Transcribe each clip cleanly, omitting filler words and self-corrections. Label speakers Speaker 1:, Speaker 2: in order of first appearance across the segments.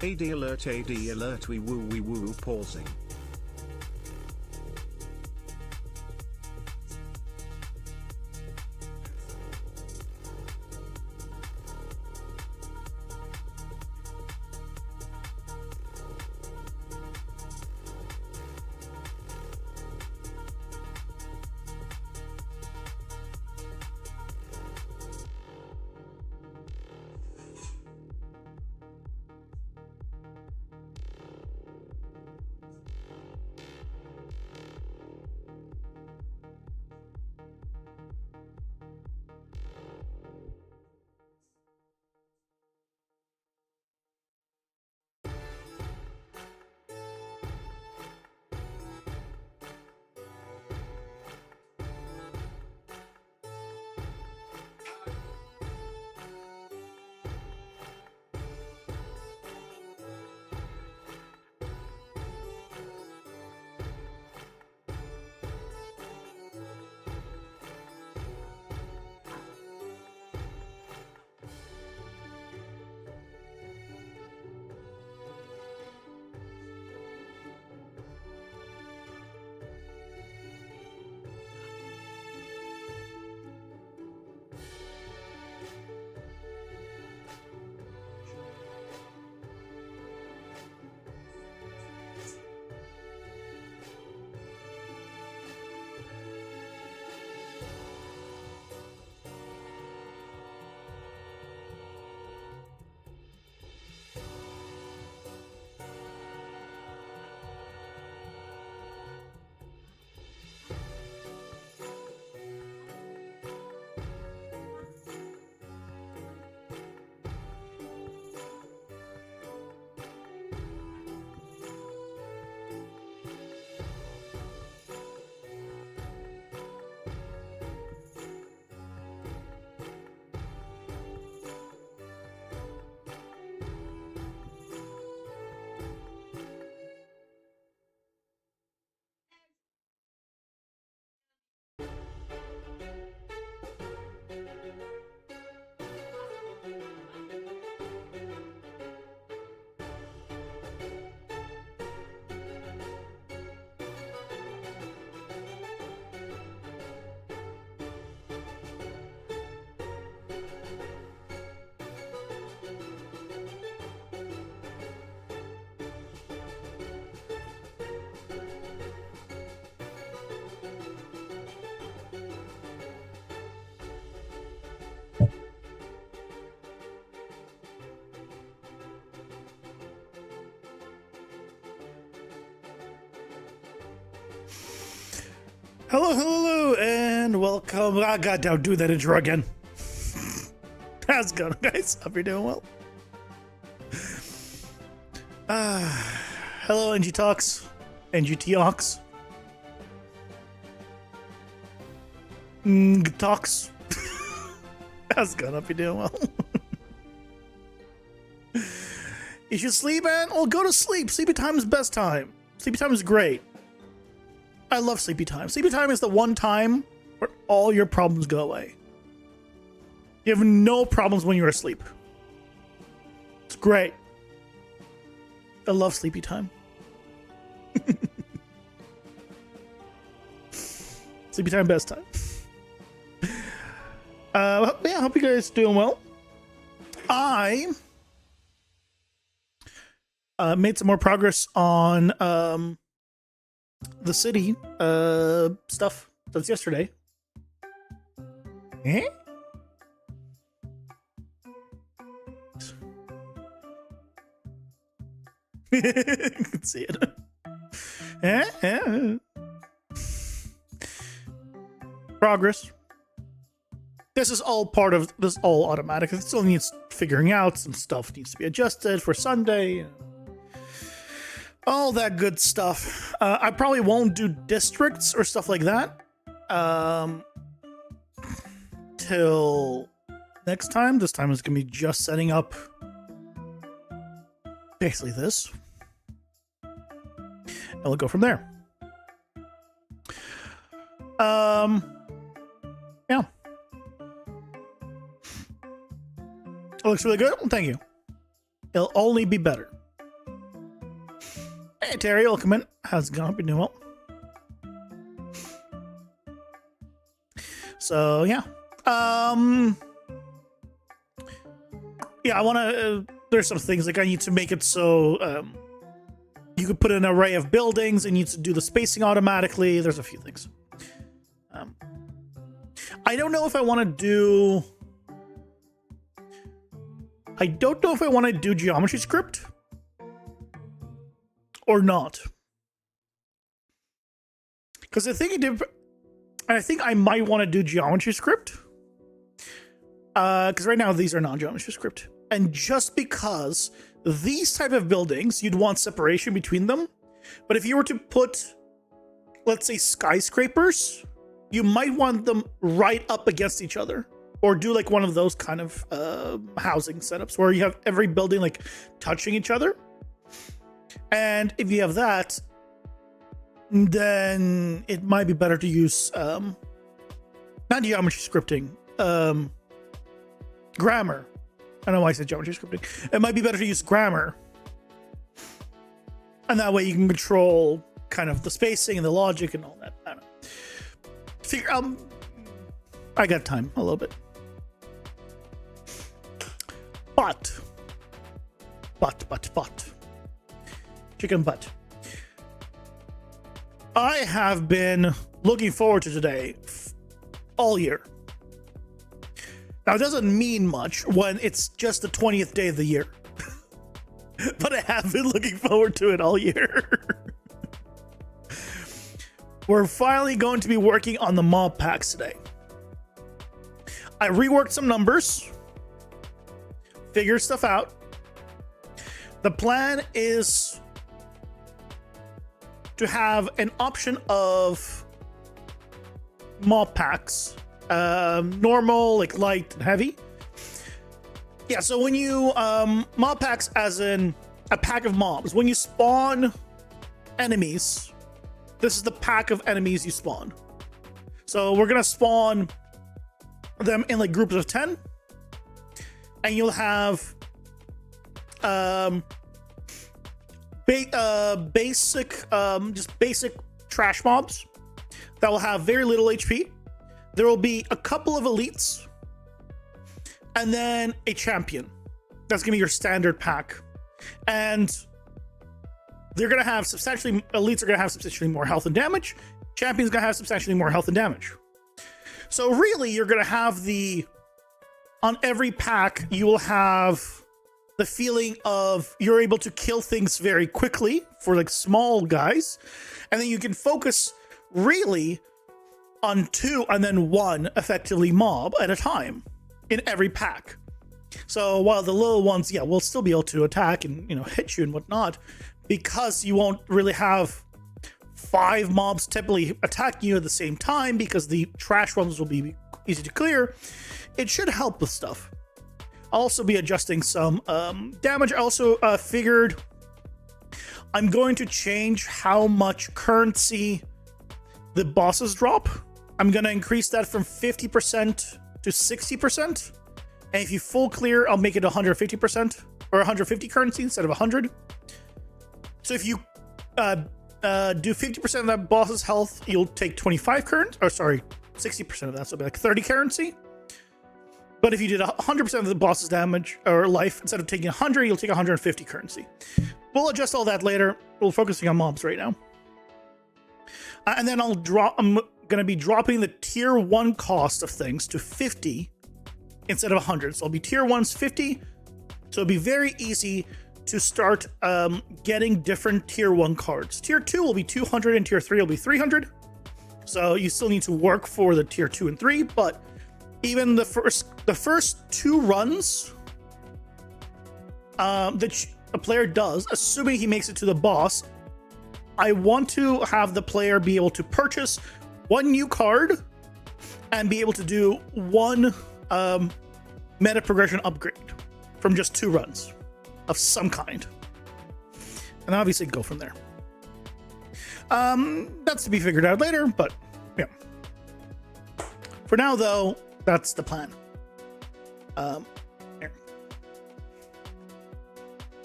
Speaker 1: AD alert, we woo, pausing.
Speaker 2: Hello, and welcome. Ah, God, don't do that intro again. How's it going, guys? Hope you're doing well. Hello, NG Talks, NGT Talks. Talks. How's it going? Hope you're doing well. You should sleep, man. Well, go to sleep. Sleepy time is best time. Sleepy time is great. I love sleepy time. Sleepy time is the one time where all your problems go away. You have no problems when you're asleep. It's great. I love sleepy time. Sleepy time, best time. Yeah, I hope you guys are doing well. I made some more progress on the city stuff since yesterday. Eh? You can see it. Progress. This is all part of this, all automatic. It still needs figuring out. Some stuff needs to be adjusted for Sunday. All that good stuff. I probably won't do districts or stuff like that till next time. This time is going to be just setting up basically this. And we'll go from there. Yeah. It looks really good. Well, thank you. It'll only be better. Hey, Terry, welcome in. How's it going? Hope you're doing well. So, yeah. Yeah, I want to... there's some things, like I need to make it so you could put an array of buildings and you need to do the spacing automatically. There's a few things. I don't know if I want to do... I don't know if I want to do geometry script or not. Because I think I might want to do geometry script. Because right now these are non-geometry script. And just because these type of buildings, you'd want separation between them. But if you were to put, let's say, skyscrapers, you might want them right up against each other. Or do like one of those kind of housing setups where you have every building like touching each other. And if you have that, then it might be better to use not geometry scripting, grammar. I don't know why I said geometry scripting. It might be better to use grammar. And that way you can control kind of the spacing and the logic and all that. I don't know. I got time a little bit. But. Chicken butt. I have been looking forward to today all year. Now, it doesn't mean much when it's just the 20th day of the year. But I have been looking forward to it all year. We're finally going to be working on the mob packs today. I reworked some numbers, figured stuff out. The plan is to have an option of mob packs, normal, like light and heavy. Yeah, so when you mob packs, as in a pack of mobs, when you spawn enemies, this is the pack of enemies you spawn. So we're gonna spawn them in like groups of 10, and you'll have basic trash mobs that will have very little HP. There will be a couple of elites, and then a champion. That's gonna be your standard pack. And they're gonna have elites are gonna have substantially more health and damage. Champions gonna have substantially more health and damage. So really, you're gonna have on every pack, you will have the feeling of you're able to kill things very quickly for like small guys, and then you can focus really on 2 and then 1 effectively mob at a time in every pack. So while the little ones, yeah, will still be able to attack and, you know, hit you and whatnot, because you won't really have 5 mobs typically attacking you at the same time because the trash ones will be easy to clear, it should help with stuff. I'll also be adjusting some damage. I also figured I'm going to change how much currency the bosses drop. I'm going to increase that from 50% to 60%. And if you full clear, I'll make it 150% or 150 currency instead of 100. So if you do 50% of that boss's health, you'll take 25 currency, or sorry, 60% of that, so it'll be like 30 currency. But if you did 100% of the boss's damage or life, instead of taking 100, you'll take 150 currency. We'll adjust all that later. We're focusing on mobs right now. And then I'm going to be dropping the tier 1 cost of things to 50 instead of 100. So it'll be tier 1's 50. So it'll be very easy to start getting different tier 1 cards. Tier 2 will be 200 and tier 3 will be 300. So you still need to work for the tier 2 and 3, but even the first 2 runs that a player does, assuming he makes it to the boss, I want to have the player be able to purchase 1 new card and be able to do 1 meta progression upgrade from just 2 runs of some kind, and obviously go from there. That's to be figured out later, but yeah. For now, though, that's the plan. Here.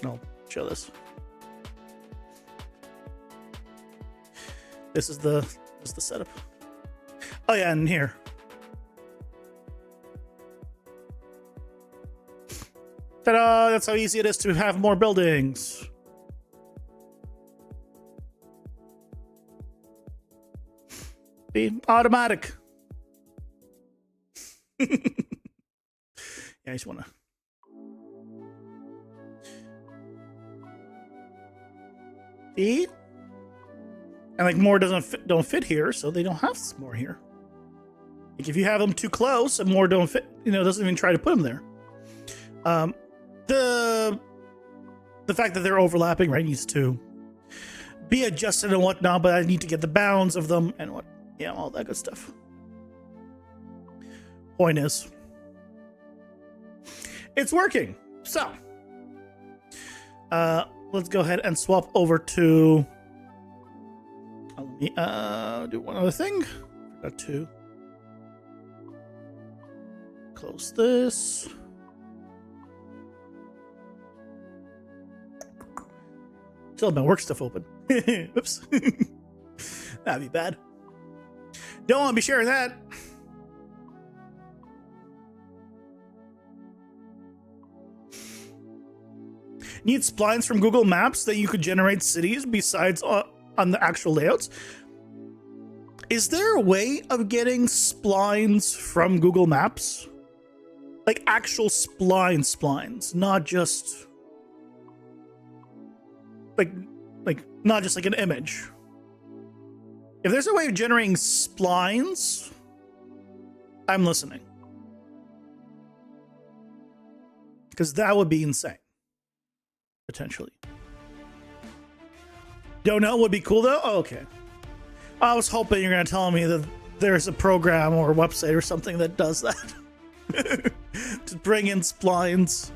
Speaker 2: I'll show this. This is the setup. Oh yeah, and here. Ta-da! That's how easy it is to have more buildings. Be automatic. Yeah, I just wanna. See? And like more don't fit here, so they don't have more here. Like if you have them too close and more don't fit, doesn't even try to put them there. The fact that they're overlapping, right, needs to be adjusted and whatnot, but I need to get the bounds of them and all that good stuff. Point is, it's working. So, let's go ahead and swap over to. Let me do one other thing. Forgot to close this. Still have my work stuff open. Oops. That'd be bad. Don't want to be sharing that. Need splines from Google Maps that you could generate cities besides on the actual layouts. Is there a way of getting splines from Google Maps? Like actual splines, not just like not just like an image. If there's a way of generating splines, I'm listening. Because that would be insane. Potentially. Don't know, would be cool though? Oh, okay. I was hoping you're going to tell me that there's a program or a website or something that does that. To bring in splines.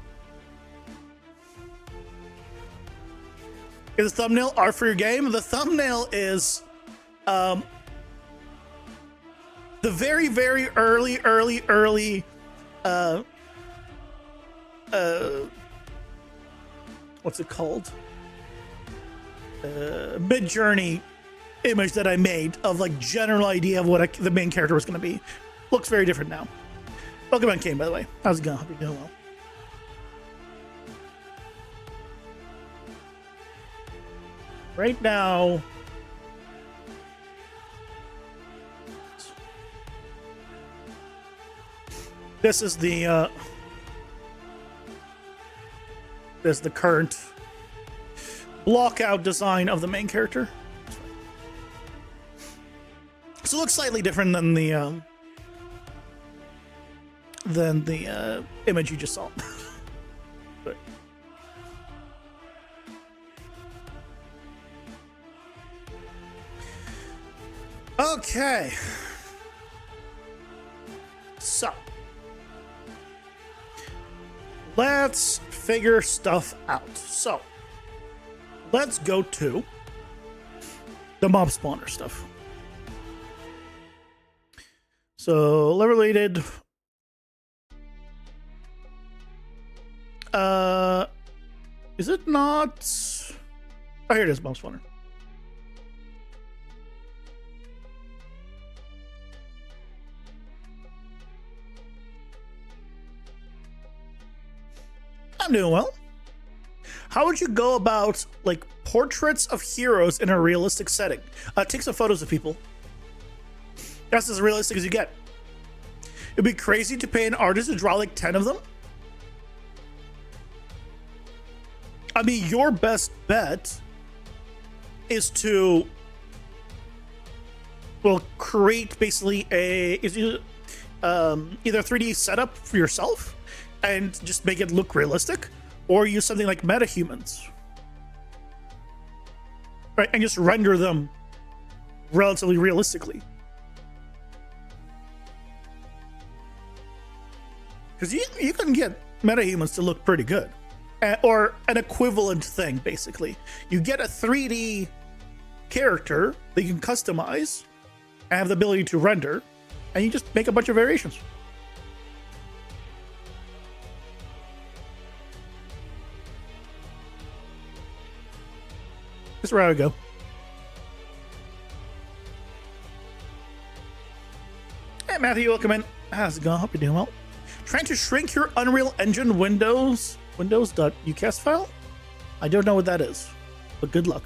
Speaker 2: Is the thumbnail art for your game? The thumbnail is the very, very early what's it called? Mid-Journey image that I made of like general idea of what the main character was going to be. Looks very different now. Welcome on Kane, by the way. How's it going? Hope you're doing well. Right now, this is the current block out design of the main character. So it looks slightly different than the image you just saw. But okay. So let's figure stuff out. So let's go to the mob spawner stuff. So level related. Is it not? Oh, here it is, mob spawner. I'm doing well. How would you go about like portraits of heroes in a realistic setting? Take some photos of people. That's as realistic as you get. It'd be crazy to pay an artist to draw like 10 of them. I mean, your best bet is to, well, create basically either a 3D setup for yourself and just make it look realistic, or use something like metahumans, right? And just render them relatively realistically. Because you can get metahumans to look pretty good. Or an equivalent thing, basically. You get a 3D character that you can customize and have the ability to render, and you just make a bunch of variations. That's where I would go. Matthew, welcome in. How's it going? Hope you're doing well. Trying to shrink your Unreal Engine Windows.ucast file? I don't know what that is, but good luck.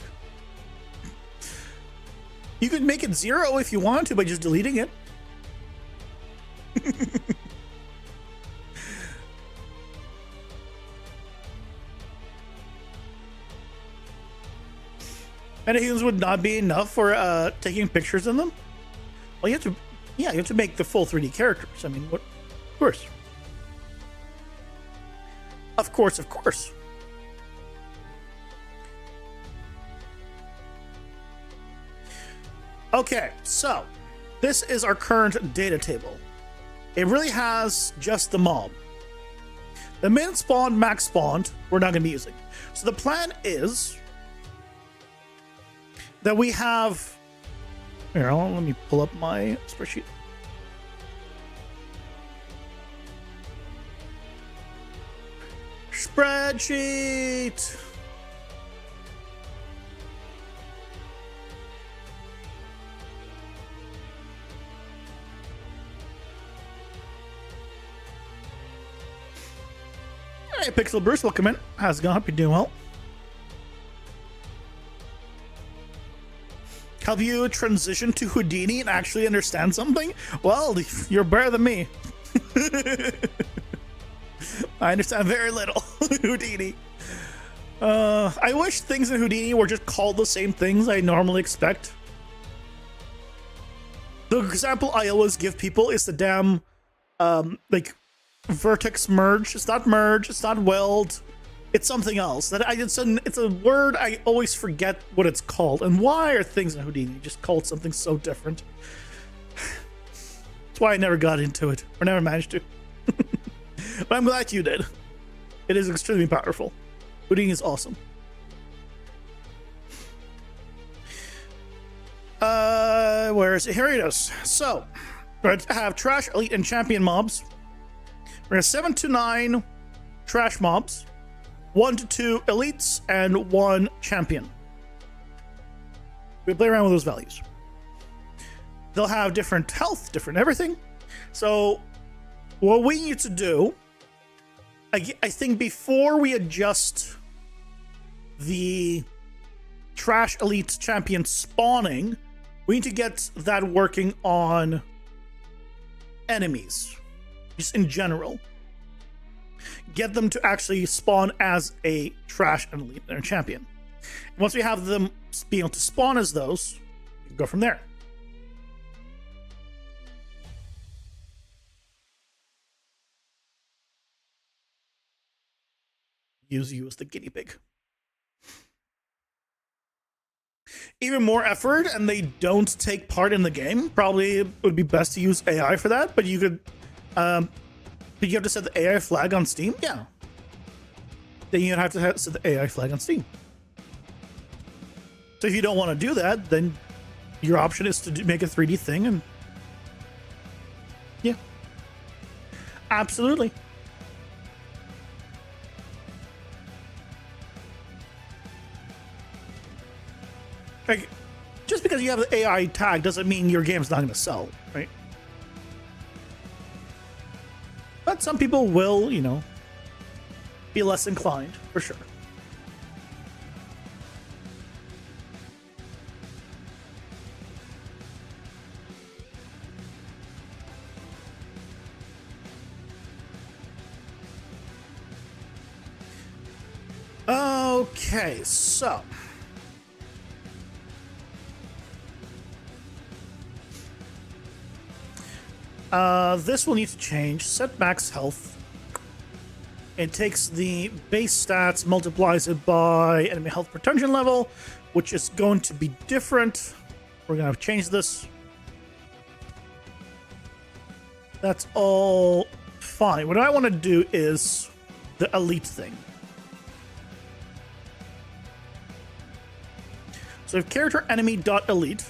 Speaker 2: You could make it 0 if you want to by just deleting it. Metahumans would not be enough for taking pictures in them. Well, you have to make the full 3D characters. I mean, what? Of course. Of course, of course. Okay, so this is our current data table. It really has just the mob. The min spawned, max spawned, we're not going to be using. So the plan is that we have... Here, let me pull up my spreadsheet. Spreadsheet! Hey, Pixel Bruce, welcome in. How's it going? Hope you're doing well. Have you transitioned to Houdini and actually understand something? Well, you're better than me. I understand very little Houdini. I wish things in Houdini were just called the same things I normally expect. The example I always give people is the damn, like, vertex merge. It's not merge, it's not weld, it's something else. It's a word I always forget what it's called. And why are things in Houdini just called something so different? That's why I never got into it, or never managed to. But I'm glad you did. It is extremely powerful. Houdini is awesome. Where is it? Here it is. So, we're going to have trash, elite, and champion mobs. We're going to have 7 to 9 trash mobs, 1 to 2 elites, and 1 champion. We play around with those values. They'll have different health, different everything. So what we need to do, I think before we adjust the trash elite champion spawning, we need to get that working on enemies, just in general. Get them to actually spawn as a trash and elite and a champion. Once we have them be able to spawn as those, we can go from there. Use you as the guinea pig. Even more effort, and they don't take part in the game. Probably it would be best to use AI for that, but you could. But you have to set the AI flag on Steam? Yeah. Then you'd have to set the AI flag on Steam. So if you don't want to do that, then your option is to make a 3D thing, and yeah. Absolutely. Like, just because you have the AI tag doesn't mean your game's not going to sell, right? But some people will, you know, be less inclined, for sure. Okay, so this will need to change. Set max health. It takes the base stats, multiplies it by enemy health protection level, which is going to be different. We're going to have to change this. That's all fine. What I want to do is the elite thing. So I have character enemy dot elite.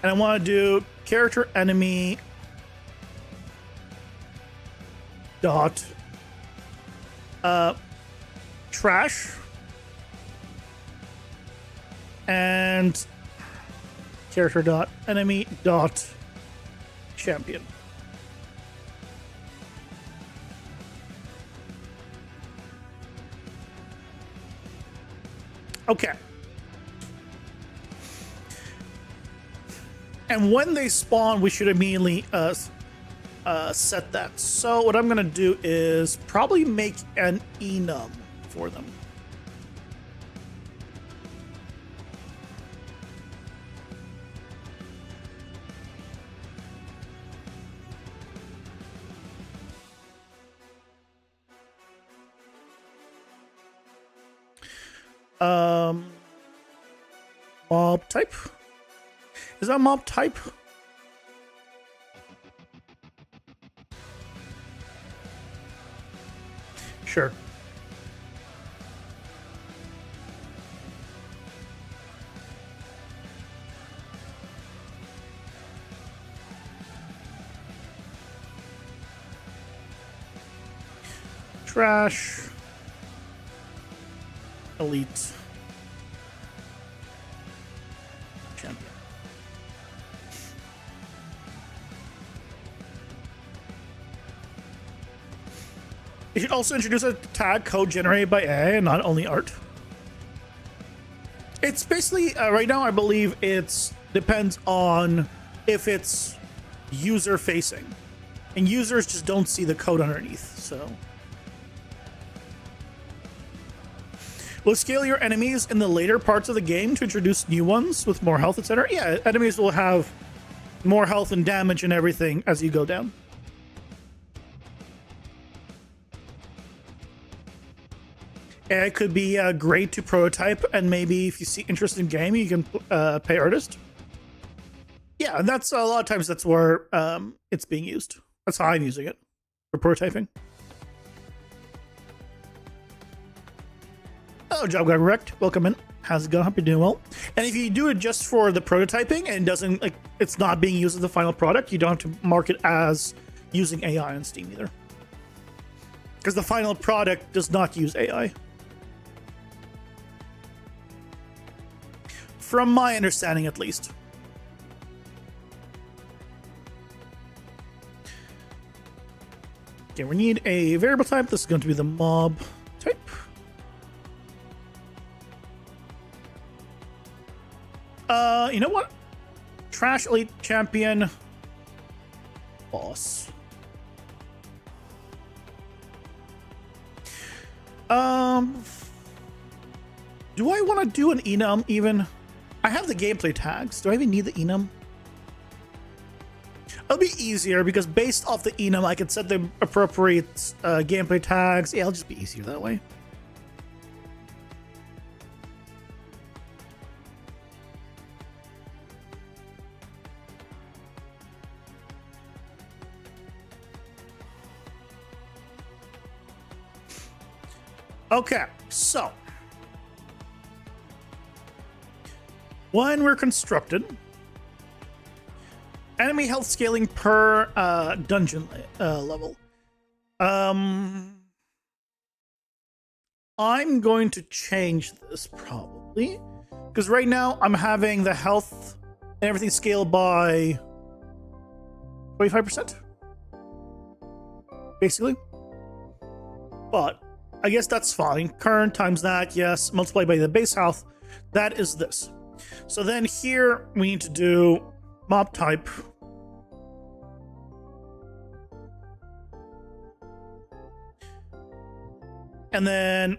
Speaker 2: And I want to do character enemy dot trash and character dot enemy dot champion. Okay. And when they spawn, we should immediately set that. So what I'm gonna do is probably make an enum for them. Mob type. Is that mob type? Sure. Trash. Elite. Champion. You should also introduce a tag code generated by AI and not only art. It's basically, right now I believe it's depends on if it's user facing. And users just don't see the code underneath, so. Will scale your enemies in the later parts of the game to introduce new ones with more health, etc. Yeah, enemies will have more health and damage and everything as you go down. It could be great to prototype, and maybe if you see interest in game, you can pay artist. Yeah, and that's a lot of times that's where it's being used. That's how I'm using it for prototyping. Hello, Job Guy Wrecked. Welcome in. How's it going? Hope you're doing well. And if you do it just for the prototyping and doesn't like it's not being used as the final product, you don't have to mark it as using AI on Steam either, because the final product does not use AI. From my understanding, at least. Okay, we need a variable type. This is going to be the mob type. You know what? Trash Elite Champion boss. Do I want to do an enum even? I have the gameplay tags. Do I even need the enum? It'll be easier because based off the enum, I can set the appropriate gameplay tags. Yeah, it'll just be easier that way. Okay, so when we're constructed, enemy health scaling per dungeon level. I'm going to change this probably because right now I'm having the health and everything scaled by 25%, basically. But I guess that's fine. Current times that, yes, multiplied by the base health. That is this. So then here we need to do mob type. And then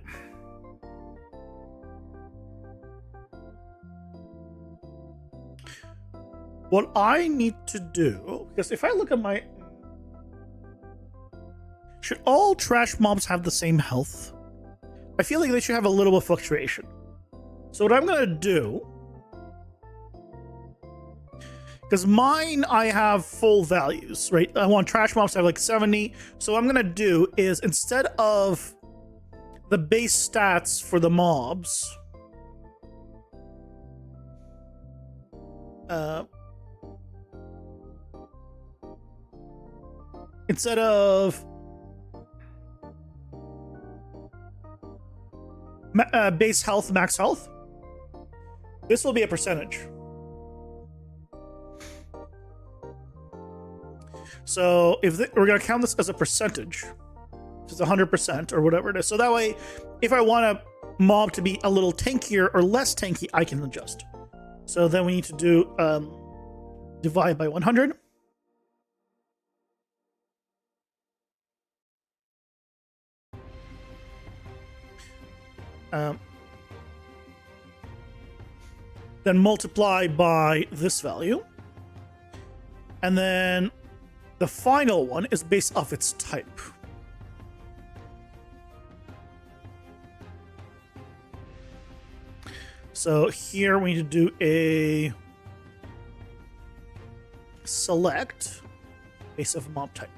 Speaker 2: what I need to do, because if I look at my... Should all trash mobs have the same health? I feel like they should have a little bit of fluctuation. So what I'm going to do... Because mine, I have full values, right? I want trash mobs to have like 70. So what I'm going to do is instead of the base stats for the mobs... instead of base health, max health, this will be a percentage. So if we're going to count this as a percentage, which is 100% or whatever it is. So that way, if I want a mob to be a little tankier or less tanky, I can adjust. So then we need to do divide by 100. Then multiply by this value. And then the final one is based off its type. So here we need to do a select based off mob type.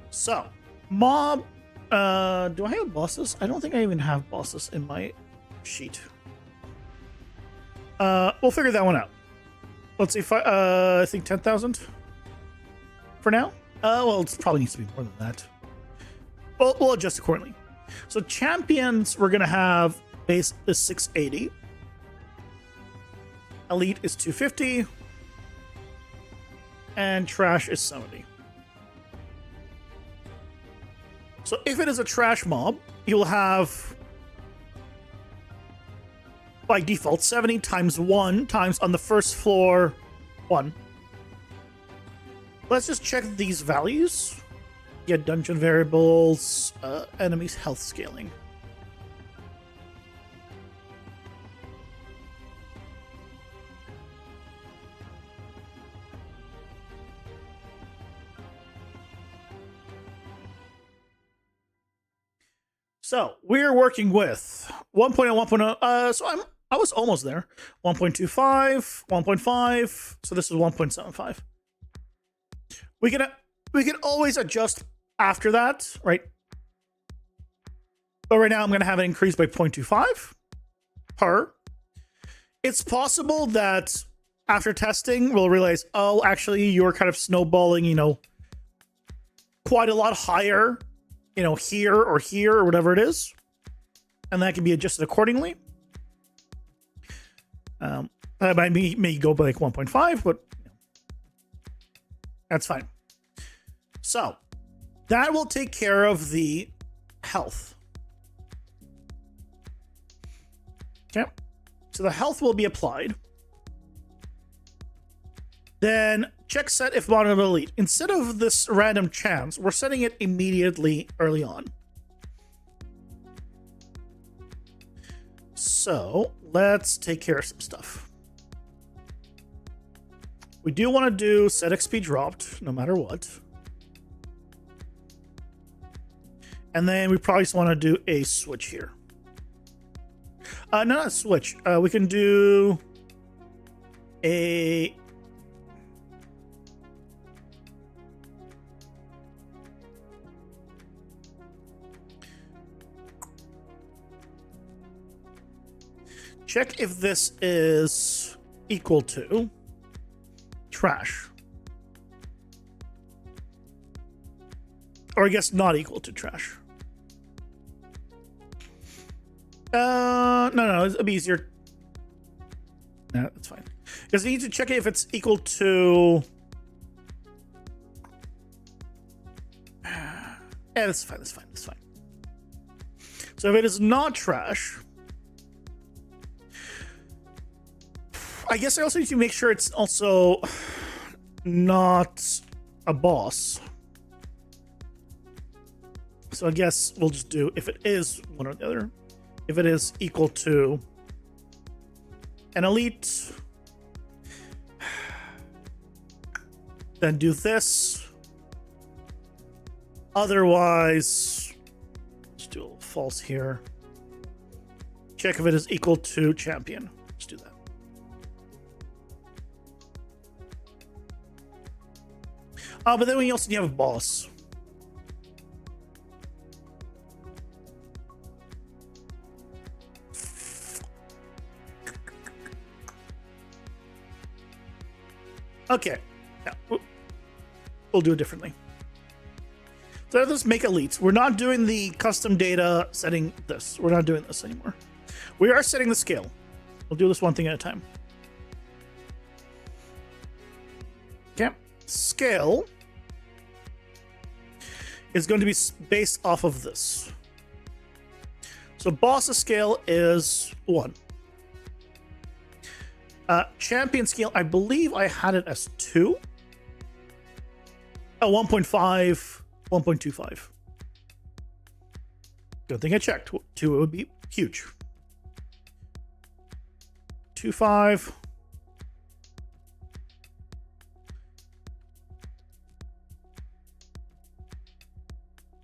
Speaker 2: So mob, do I have bosses? I don't think I even have bosses in my sheet. We'll figure that one out. Let's see if I think 10,000 for now. Well, it probably needs to be more than that. Well, we'll adjust accordingly. So champions, we're gonna have base is 680. Elite is 250. And trash is 70. So if it is a trash mob, you'll have by default 70 times 1 times on the first floor 1. Let's just check these values. Get dungeon variables, enemies health scaling. So we're working with 1.0, 1.0. So I was almost there. 1.25, 1.5. So this is 1.75. We can always adjust after that, right? But right now I'm going to have it increased by 0.25 per. It's possible that after testing we'll realize, oh, actually you're kind of snowballing, you know, quite a lot higher, you know, here or whatever it is, and that can be adjusted accordingly. I may go by like 1.5, but that's fine. So that will take care of the health. Okay, so the health will be applied. Then check set if mono elite. Instead of this random chance, we're setting it immediately early on. So let's take care of some stuff. We do want to do set XP dropped no matter what. And then we probably just want to do a switch here. No, not a switch. We can do a... Check if this is equal to trash. Or I guess not equal to trash. No, it'd be easier. No, that's fine. Because we need to check it if it's equal to... Yeah, that's fine, that's fine, that's fine. So if it is not trash... I guess I also need to make sure it's also not a boss. So I guess we'll just do if it is one or the other. If it is equal to an elite, then do this. Otherwise, let's do a little false here. Check if it is equal to champion. Let's do that. But then we also have a boss. Okay. Yeah, we'll do it differently. So let's make elites. We're not doing the custom data setting this. We're not doing this anymore. We are setting the scale. We'll do this one thing at a time. Okay. scale is going to be based off of this. So boss's scale is 1. Champion scale, I believe I had it as 2. Oh, 1.5, 1.25. Good thing I checked. 2 would be huge. 2.5.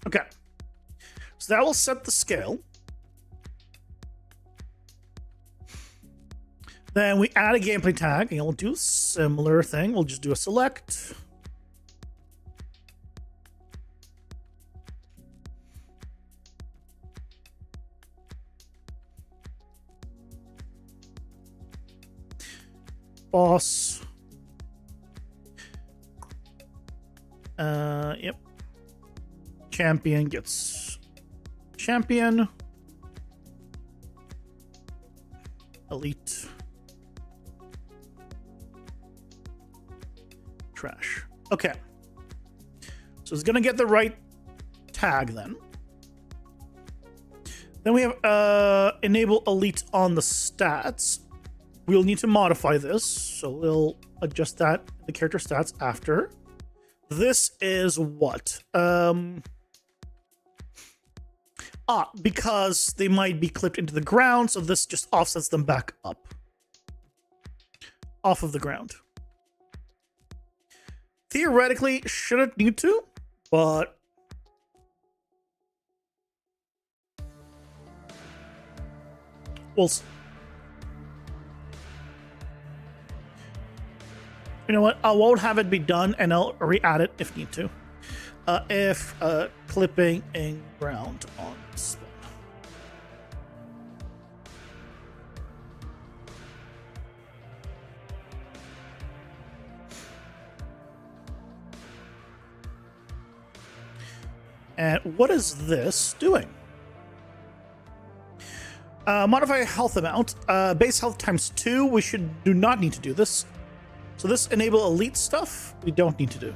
Speaker 2: Okay. So that will set the scale. Then we add a gameplay tag, and we'll do a similar thing. We'll just do a select. Boss. Yep. Champion gets champion. Elite. Trash. Okay. So it's gonna get the right tag then. Then we have enable elite on the stats. We'll need to modify this, so we'll adjust that, the character stats after. This is what? Because they might be clipped into the ground, so this just offsets them back up. Off of the ground. Theoretically, shouldn't need to, but we'll see. You know what? I won't have it be done, and I'll re-add it if need to. If clipping in ground on spawn. And what is this doing? Modify health amount. Base health times 2. We do not need to do this. So this enable elite stuff, we don't need to do.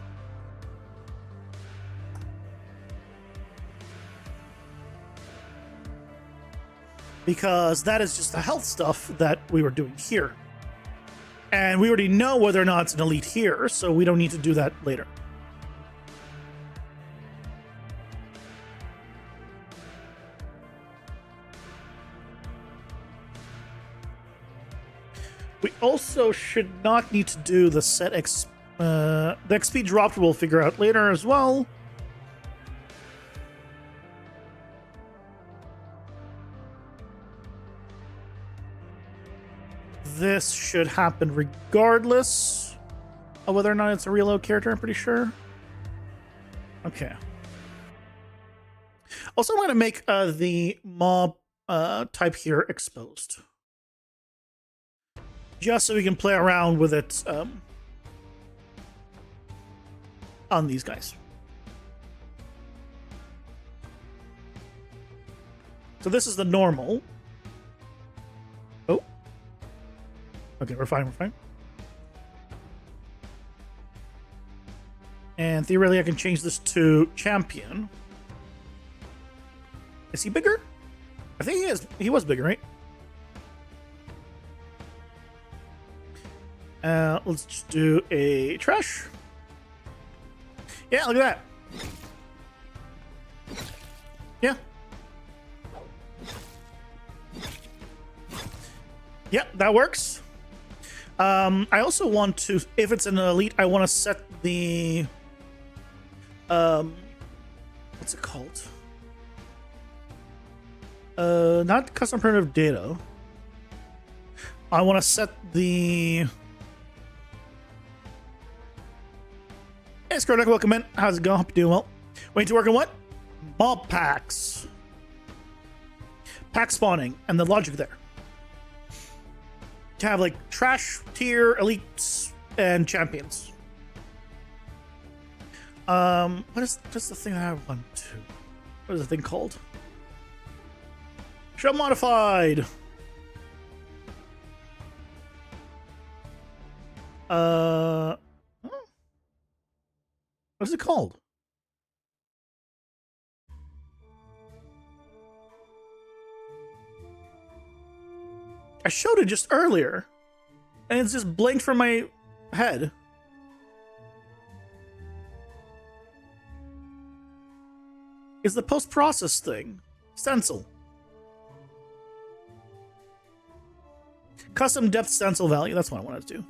Speaker 2: Because that is just the health stuff that we were doing here. And we already know whether or not it's an elite here, so we don't need to do that later. We also should not need to do the set the XP dropped we'll figure out later as well. This should happen regardless of whether or not it's a reload character, I'm pretty sure. Okay. Also, I'm going to make the mob type here exposed. Just so we can play around with it on these guys. So this is the normal. Oh. Okay, we're fine, we're fine. And theoretically, I can change this to champion. Is he bigger? I think he is. He was bigger, right? Let's just do a trash. Yeah, look at that. Yeah. Yeah, that works. I also want to, if it's an elite, I want to set the what's it called? Not custom primitive data. I want to set the Hey, Skrodek, welcome in. How's it going? Hope you're doing well. Wait to work on what? Mob packs. Pack spawning and the logic there. To have like trash, tier, elites, and champions. What is just the thing that I want to? What is the thing called? Show modified. What's it called? I showed it just earlier, and it's just blinked from my head. It's the post-process thing. Stencil. Custom depth stencil value. That's what I wanted to do.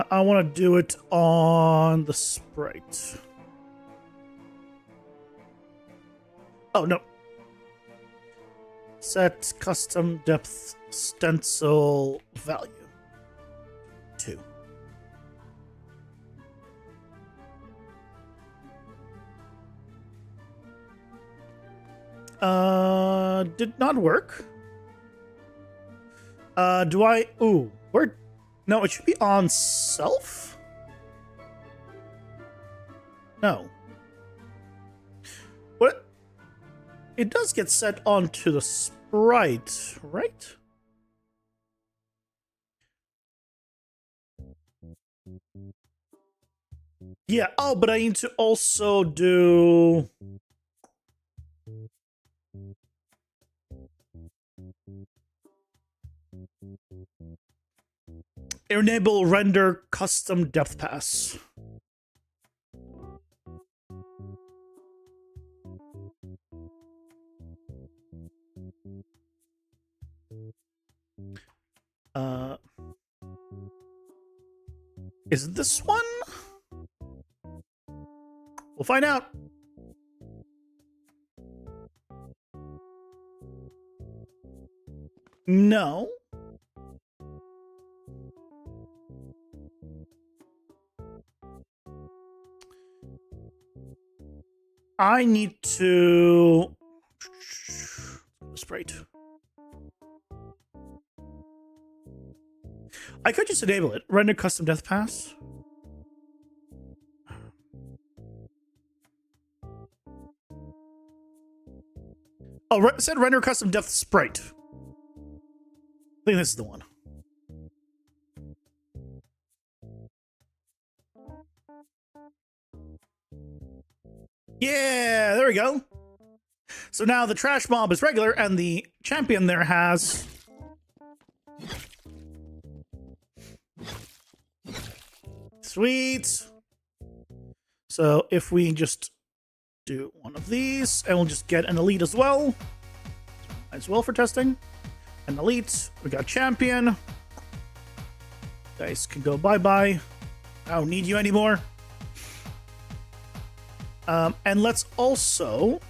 Speaker 2: I want to do it on the sprite. Oh, no. Set custom depth stencil value. 2. Did not work. Do I... Ooh, where... No, it should be on self? No. What? It does get set onto the sprite, right? Yeah, oh, but I need to also do... Enable render custom depth pass. Is this one? We'll find out. No. I need to... Sprite. I could just enable it. Render custom depth pass. Oh, said render custom depth sprite. I think this is the one. Yeah, there we go. So now the trash mob is regular, and the champion there has... Sweet. So if we just do one of these, and we'll just get an elite as well. As well for testing. An elite. We got champion. Guys can go bye-bye. I don't need you anymore. And let's also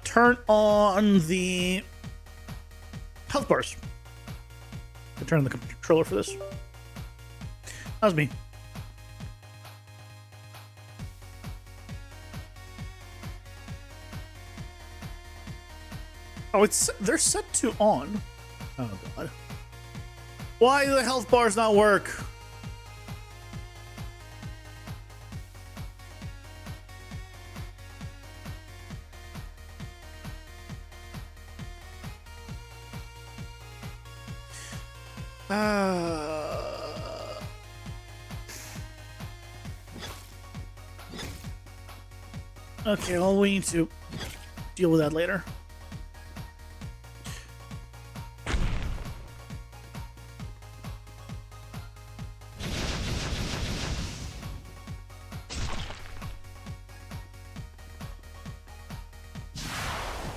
Speaker 2: turn on the health bars. I turn on the controller for this. That was me. Oh, they're set to on. Oh god. Why do the health bars not work? Okay, well, we need to deal with that later.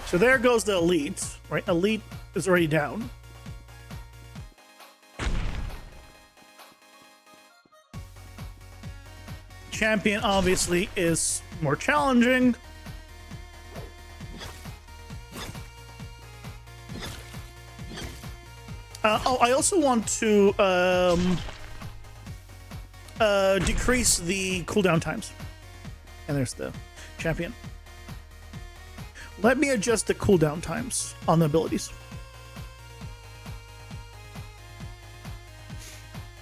Speaker 2: So there goes the elite, right? Elite is already down. Champion obviously is more challenging. Oh, I also want to decrease the cooldown times. And there's the champion. Let me adjust the cooldown times on the abilities.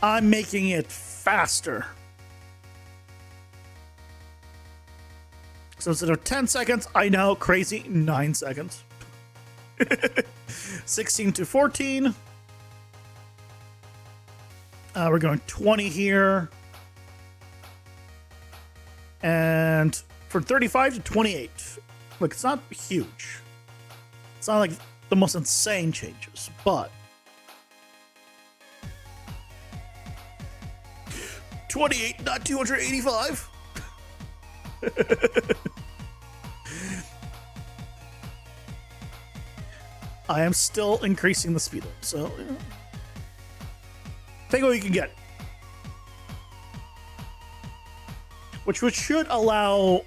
Speaker 2: I'm making it faster. So instead of 10 seconds, I know, crazy, 9 seconds. 16 to 14. We're going 20 here. And for 35 to 28. Look, it's not huge. It's not like the most insane changes, but 28, not 285. I am still increasing the speed up, so take what you can get. Which should allow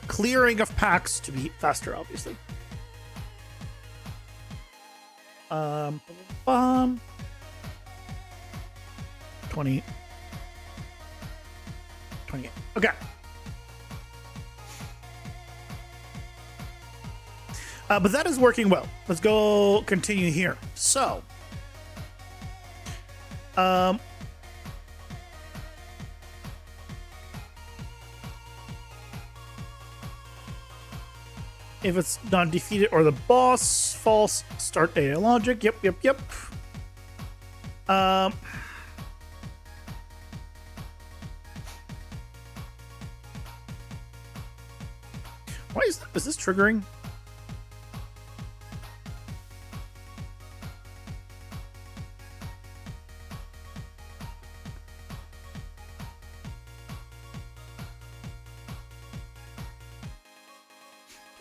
Speaker 2: clearing of packs to be faster, obviously. 20. 28. Okay. But that is working well. Let's go continue here. So, if it's not defeated or the boss, false, start a logic. Yep. Why is this triggering?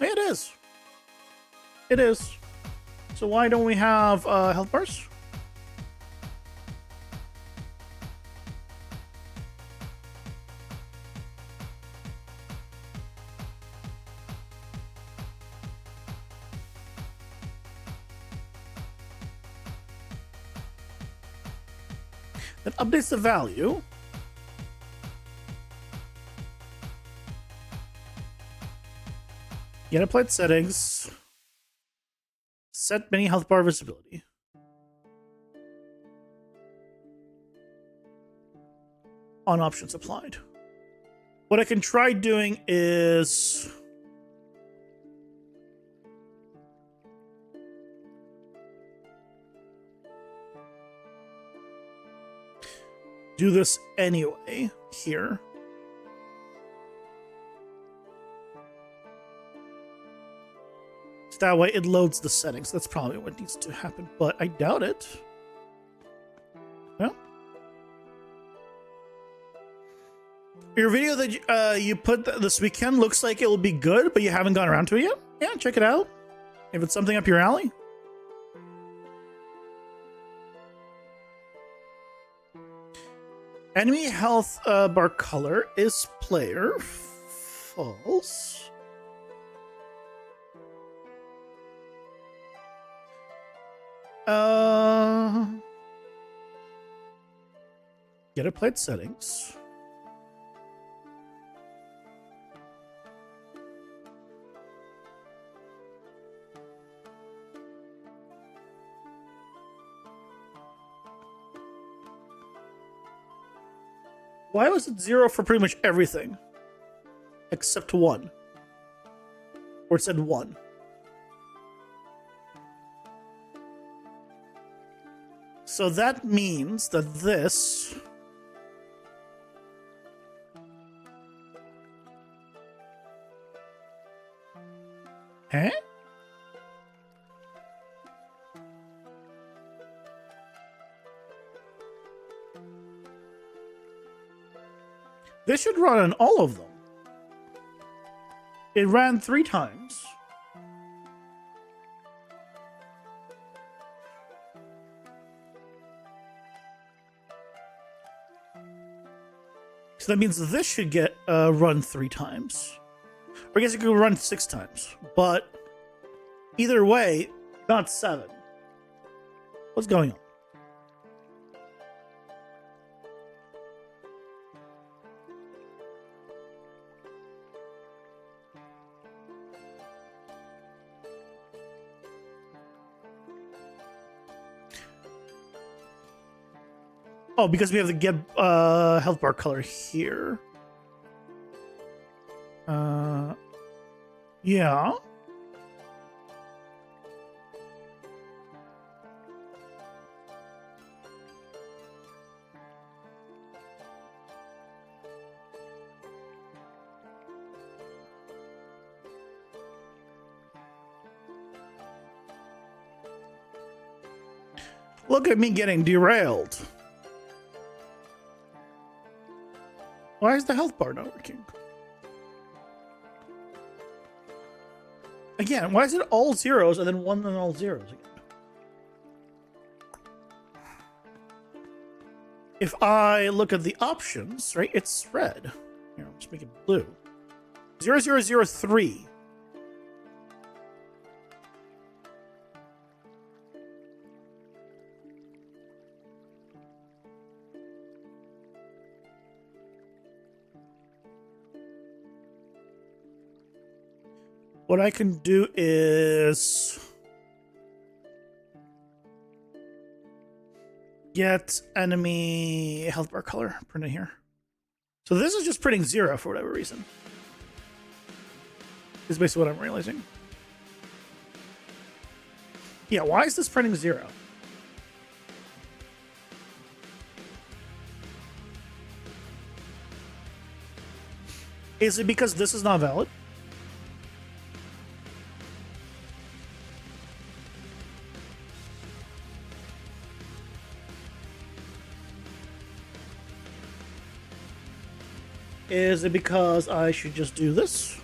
Speaker 2: It is. It is. So why don't we have health bars? That updates the value. Get applied settings. Set mini health bar visibility. On options applied. What I can try doing is do this anyway here. So that way it loads the settings. That's probably what needs to happen, but I doubt it. No? Your video that you put this weekend looks like it will be good, but you haven't gone around to it yet? Yeah, check it out. If it's something up your alley. Enemy health bar color is player. False. Get applied settings. Why was it 0 for pretty much everything? Except 1. Or it said 1. So that means that this eh? This should run on all of them. It ran 3 times. So that means this should get run 3 times. Or I guess it could run 6 times. But either way, not 7. What's going on? Oh, because we have to get health bar color here. Yeah. Look at me getting derailed. Why is the health bar not working? Again, why is it all zeros and then one and all zeros again? If I look at the options, right, it's red. Here, I'll just make it blue. 0003. What I can do is get enemy health bar color printed here. So this is just printing 0 for whatever reason. Is basically what I'm realizing. Yeah, why is this printing 0? Is it because this is not valid? Is it because I should just do this?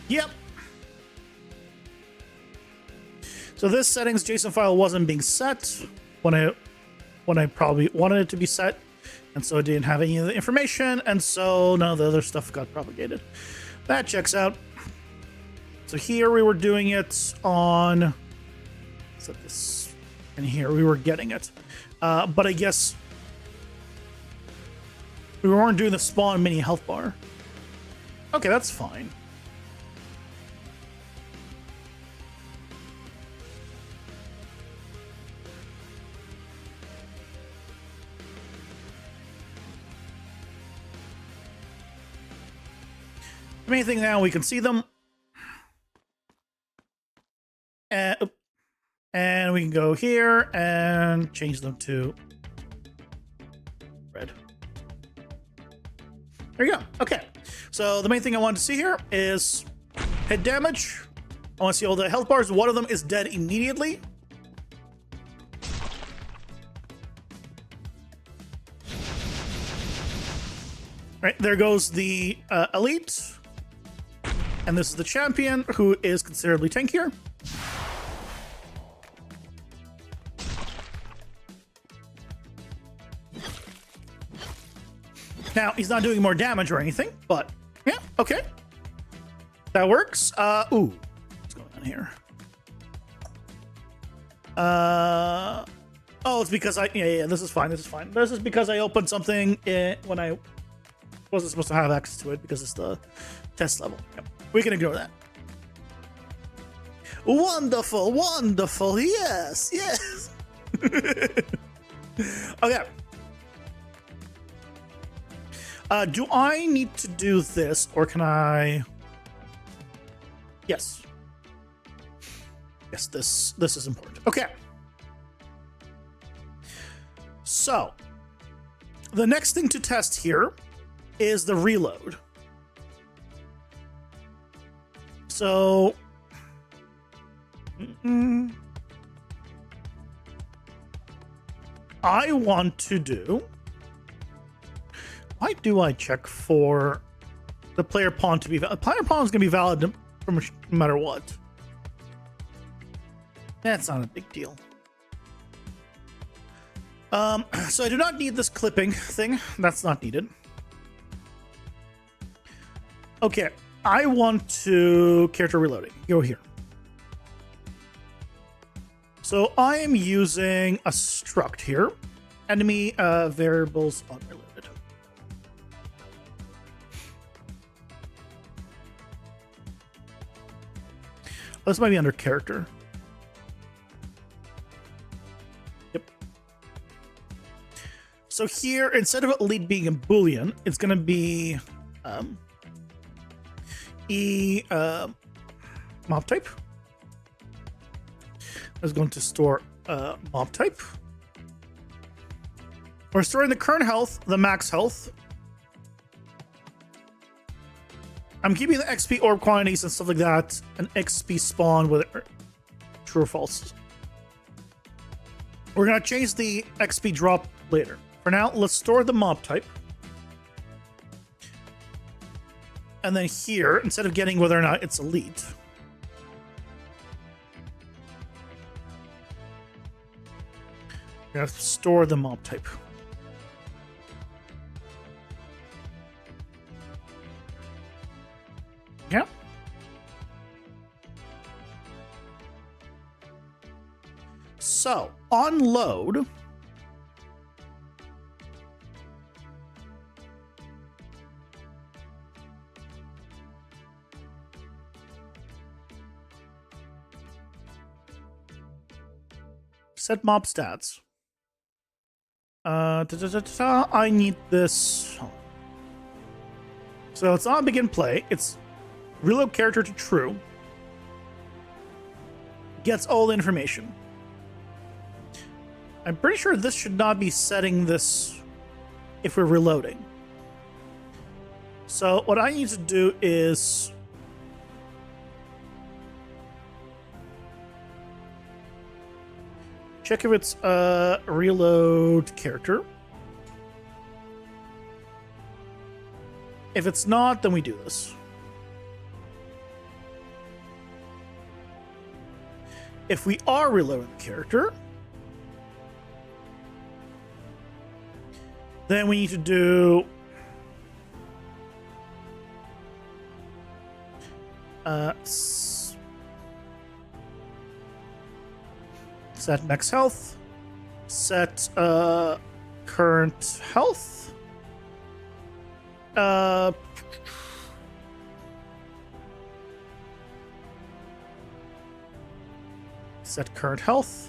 Speaker 2: Yep. So this settings JSON file wasn't being set when I probably wanted it to be set, and so it didn't have any of the information, and so none of the other stuff got propagated. That checks out. So here we were doing it on, set this, and here we were getting it. But I guess we weren't doing the spawn mini health bar. Okay, that's fine. The main thing now, we can see them. And we can go here and change them to red. There you go. Okay. So the main thing I wanted to see here is hit damage. I want to see all the health bars. One of them is dead immediately. Right, there goes the elite. And this is the champion, who is considerably tankier. Now, he's not doing more damage or anything, but yeah, okay. That works. Ooh, what's going on here? Oh, it's because yeah, this is fine, this is fine. This is because I opened something when I wasn't supposed to have access to it because it's the test level. Yep. We can ignore that. Wonderful, wonderful, yes, yes. Okay. Do I need to do this, or can I? Yes. Yes, this is important. Okay. So, the next thing to test here is the reload. So, I want to do. Why do I check for the player pawn to be valid? Player pawn is going to be valid no matter what. That's not a big deal. So I do not need this clipping thing. That's not needed. Okay, I want to character reloading. Go here. So I am using a struct here. Enemy variables unreloaded. This might be under character. Yep. So here, instead of elite being a Boolean, it's going to be mob type. Is going to store mob type. We're storing the current health, the max health. I'm keeping the XP orb quantities and stuff like that, and XP spawn with true or false. We're gonna change the XP drop later. For now, let's store the mob type. And then here, instead of getting whether or not it's elite, we're gonna store the mob type. Yeah. So, on load, set mob stats. I need this. So it's on begin play. It's reload character to true. Gets all the information. I'm pretty sure this should not be setting this if we're reloading. So what I need to do is check if it's a reload character. If it's not, then we do this. If we are reloading the character, then we need to do set max health, set current health, set current health.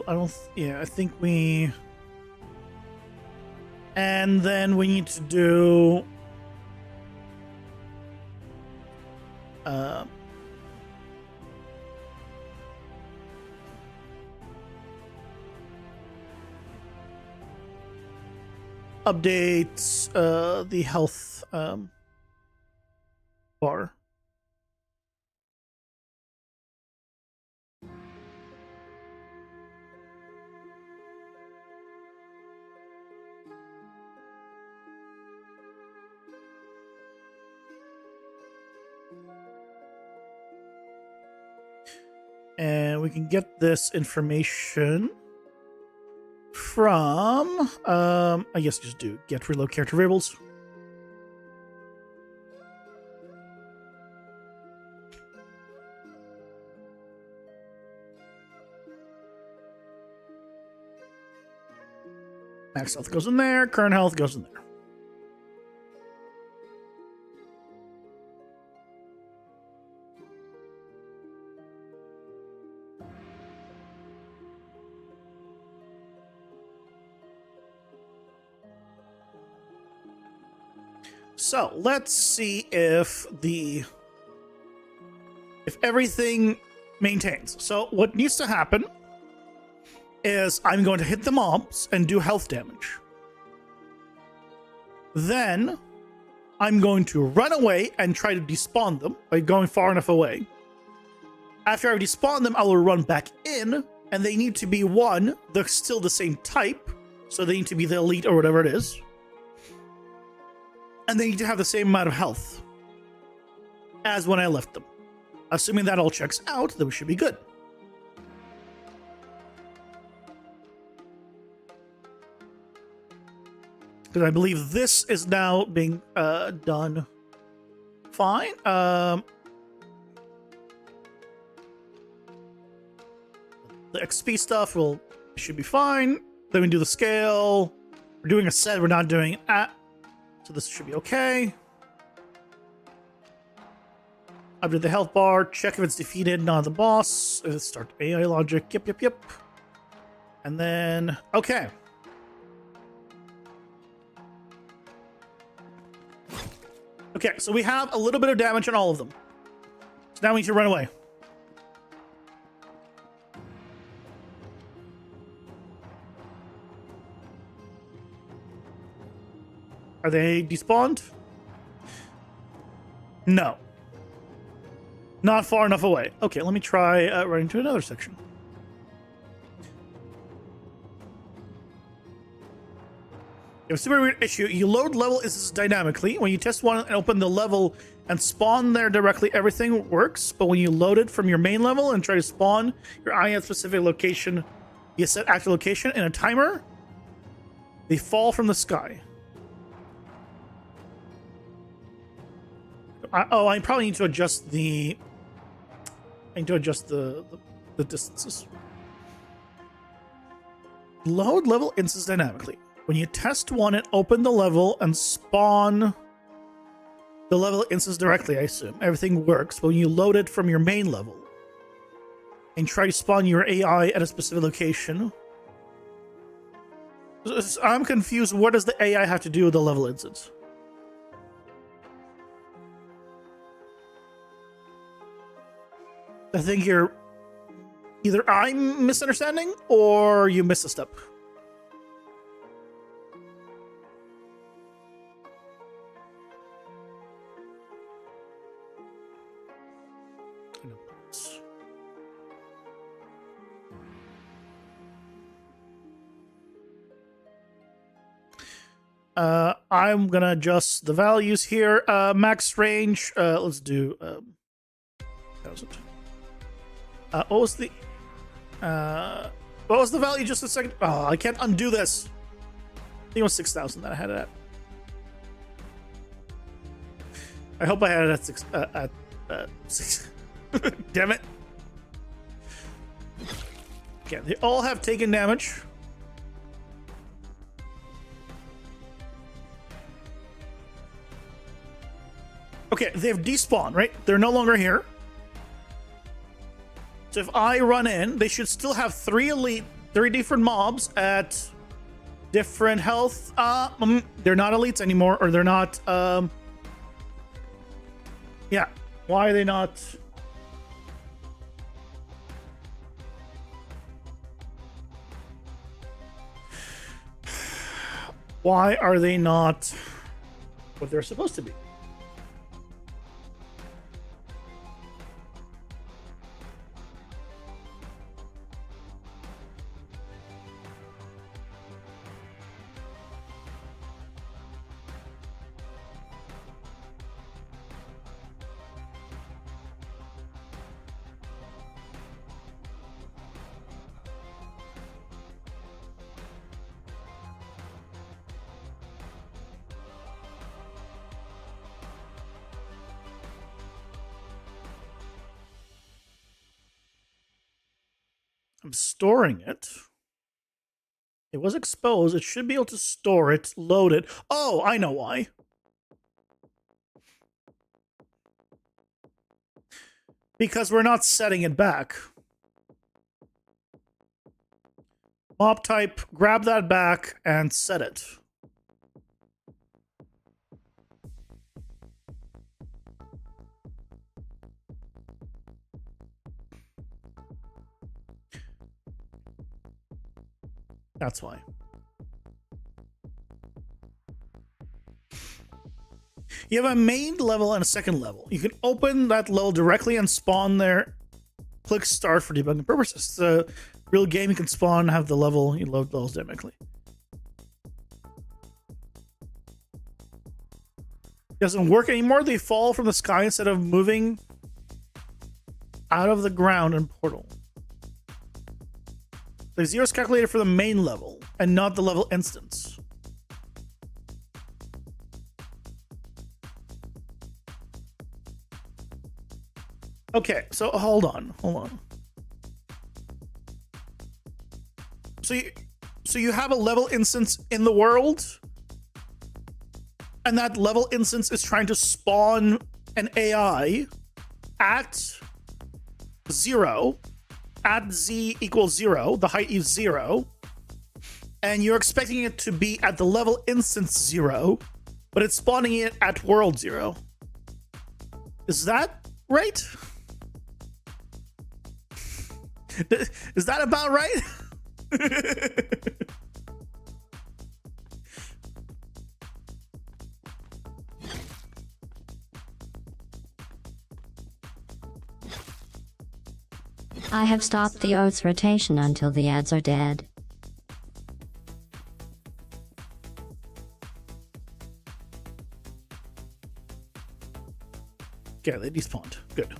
Speaker 2: I think we, and then we need to do update the health bar. And we can get this information from, I guess just do get reload character variables. Max health goes in there, current health goes in there. So let's see if everything maintains. So what needs to happen is I'm going to hit the mobs and do health damage. Then I'm going to run away and try to despawn them by going far enough away. After I despawn them, I will run back in, and they need to be they're still the same type, so they need to be the elite or whatever it is. And they need to have the same amount of health as when I left them. Assuming that all checks out, then we should be good. Because I believe this is now being done fine. The XP stuff should be fine. Then we do the scale. We're doing a set, we're not doing it at. So this should be okay. Update the health bar. Check if it's defeated, not the boss. Start AI logic. Yep. And then, okay. Okay, so we have a little bit of damage on all of them. So now we need to run away. Are they despawned? No. Not far enough away. Okay, let me try running to another section. You have a super weird issue. You load level instances dynamically. When you test one and open the level and spawn there directly, everything works. But when you load it from your main level and try to spawn your eye at a specific location, you set active location in a timer, they fall from the sky. I probably need to adjust the... I need to adjust the distances. Load level instance dynamically. When you test one and open the level and spawn the level instance directly, I assume, everything works. But when you load it from your main level and try to spawn your AI at a specific location, I'm confused. What does the AI have to do with the level instance? I think you're either I'm misunderstanding or you missed a step. I'm gonna adjust the values here. Max range. Let's do 1,000. What was the value just a second? Oh, I can't undo this. I think it was 6,000 that I had it at. I hope I had it at 6. Damn it. Okay, they all have taken damage. Okay, they've despawned, right? They're no longer here. So if I run in, they should still have 3 different mobs at different health. They're not elites anymore, or they're not, yeah. Why are they not? Why are they not what they're supposed to be? I'm storing it. It was exposed. It should be able to store it, load it. Oh, I know why. Because we're not setting it back. Mob type, grab that back and set it. That's why. You have a main level and a second level. You can open that level directly and spawn there. Click start for debugging purposes. It's a real game. You can spawn, have the level, you load levels dynamically. Doesn't work anymore. They fall from the sky instead of moving out of the ground and portal. The zero is calculated for the main level and not the level instance. Okay, so hold on. So you have a level instance in the world, and that level instance is trying to spawn an AI at 0, at z equals 0, the height is 0, and you're expecting it to be at the level instance 0, but it's spawning it at world 0. Is that right? Is that about right?
Speaker 3: I have stopped the Earth's rotation until the ads are dead.
Speaker 2: Okay, they despawned. Good.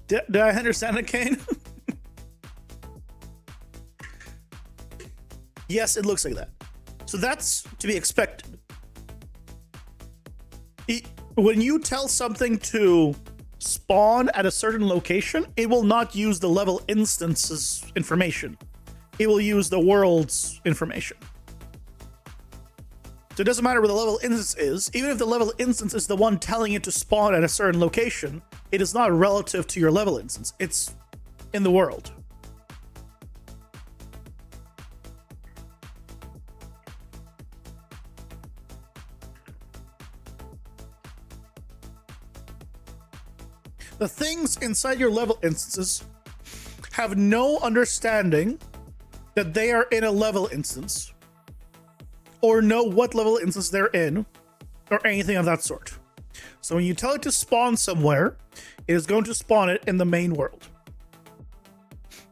Speaker 2: Did I understand it, Kane? Yes, it looks like that. So that's to be expected. When you tell something to spawn at a certain location, it will not use the level instance's information. It will use the world's information. So it doesn't matter where the level instance is. Even if the level instance is the one telling it to spawn at a certain location, it is not relative to your level instance. It's in the world. The things inside your level instances have no understanding that they are in a level instance, or know what level instance they're in, or anything of that sort. So when you tell it to spawn somewhere, it is going to spawn it in the main world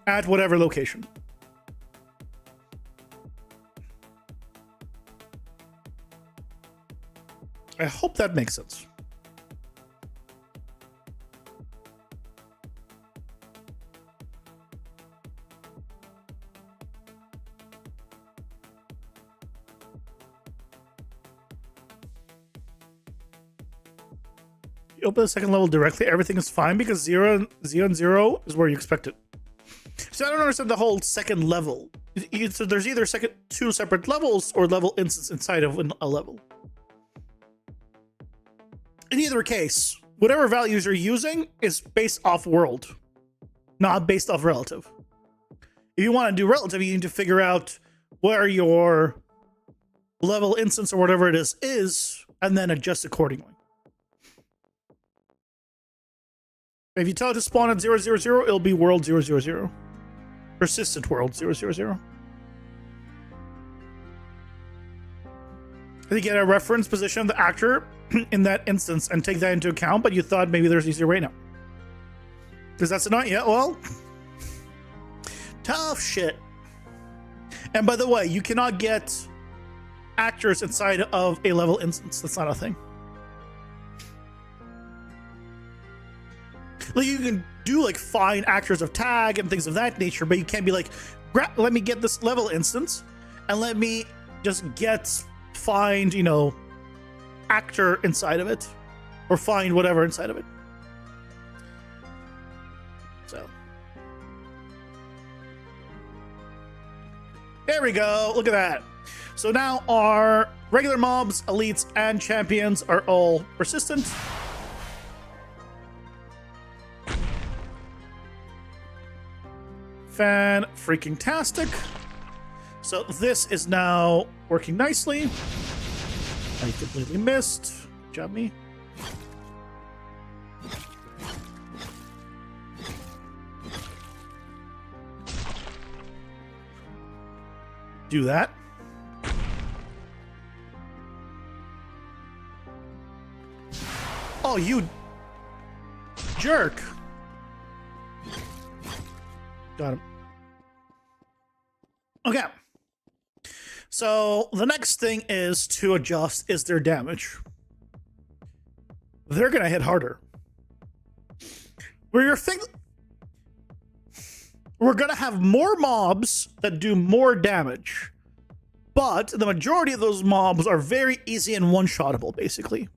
Speaker 2: at whatever location. I hope that makes sense. You open the second level directly, everything is fine because 0 and 0 is where you expect it. So I don't understand the whole second level. So there's either two separate levels or level instance inside of a level. In either case, whatever values you're using is based off world, not based off relative. If you want to do relative, you need to figure out where your level instance or whatever it is, and then adjust accordingly. If you tell it to spawn at 000, it'll be world 000. Persistent world 000. I think you get a reference position of the actor in that instance and take that into account, but you thought maybe there's an easier way now. Because that's not yet. Well, tough shit. And by the way, you cannot get actors inside of a level instance. That's not a thing. Like, you can do like find actors of tag and things of that nature, but you can't be like, let me get this level instance and let me just find, actor inside of it, or find whatever inside of it. So there we go. Look at that. So now our regular mobs, elites, and champions are all persistent. Fan freaking tastic. So this is now working nicely. I completely missed. Good job, me. Do that. Oh, you jerk. Got him. Okay. So the next thing is to adjust is their damage. They're gonna hit harder. We're gonna have more mobs that do more damage, but the majority of those mobs are very easy and one-shottable, basically.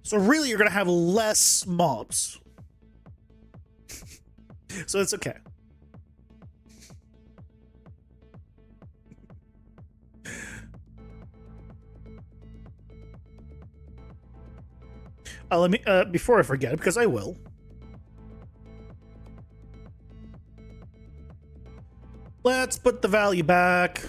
Speaker 2: So really, you're gonna have less mobs. So it's okay. Let me before I forget, because I will. Let's put the value back.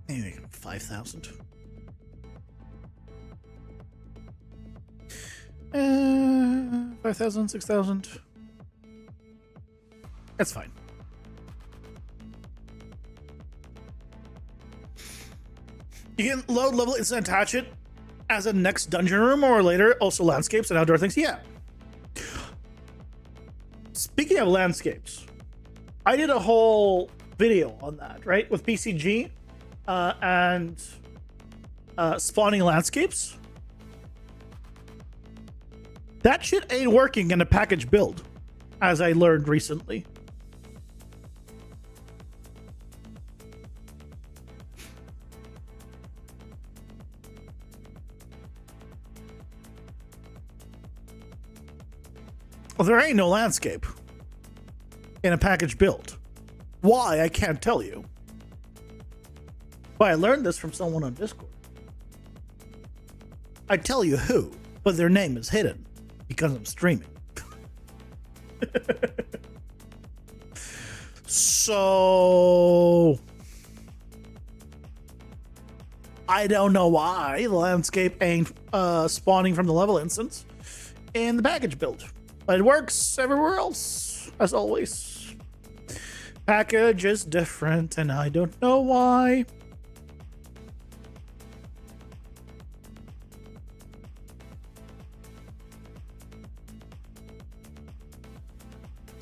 Speaker 2: Maybe 5,000. 5,000, 6,000. That's fine. You can load level it and attach it as a next dungeon room or later. Also landscapes and outdoor things. Yeah. Speaking of landscapes, I did a whole video on that, right? With PCG and spawning landscapes. That shit ain't working in a package build, as I learned recently. Well, there ain't no landscape in a package build. Why, I can't tell you. But I learned this from someone on Discord. I tell you who, but their name is hidden because I'm streaming. So I don't know why the landscape ain't spawning from the level instance in the package build. But it works everywhere else, as always. Package is different, and I don't know why.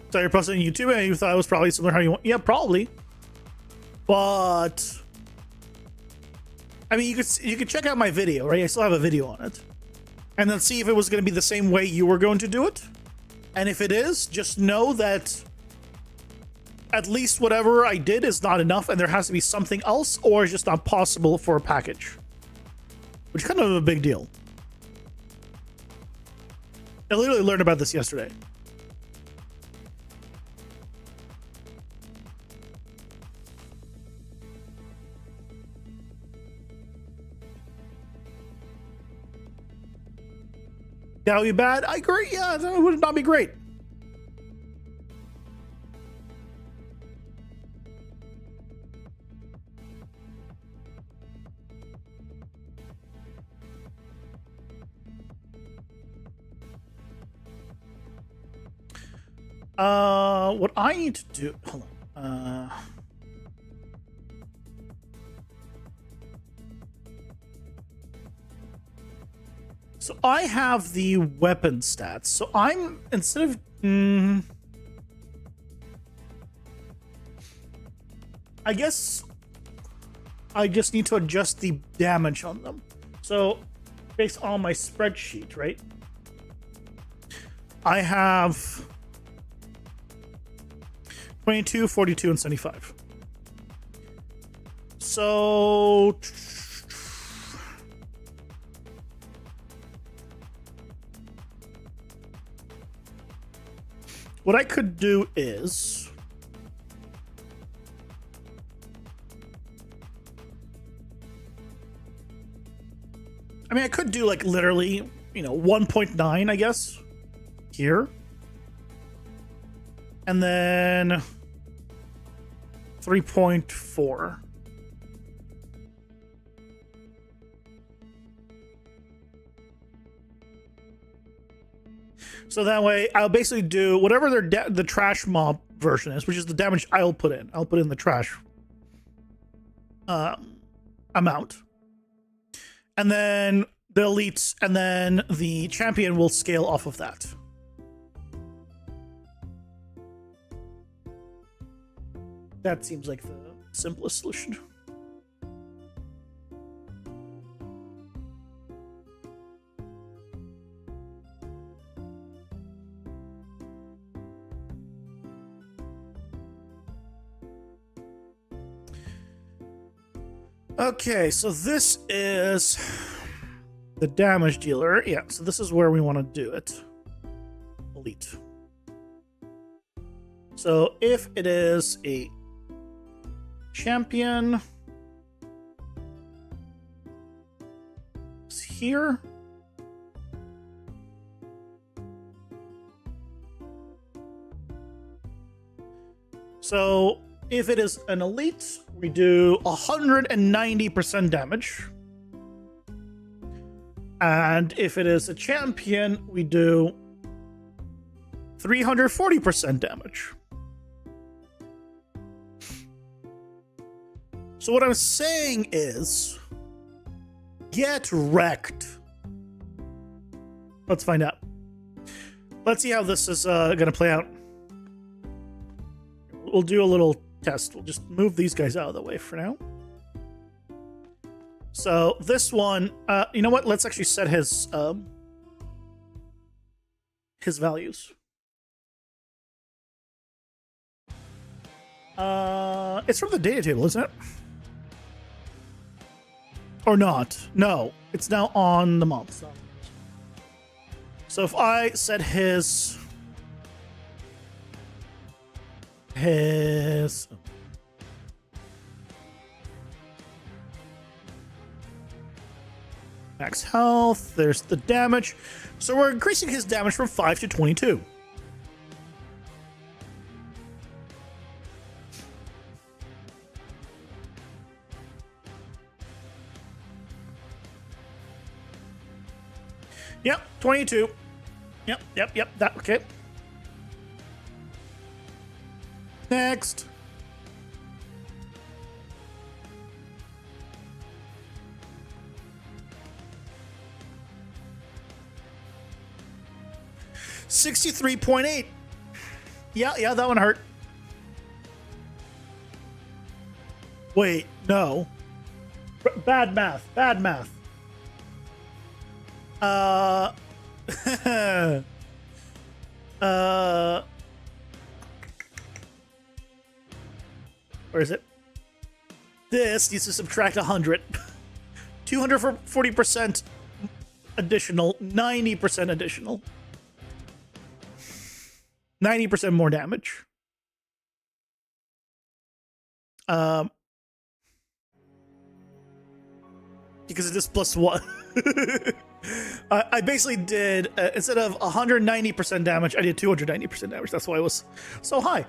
Speaker 2: So you're posting on YouTube, and you thought it was probably similar how you want. Yeah, probably. But I mean, you could check out my video, right? I still have a video on it, and then see if it was going to be the same way you were going to do it. And if it is, just know that at least whatever I did is not enough, and there has to be something else, or it's just not possible for a package, which is kind of a big deal. I literally learned about this yesterday. That would be bad. I agree. Yeah, that would not be great. What I need to do. Hold on. So I have the weapon stats. So I'm, instead of... I guess I just need to adjust the damage on them. So based on my spreadsheet, right? I have 22, 42, and 75. So... what I could do is... I mean, I could do like literally, 1.9, I guess, here. And then 3.4. So that way, I'll basically do whatever the trash mob version is, which is the damage I'll put in. I'll put in the trash amount. And then the elites, and then the champion will scale off of that. That seems like the simplest solution. Okay, so this is the damage dealer. Yeah, so this is where we want to do it. Elite. So if it is a champion, here. So if it is an elite, we do 190% damage. And if it is a champion, we do 340% damage. So what I'm saying is, get wrecked. Let's find out. Let's see how this is going to play out. We'll do a little test. We'll just move these guys out of the way for now. So this one, you know what? Let's actually set his values. It's from the data table, isn't it? Or not? No, it's now on the mob. So if I set his max health, there's the damage. So we're increasing his damage from 5 to 22. Yep, 22. Yep, that, okay. Next. $63.8. Yeah, that one hurt. Wait, no. Bad math. Where is it? This needs to subtract 100. 240% additional, 90% additional. 90% more damage. Because it is +1. I basically did, instead of 190% damage, I did 290% damage. That's why it was so high.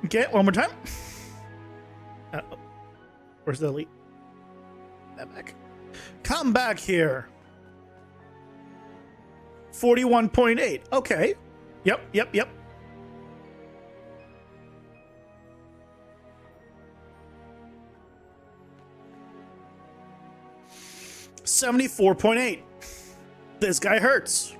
Speaker 2: Okay, one more time. Where's the elite? That back. Come back here. 41.8. Okay. Yep. 74.8. This guy hurts.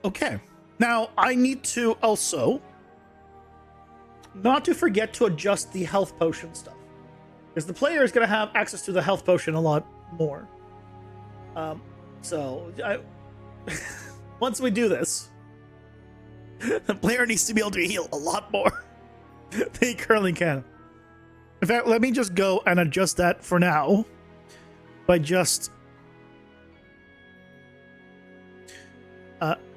Speaker 2: Okay. Now I need to also not to forget to adjust the health potion stuff, because the player is going to have access to the health potion a lot more. Once we do this, the player needs to be able to heal a lot more than he currently can. In fact, let me just go and adjust that for now by just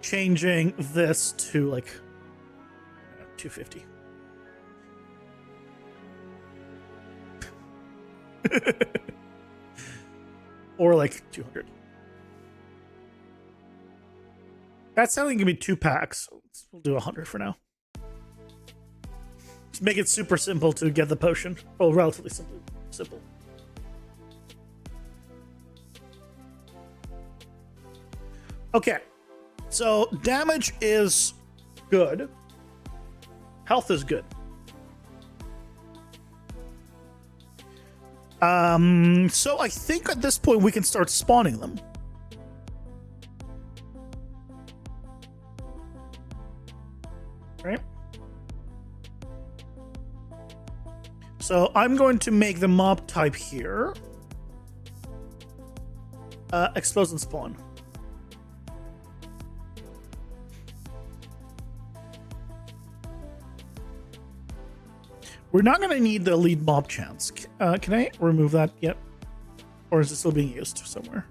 Speaker 2: changing this to like 250. Or like 200. That's only gonna be 2 packs. We'll do 100 for now. Just make it super simple to get the potion. Well, relatively simple. Okay. So damage is good. Health is good. So I think at this point we can start spawning them. Right? So I'm going to make the mob type here. Explosion spawn. We're not going to need the lead mob chance. Can I remove that yet? Or is it still being used somewhere?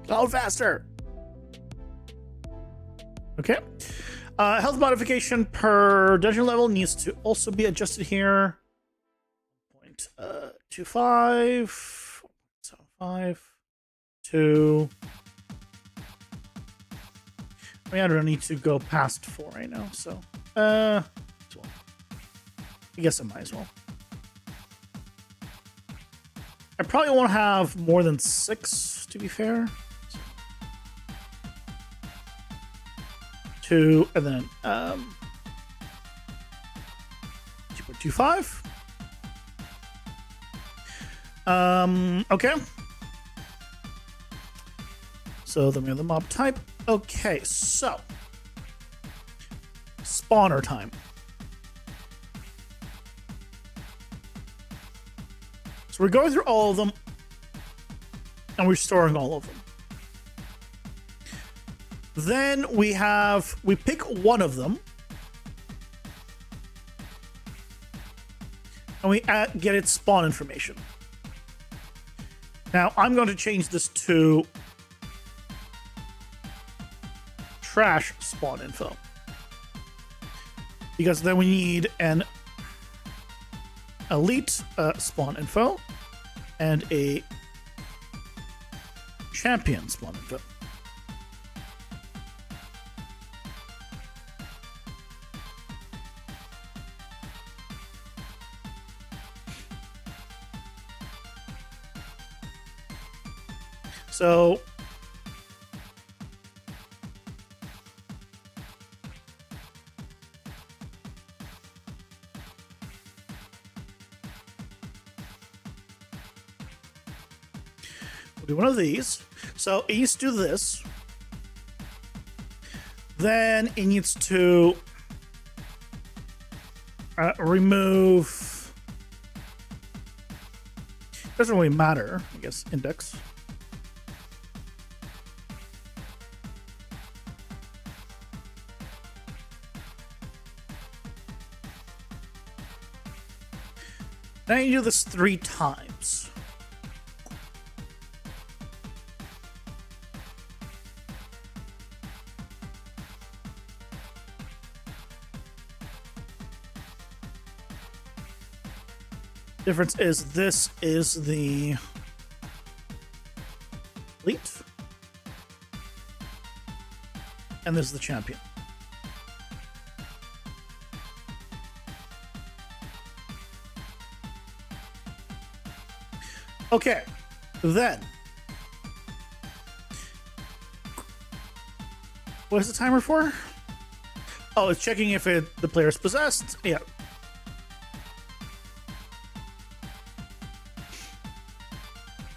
Speaker 2: Load faster. Okay. Health modification per dungeon level needs to also be adjusted here. 0.25, 0.75, 2. I mean, I don't need to go past 4 right now, so I guess I might as well. I probably won't have more than 6, to be fair. 2, and then 2.25. Okay. So then we have the mob type. Okay, so spawner time. So we're going through all of them, and we're storing all of them. Then we pick one of them, and we get its spawn information. Now I'm going to change this to trash spawn info, because then we need an elite spawn info and a champion spawn info. So we'll do one of these. So it needs to do this. Then it needs to remove. Doesn't really matter, I guess. Index. Now you do this 3 times. Difference is this is the elite, and this is the champion. Okay, then what is the timer for? Oh, it's checking if the player is possessed. Yeah.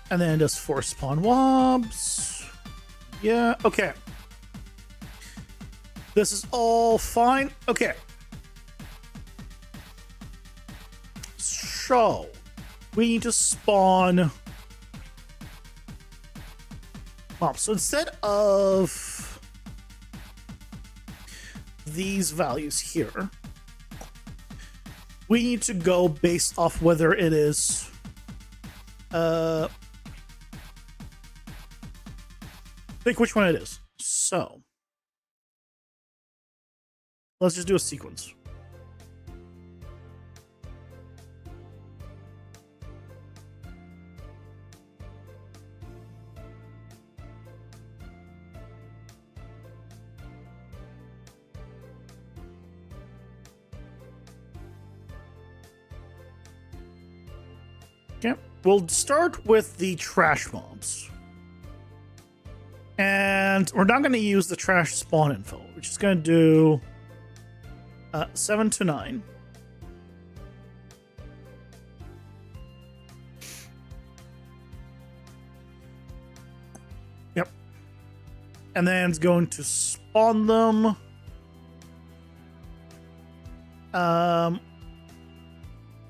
Speaker 2: And then just force spawn mobs. Yeah, okay. This is all fine. Okay. So we need to spawn mobs. So instead of these values here, we need to go based off whether it is think which one it is. So let's just do a sequence. Okay, we'll start with the trash mobs. And we're not going to use the trash spawn info. We're just going to do 7 to 9. Yep. And then it's going to spawn them. And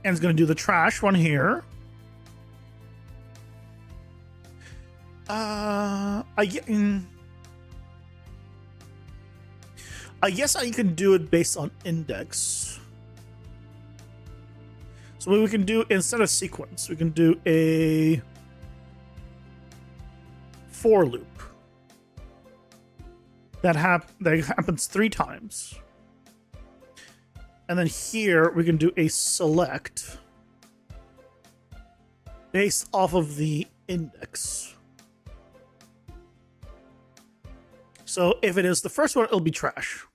Speaker 2: it's going to do the trash one here. I guess I can do it based on index. So what we can do instead of sequence, we can do a for loop. That happens 3 times. And then here we can do a select based off of the index. So if it is the first one, it'll be trash.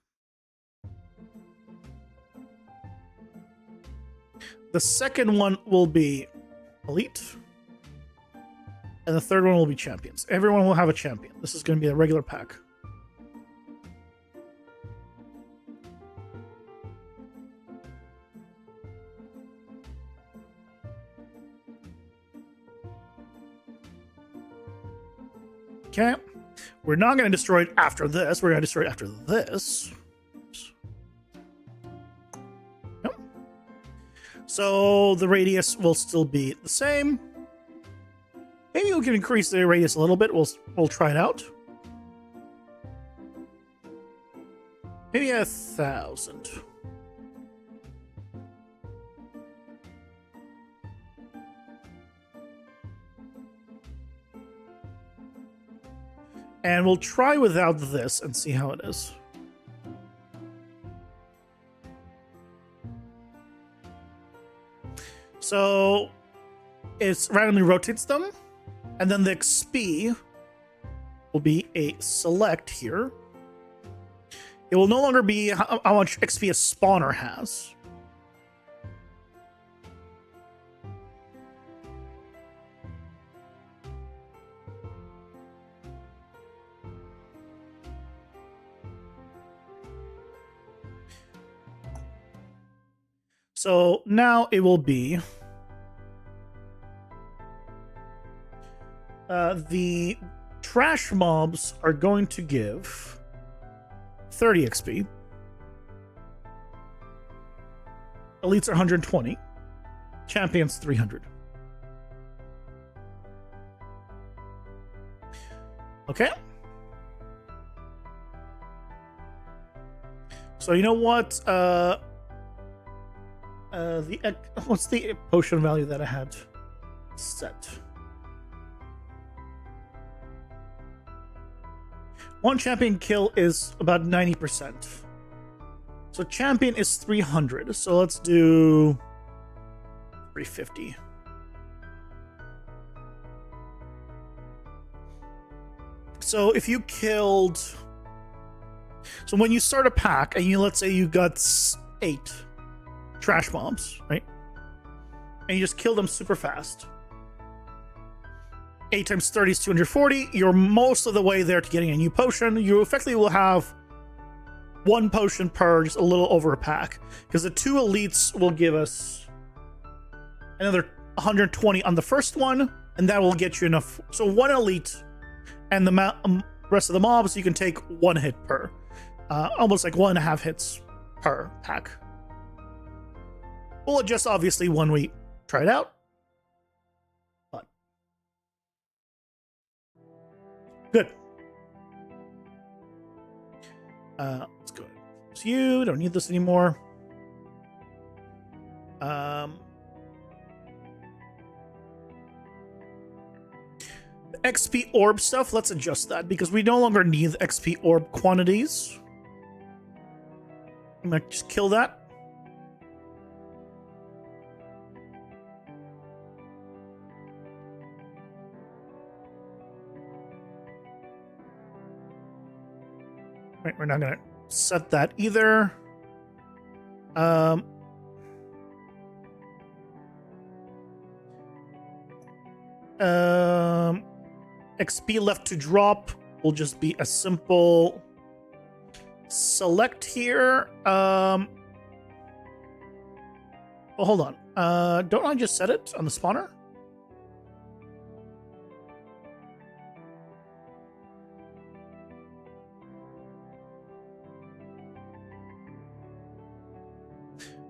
Speaker 2: The second one will be elite. And the third one will be champions. Everyone will have a champion. This is going to be a regular pack. Okay. We're not going to destroy it after this. We're going to destroy it after this. Yep. So the radius will still be the same. Maybe we can increase the radius a little bit. We'll try it out. Maybe 1,000. And we'll try without this and see how it is. So it randomly rotates them. And then the XP will be a select here. It will no longer be how much XP a spawner has. So now it will be the trash mobs are going to give 30 XP. Elites are 120. Champions 300. Okay. So you know what? What's the potion value that I had set? One champion kill is about 90%. So champion is 300. So let's do 350. So if you killed... So when you start a pack and let's say you got 8 trash mobs, right? And you just kill them super fast. 8 times 30 is 240. You're most of the way there to getting a new potion. You effectively will have 1 potion per, just a little over a pack. Because the 2 elites will give us another 120 on the first one, and that will get you enough. So 1 elite, and the rest of the mobs, you can take 1 hit per. Almost like 1.5 hits per pack. We'll adjust, obviously, when we try it out. But good. Let's go ahead. It's you. Don't need this anymore. The XP orb stuff, let's adjust that because we no longer need the XP orb quantities. I'm gonna just kill that. Right, we're not gonna set that either. XP left to drop will just be a simple select here. Well, hold on. Don't I just set it on the spawner?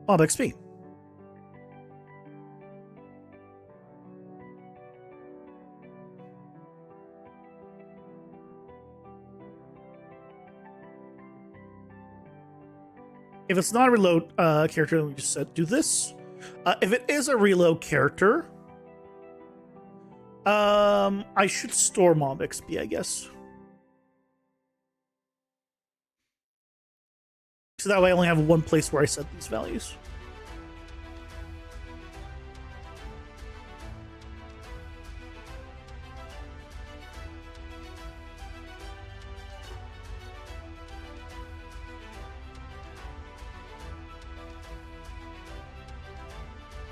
Speaker 2: Mob XP. If it's not a reload character, then we just do this. If it is a reload character, I should store mob XP, I guess. So that way I only have one place where I set these values.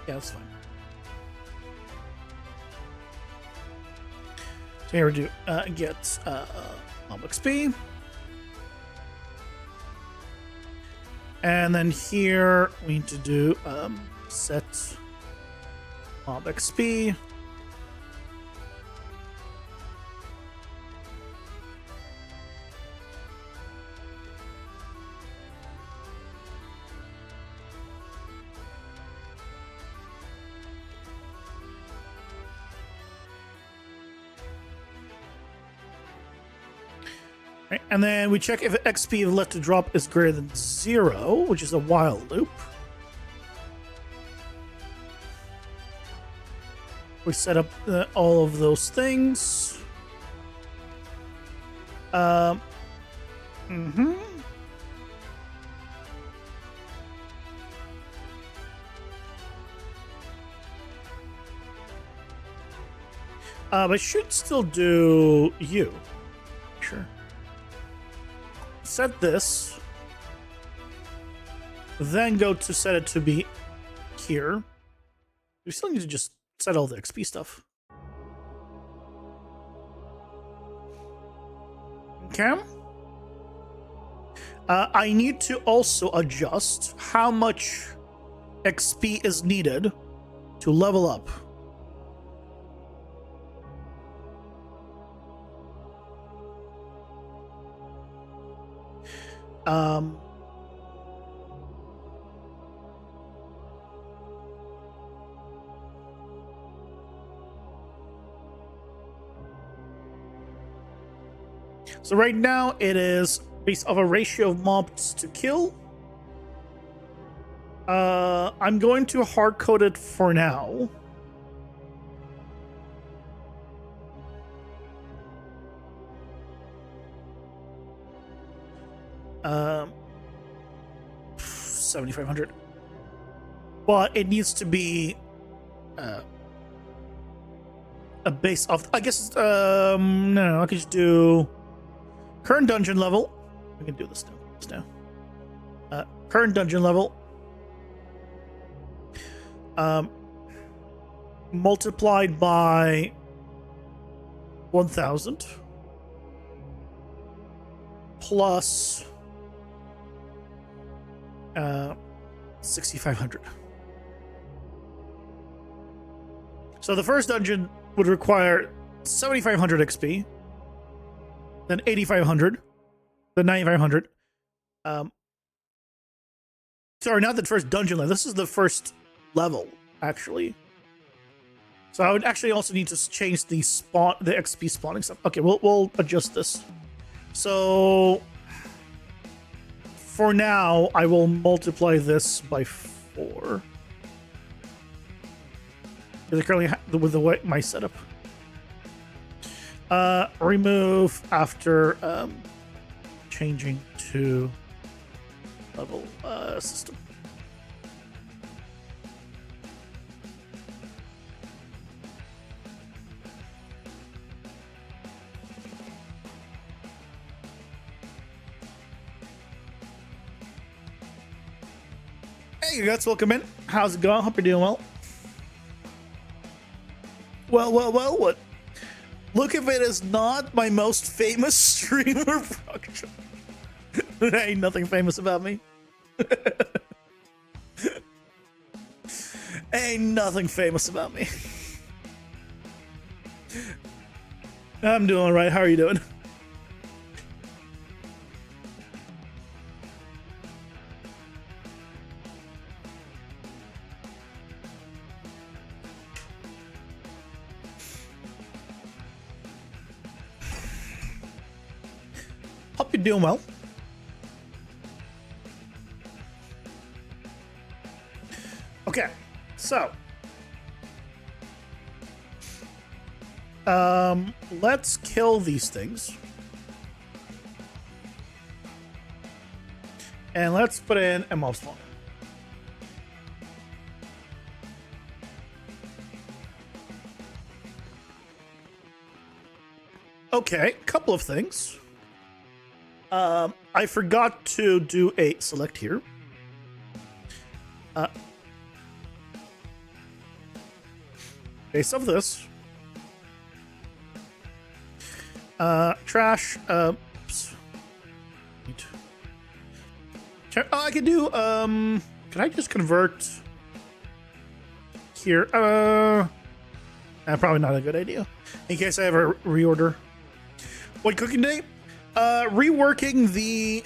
Speaker 2: Yeah, that's fine. So here we do get mob XP. And then here we need to do set mob XP. Right, and then we check if XP left to drop is greater than 0, which is a while loop. We set up all of those things. I should still do you. Sure. Set this. Then go to set it to be here. We still need to just set all the XP stuff. Okay. I need to also adjust how much XP is needed to level up. So right now it is based off a ratio of mobs to kill. I'm going to hard code it for now. Um, 7,500. But it needs to be a base of, I guess, no, I could just do current dungeon level. We can do this now. Current dungeon level. Multiplied by 1,000 plus 6,500. So the first dungeon would require 7,500 XP, then 8,500, then 9,500. Sorry, not the first dungeon level. This is the first level, actually. So I would actually also need to change the XP spawning stuff. Okay, we'll adjust this. So for now, I will multiply this by 4. Because currently with the way my setup. Remove after changing to level system. Hey, you guys, welcome in. How's it going? Hope you're doing well. Well, what? Look if it is not my most famous streamer production. There ain't nothing famous about me. Ain't nothing famous about me. I'm doing alright. How are you doing? Hope you're doing well. Okay, so let's kill these things. And let's put in a mob spawn. Okay, couple of things. I forgot to do a select here. Based off this. Trash. Oops. Oh, I could do. Can I just convert here? Probably not a good idea. In case I ever reorder. What cooking day? Reworking the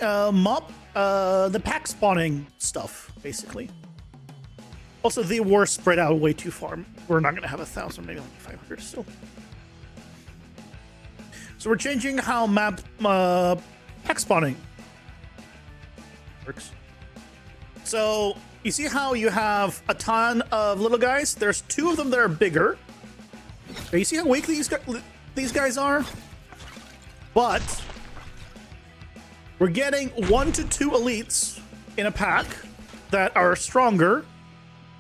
Speaker 2: the pack spawning stuff, basically. Also, they were spread out way too far. We're not gonna have 1,000, maybe only 500 still. So we're changing how map pack spawning works. So you see how you have a ton of little guys? There's 2 of them that are bigger. Okay, you see how weak these guys are? But we're getting 1 to 2 elites in a pack that are stronger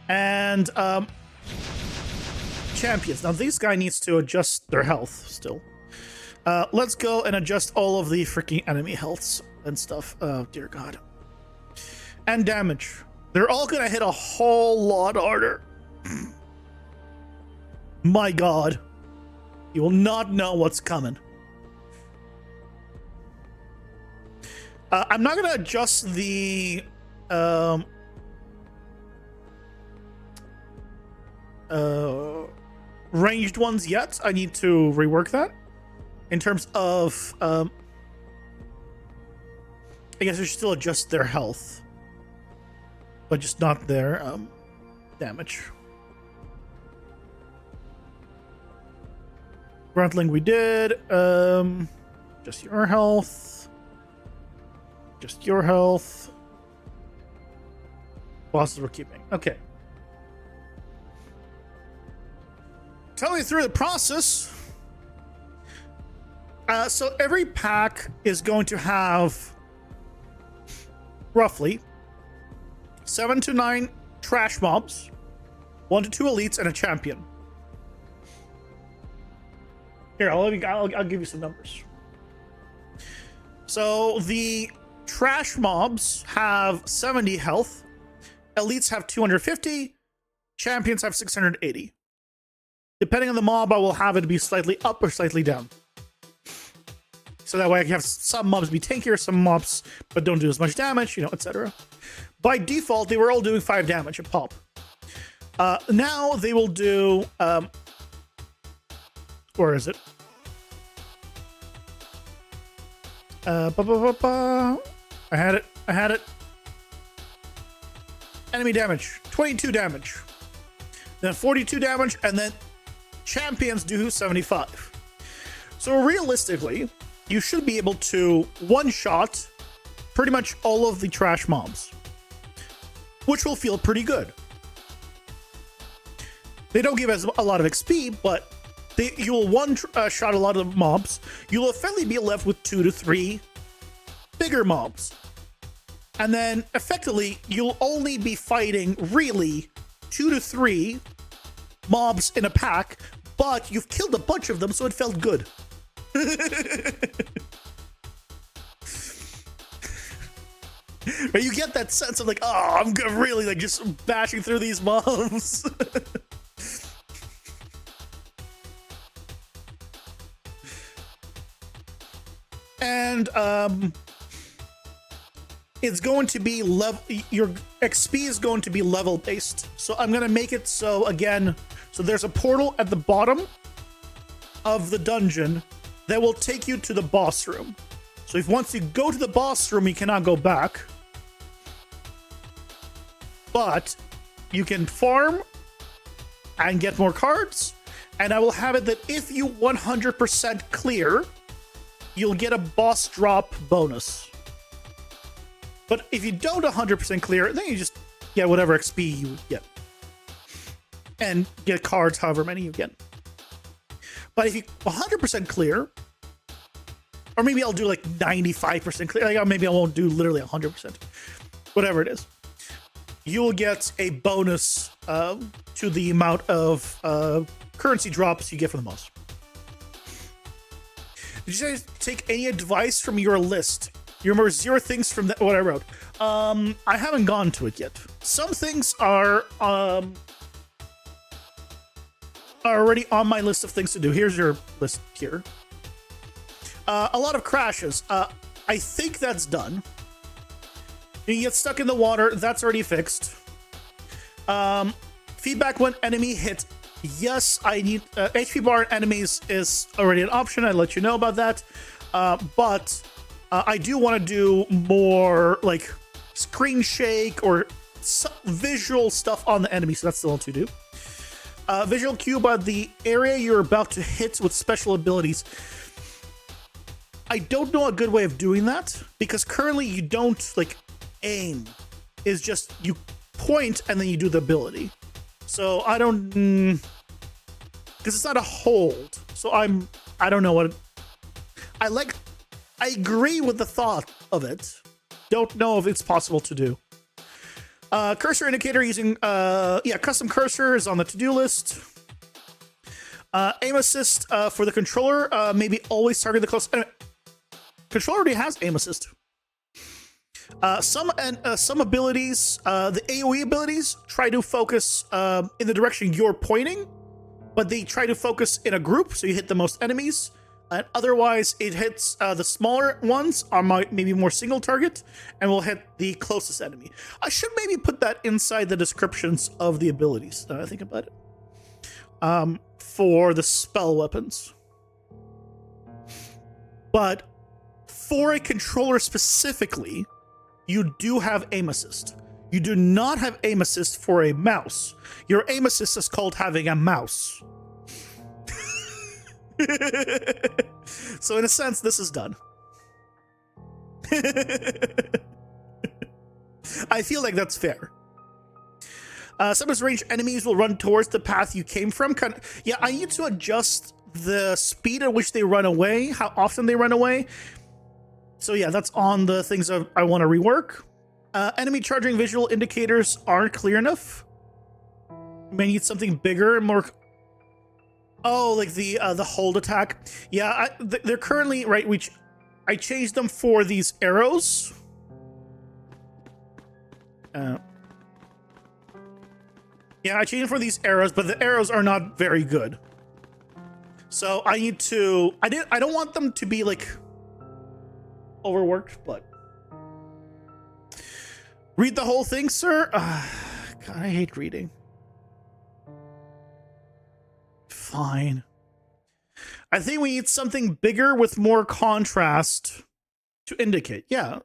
Speaker 2: and champions. Now this guy needs to adjust their health still. Let's go and adjust all of the freaking enemy healths and stuff. Oh dear God. And damage. They're all gonna hit a whole lot harder. My God. You will not know what's coming. I'm not gonna adjust the ranged ones yet. I need to rework that in terms of I guess I should still adjust their health, but just not their damage. Gruntling we did. Just your health. Just your health. Bosses we're keeping. Okay. Tell me through the process. So every pack is going to have roughly 7 to 9 trash mobs, 1 to 2 elites, and a champion. Here, I'll give you some numbers. So the trash mobs have 70 health, elites have 250, champions have 680. Depending on the mob, I will have it be slightly up or slightly down. So that way I can have some mobs be tankier, some mobs but don't do as much damage, you know, etc. By default, they were all doing 5 damage a pop. Now they will do... where is it? I had it. Enemy damage, 22 damage. Then 42 damage, and then champions do 75. So realistically, you should be able to one-shot pretty much all of the trash mobs, which will feel pretty good. They don't give us a lot of XP, but you will one-shot a lot of mobs. You'll effectively be left with 2 to 3 bigger mobs. And then, effectively, you'll only be fighting, really, 2 to 3 mobs in a pack, but you've killed a bunch of them, so it felt good. But you get that sense of like, oh, I'm really like just bashing through these mobs. And it's going to be your XP is going to be level based. So I'm going to make it so again, so there's a portal at the bottom of the dungeon that will take you to the boss room. So if once you go to the boss room, you cannot go back. But you can farm and get more cards. And I will have it that if you 100% clear, you'll get a boss drop bonus. But if you don't 100% clear, then you just get whatever XP you get. And get cards, however many you get. But if you 100% clear, or maybe I'll do like 95% clear, like maybe I won't do literally 100%. whatever it is, you will get a bonus to the amount of currency drops you get for the most. Did you guys take any advice from your list? You remember 0 things from what I wrote? I haven't gone to it yet. Some things are already on my list of things to do. Here's your list here. A lot of crashes. I think that's done. You get stuck in the water. That's already fixed. Feedback when enemy hit. Yes, I need HP bar in enemies is already an option. I let you know about that. But I do want to do more like screen shake or visual stuff on the enemy. So that's still to do. Visual cue by the area you're about to hit with special abilities. I don't know a good way of doing that because currently you don't like aim. It's just you point and then you do the ability. So I don't, because it's not a hold. So I don't know what I agree with the thought of it. Don't know if it's possible to do. Cursor indicator using, custom cursor is on the to-do list. Aim assist for the controller, maybe always target the close enemy. Controller already has aim assist. Some abilities, the AoE abilities, try to focus in the direction you're pointing, but they try to focus in a group, so you hit the most enemies. And otherwise, it hits the smaller ones are maybe more single target, and will hit the closest enemy. I should maybe put that inside the descriptions of the abilities. Now I think about it. For the spell weapons, but for a controller specifically, you do have aim assist. You do not have aim assist for a mouse. Your aim assist is called having a mouse. So in a sense, this is done. I feel like that's fair. Sometimes ranged enemies will run towards the path you came from. Yeah, I need to adjust the speed at which they run away, how often they run away. So yeah, that's on the things I want to rework. Enemy charging visual indicators aren't clear enough. May need something bigger and more. Oh, like the hold attack. Yeah, they're currently right. Which I changed them for these arrows. Yeah, I changed them for these arrows, but the arrows are not very good. So I need to. I don't want them to be like overworked, but read the whole thing, sir. God, I hate reading. Fine. I think we need something bigger with more contrast to indicate. Yeah.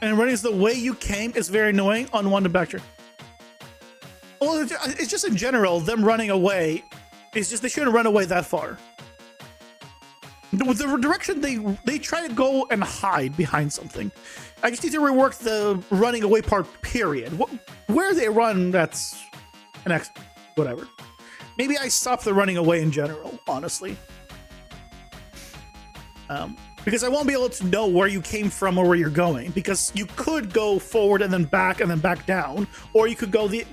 Speaker 2: And running is the way you came is very annoying. Unwanted backtrack. Well, it's just in general, them running away. It's just they shouldn't run away that far. With the direction they try to go and hide behind something. I just need to rework the running away part, period. Where they run, that's an X, whatever. Maybe I stop the running away in general, honestly. Because I won't be able to know where you came from or where you're going. Because you could go forward and then back down. Or you could go you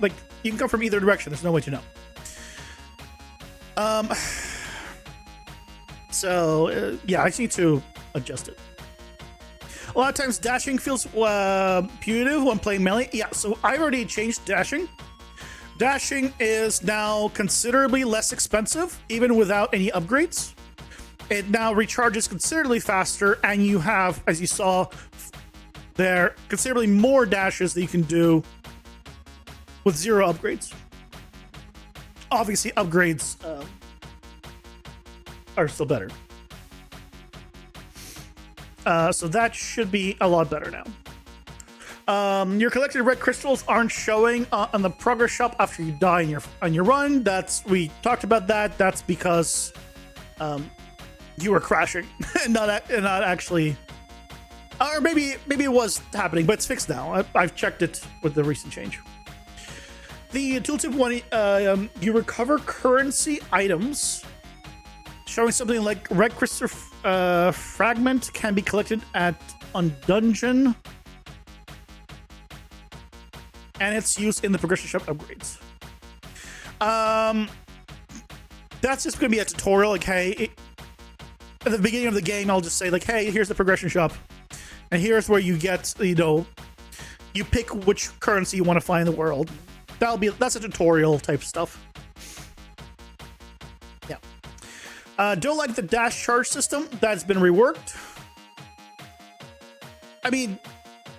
Speaker 2: can come from either direction. There's no way to know. Yeah, I just need to adjust it. A lot of times dashing feels punitive when playing melee. Yeah, so I've already changed dashing. Dashing is now considerably less expensive, even without any upgrades. It now recharges considerably faster, and you have, as you saw there, considerably more dashes that you can do with 0 upgrades. Obviously, upgrades are still better. So that should be a lot better now. Your collected red crystals aren't showing on the progress shop after you die on your run. We talked about that. That's because you were crashing and not actually, or maybe it was happening, but it's fixed now. I've checked it with the recent change. The tooltip one, you recover currency items. Showing something like red crystal fragment can be collected at on dungeon. And it's used in the progression shop upgrades. That's just going to be a tutorial. Like, hey, at the beginning of the game, I'll just say, like, hey, here's the progression shop. And here's where you get, you pick which currency you want to find in the world. That's a tutorial type stuff. Yeah. Don't like the dash charge system. That's been reworked. I mean,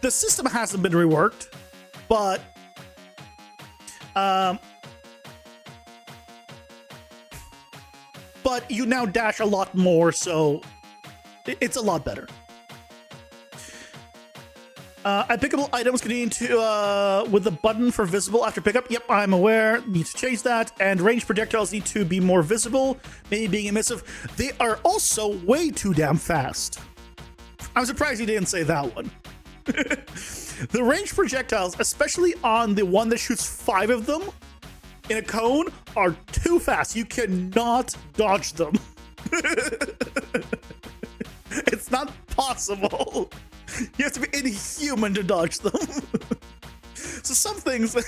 Speaker 2: the system hasn't been reworked, but you now dash a lot more, so it's a lot better. Unpickable items continue to with the button for visible after pickup. Yep, I'm aware. Need to change that. And ranged projectiles need to be more visible, maybe being emissive. They are also way too damn fast. I'm surprised you didn't say that one. The ranged projectiles, especially on the one that shoots 5 of them in a cone, are too fast. You cannot dodge them. It's not possible. You have to be inhuman to dodge them. So some things, like,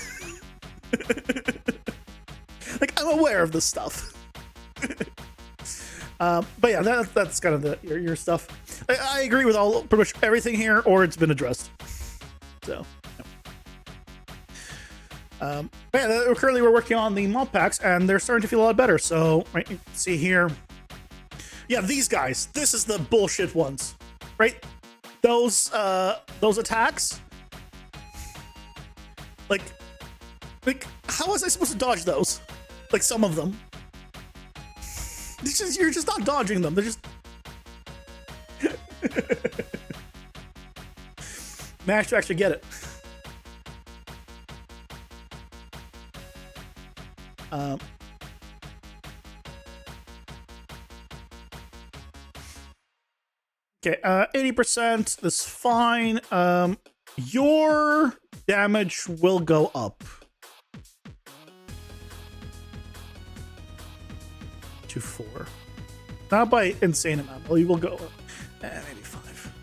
Speaker 2: I'm aware of this stuff. But yeah, that's kind of your stuff. I agree with pretty much everything here, or it's been addressed. So, yeah. But yeah, currently we're working on the mod packs, and they're starting to feel a lot better. So, right, you can see here. Yeah, these guys. This is the bullshit ones, right? Those attacks. Like, how was I supposed to dodge those? Like, some of them. You're just not dodging them. They're just. Managed to actually get it. Okay, 80%. That's fine. Your damage will go up to 4. Not by insane amount. You will go up. Maybe 5.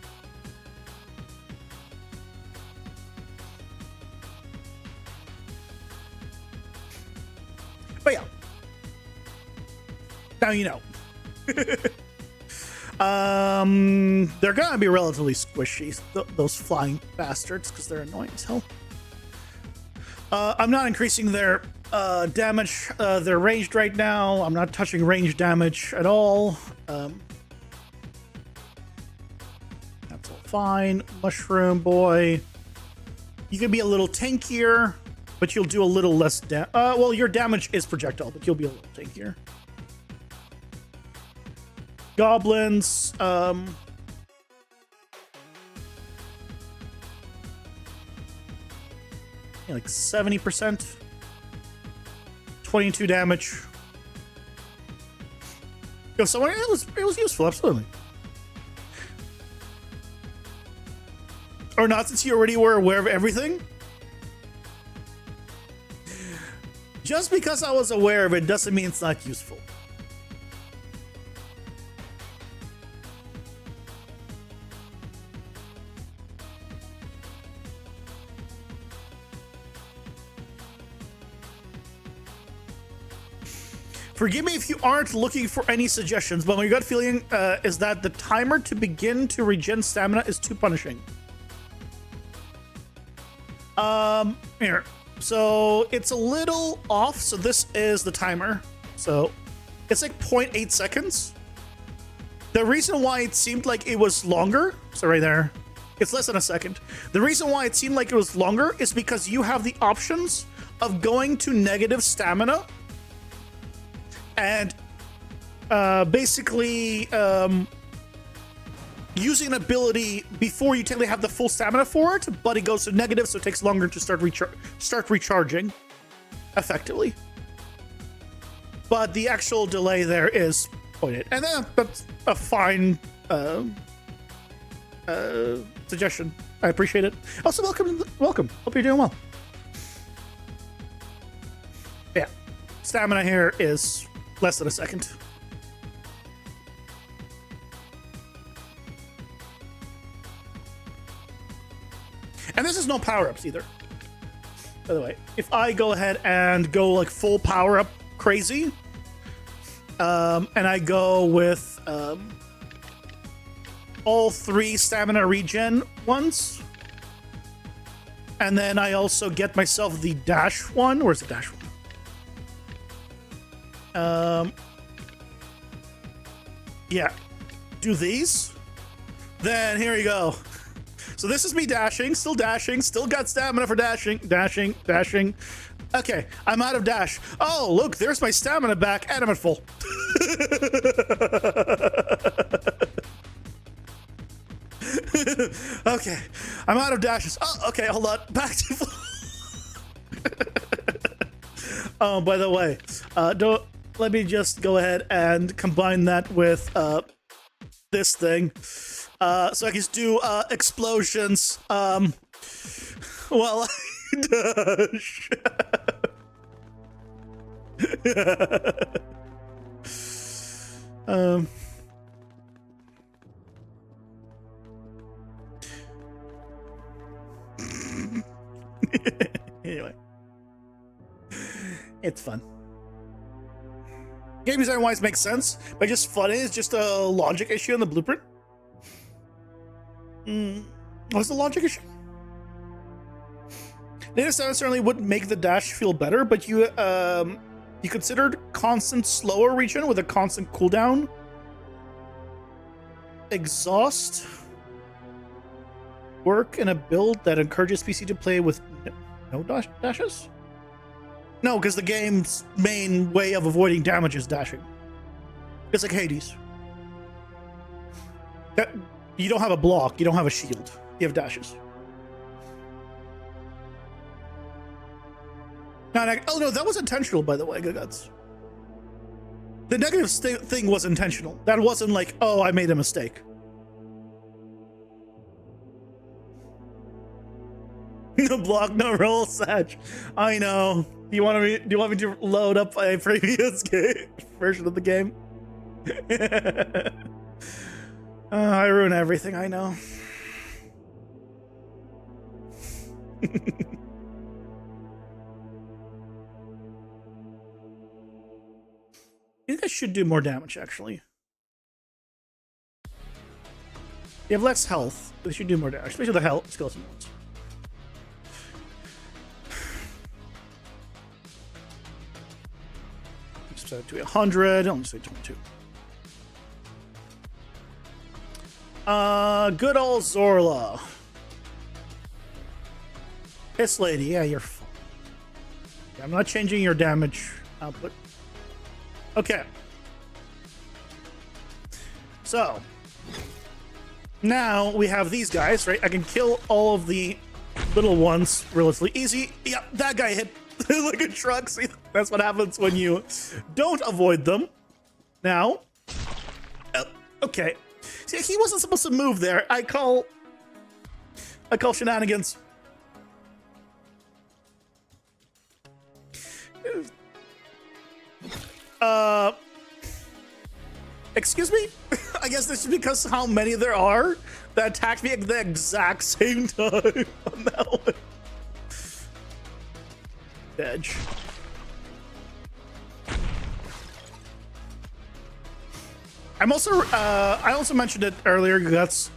Speaker 2: But yeah. Now you know. They're gonna be relatively squishy, those flying bastards, because they're annoying as hell. I'm not increasing their damage. They're ranged right now. I'm not touching range damage at all. That's all fine. Mushroom boy. You can be a little tankier, but you'll do a little less damage. Well, your damage is projectile, but you'll be a little tankier. Goblins, like 70%, 22 damage. Yo, so it was useful, absolutely. Or not, since you already were aware of everything. Just because I was aware of it doesn't mean it's not useful. Forgive me if you aren't looking for any suggestions, but my gut feeling is that the timer to begin to regen stamina is too punishing. Here. So it's a little off. So this is the timer. So it's like 0.8 seconds. The reason why it seemed like it was longer, so right there, it's less than a second. The reason why it seemed like it was longer is because you have the options of going to negative stamina and basically using an ability before you technically have the full stamina for it, but it goes to negative, so it takes longer to start recharging effectively. But the actual delay there is 0.8, and that's a fine suggestion. I appreciate it. Also, welcome. Hope you're doing well. Yeah, stamina here is less than a second. And this is no power-ups either. By the way, if I go ahead and go like full power-up crazy, and I go with all 3 stamina regen ones, and then I also get myself the dash one. Where's the dash one? Yeah, do these. Then here you go. So this is me dashing, still got stamina for dashing. Okay, I'm out of dash. Oh, look, there's my stamina back, and I'm at full. Okay, I'm out of dashes. Oh, okay, hold on. Back to full. Oh, by the way, let me just go ahead and combine that with this thing. So I can just do explosions while I dash. Anyway, it's fun. Game design wise makes sense, but just funny. It's just a logic issue in the blueprint. What's the logic issue? Data sound certainly would make the dash feel better, but you considered constant slower regen with a constant cooldown. Exhaust work in a build that encourages PC to play with no dashes? No, because the game's main way of avoiding damage is dashing. It's like Hades. You don't have a block, you don't have a shield. You have dashes. Oh no, that was intentional, by the way, Guts. The negative thing was intentional. That wasn't like, oh, I made a mistake. No block, no roll, Satch. I know. Do you want me to load up a previous version of the game? I ruin everything, I know. You guys should do more damage, actually. You have less health, but you should do more damage, especially the health skeleton ones. Set to 100. I'll just say 22. Good old Zorla. This lady, yeah, you're fine. Yeah, I'm not changing your damage output. Okay. So now we have these guys, right? I can kill all of the little ones relatively easy. Yep, that guy hit like a truck. See, that's what happens when you don't avoid them. Now, okay. See, he wasn't supposed to move there. I call shenanigans. Excuse me? I guess this is because how many there are that attacked me at the exact same time on that one. Edge. I also mentioned it earlier, Guts.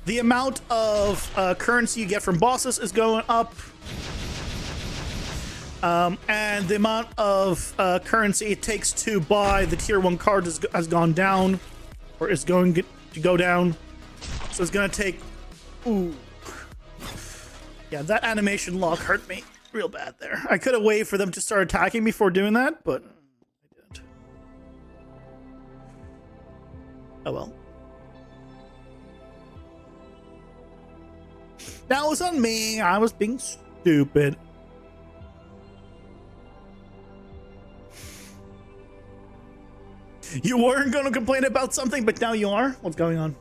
Speaker 2: The amount of currency you get from bosses is going up. And the amount of currency it takes to buy the tier 1 card has gone down, or is going to go down. So it's going to take... Ooh. Yeah, that animation lock hurt me real bad there. I could have waited for them to start attacking before doing that, but I didn't. Oh well. That was on me. I was being stupid. You weren't going to complain about something, but now you are? What's going on?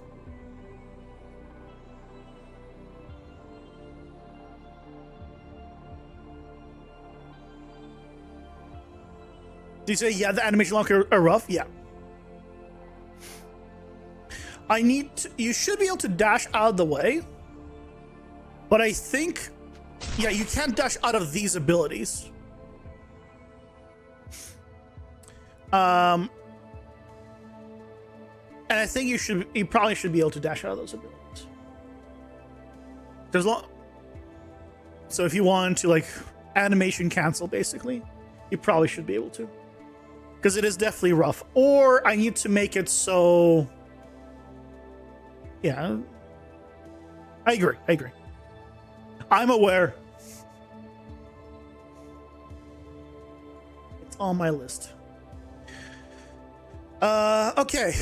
Speaker 2: Do you say, yeah, the animation lock are rough? Yeah. You should be able to dash out of the way. But I think, yeah, you can't dash out of these abilities. And I think you probably should be able to dash out of those abilities. So if you want to like animation cancel, basically, you probably should be able to. Because it is definitely rough. Or I need to make it so... Yeah. I agree. I'm aware. It's on my list. Okay.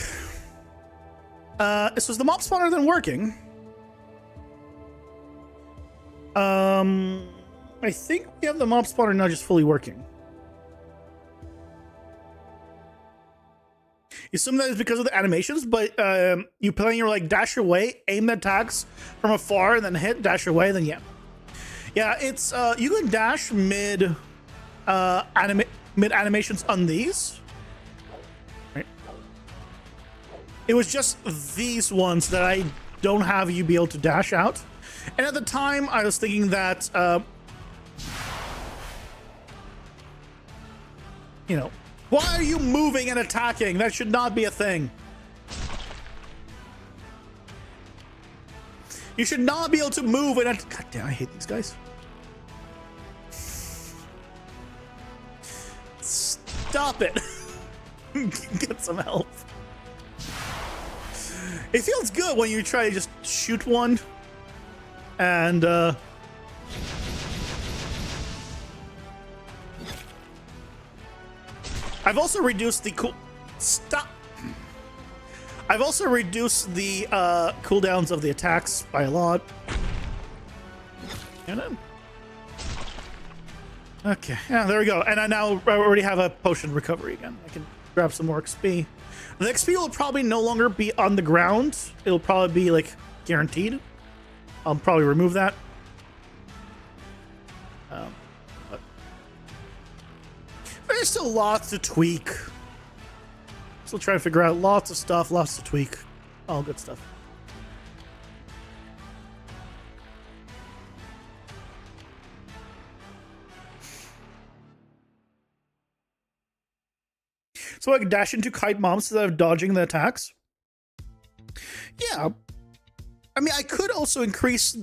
Speaker 2: So is the mob spawner then working? I think we have the mob spawner now just fully working. You assume that is because of the animations, but you plan your like dash away, aim the attacks from afar, and then hit, dash away, then yeah. Yeah, it's you can dash mid animations on these. Right. It was just these ones that I don't have you be able to dash out. And at the time, I was thinking that you know, why are you moving and attacking? That should not be a thing. You should not be able to move and God damn, I hate these guys. Stop it. Get some help. It feels good when you try to just shoot one and I've also reduced the I've also reduced the cooldowns of the attacks by a lot. Okay, yeah, there we go. And I already have a potion recovery again. I can grab some more XP. The XP will probably no longer be on the ground. It'll probably be like guaranteed. I'll probably remove that. But there's still lots to tweak. Still trying to figure out lots of stuff, lots to tweak. All good stuff. So I can dash into kite mobs instead of dodging the attacks. Yeah. I mean, I could also increase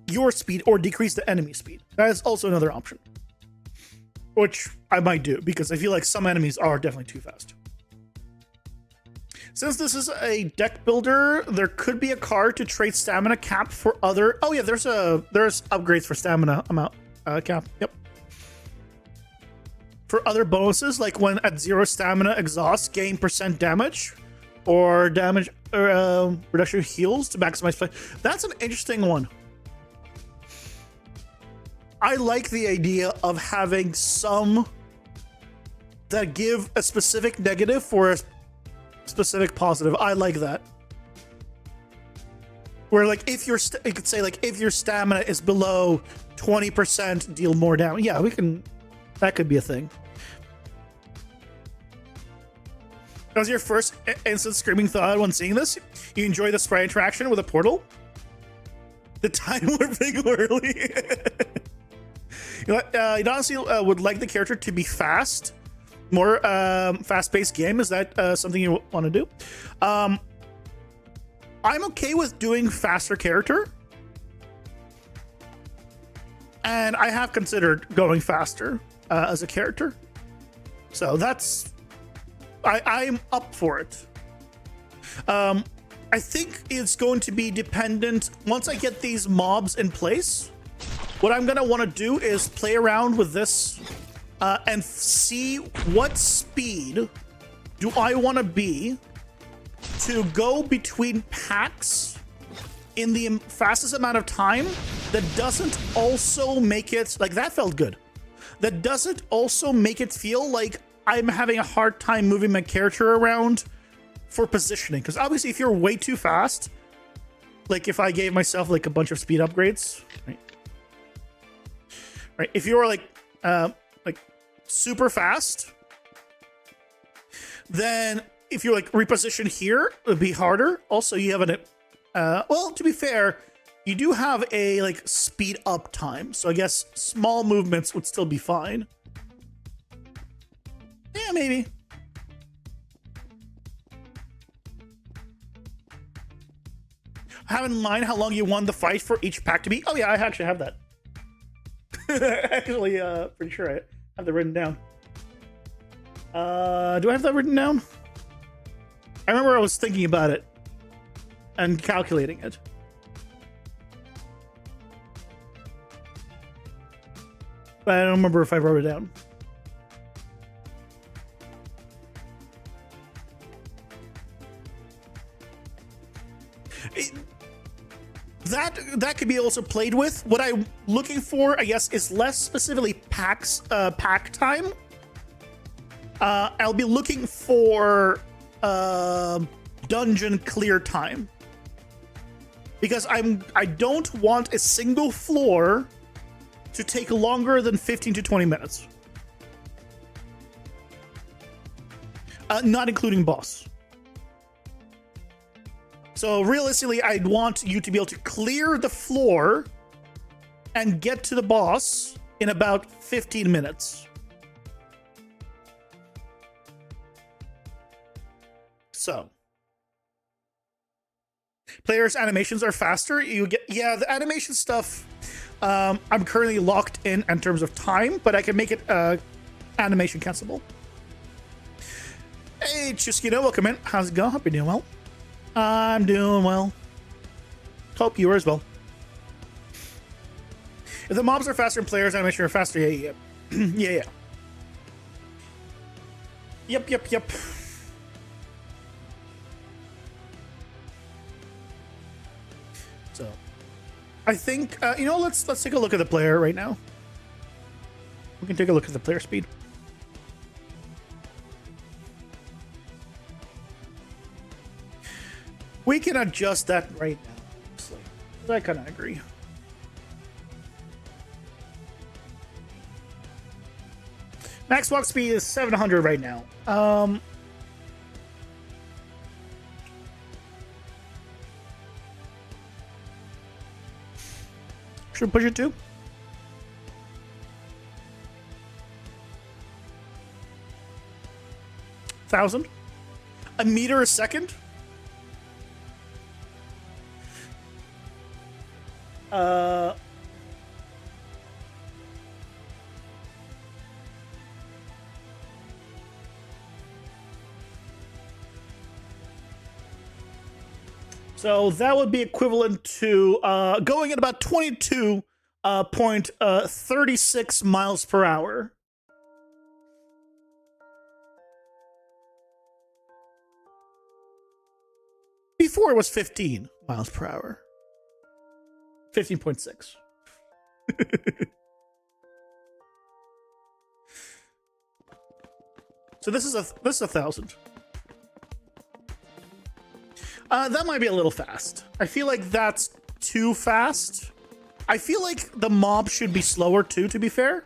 Speaker 2: your speed or decrease the enemy speed. That is also another option. Which I might do, because I feel like some enemies are definitely too fast. Since this is a deck builder, there could be a card to trade stamina cap for other... Oh yeah, there's upgrades for stamina amount cap. Yep. For other bonuses, like when at 0 stamina exhaust, gain % damage, or damage reduction heals to maximize play. That's an interesting one. I like the idea of having some that give a specific negative for a specific positive. I like that. Where like if you could say like if your stamina is below 20%, deal more damage. Yeah, we can. That could be a thing. That was your first instant screaming thought when seeing this? You enjoy the sprite interaction with a portal? The time warping early. You honestly would like the character to be fast. More fast-paced game. Is that something you want to do? I'm okay with doing faster character. And I have considered going faster as a character. So that's... I'm up for it. I think it's going to be dependent... Once I get these mobs in place, what I'm going to want to do is play around with this and see what speed do I want to be to go between packs in the fastest amount of time that doesn't also make it... Like, that felt good. That doesn't also make it feel like I'm having a hard time moving my character around for positioning. Because obviously, if you're way too fast, like if I gave myself like a bunch of speed upgrades, right? If you're like super fast, then if you like reposition here, it would be harder. Also, you have an well, to be fair, You do have a like speed up time, so I guess small movements would still be fine. Yeah, maybe. Have in mind how long you want the fight for each pack to be. Oh yeah, I actually have that. Actually, pretty sure I have that written down. Do I have that written down? I remember I was thinking about it and calculating it. But I don't remember if I wrote it down. That could be also played with. What I'm looking for, I guess, is less specifically pack time. I'll be looking for dungeon clear time, because I don't want a single floor to take longer than 15 to 20 minutes. Not including boss. So realistically, I'd want you to be able to clear the floor and get to the boss in about 15 minutes. So players' animations are faster. You get, yeah, the animation stuff. I'm currently locked in terms of time, but I can make it animation cancelable. Hey, Chusquito, welcome in. How's it going? Hope you're doing well. I'm doing well. Hope you are as well. If the mobs are faster and players' animation are faster, yeah. Yeah. Yep. So, I think you know. Let's take a look at the player right now. We can take a look at the player speed. We can adjust that right now, honestly. I kind of agree. Max walk speed is 700 right now. Should we push it to 1,000? A meter a second? So that would be equivalent to going at about 22.36 miles per hour. Before it was 15 miles per hour. 15.6. So this is 1,000. That might be a little fast. I feel like that's too fast. I feel like the mob should be slower too, to be fair.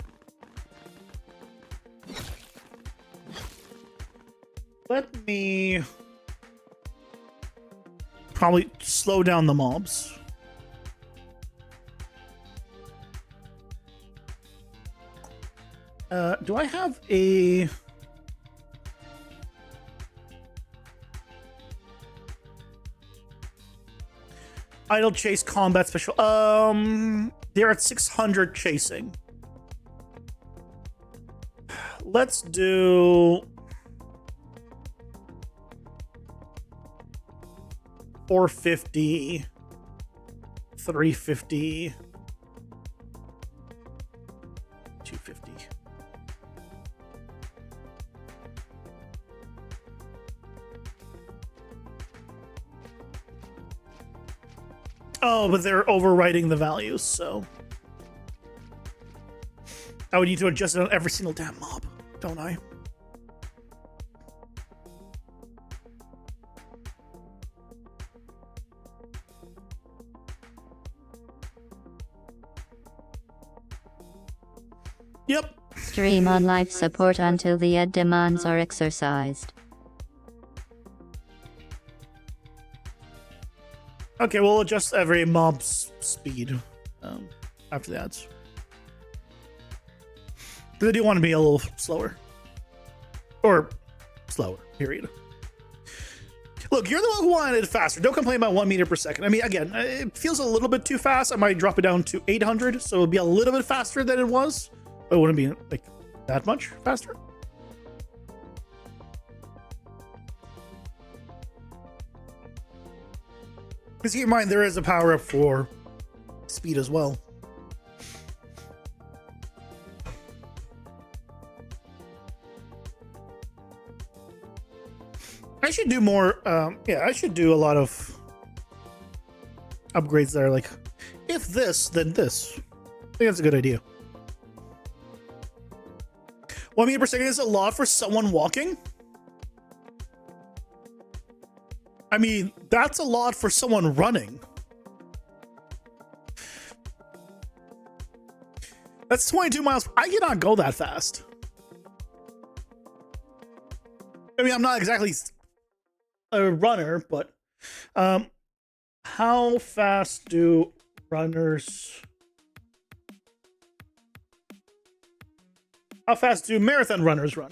Speaker 2: Let me probably slow down the mobs. Do I have a... idle chase combat special? They're at 600 chasing. Let's do 450, 350, 250. Oh, but they're overwriting the values, so I would need to adjust it on every single damn mob, don't I? Yep.
Speaker 3: Stream on life support until the ed demands are exercised.
Speaker 2: Okay, we'll adjust every mob's speed after that. Because I do want to be a little slower. Or slower, period. Look, you're the one who wanted it faster. Don't complain about 1 meter per second. I mean, again, it feels a little bit too fast. I might drop it down to 800, so it would be a little bit faster than it was. But it wouldn't be like that much faster. Because keep in mind, there is a power up for speed as well. I should do more. Yeah, I should do a lot of upgrades that are like, if this, then this. I think that's a good idea. 1 meter per second is a lot for someone walking. I mean, that's a lot for someone running. That's 22 miles. I cannot go that fast. I mean, I'm not exactly a runner, but how fast do runners... How fast do marathon runners run?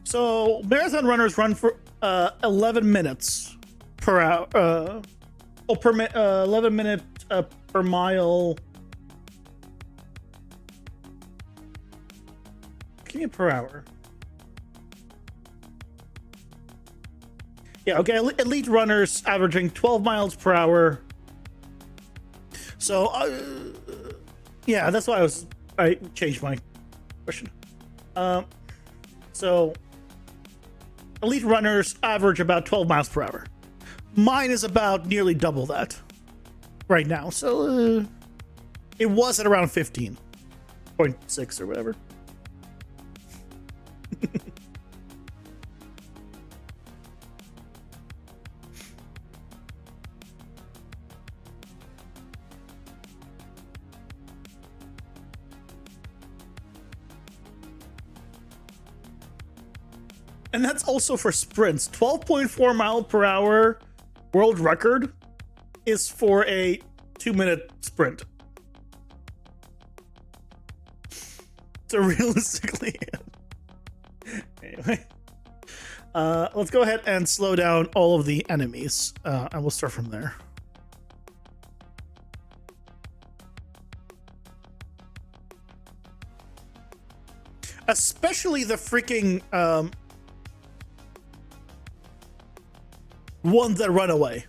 Speaker 2: So marathon runners run for 11 minutes per hour. 11 minutes per mile. Give me per hour. Yeah, okay. Elite runners averaging 12 miles per hour. So, yeah, that's why I changed my question. So, elite runners average about 12 miles per hour. Mine is about nearly double that right now. So, it was at around 15.6 or whatever. And that's also for sprints. 12.4 mile per hour world record is for a 2-minute sprint. So realistically, anyway, let's go ahead and slow down all of the enemies, and we'll start from there. Especially the freaking ones that run away.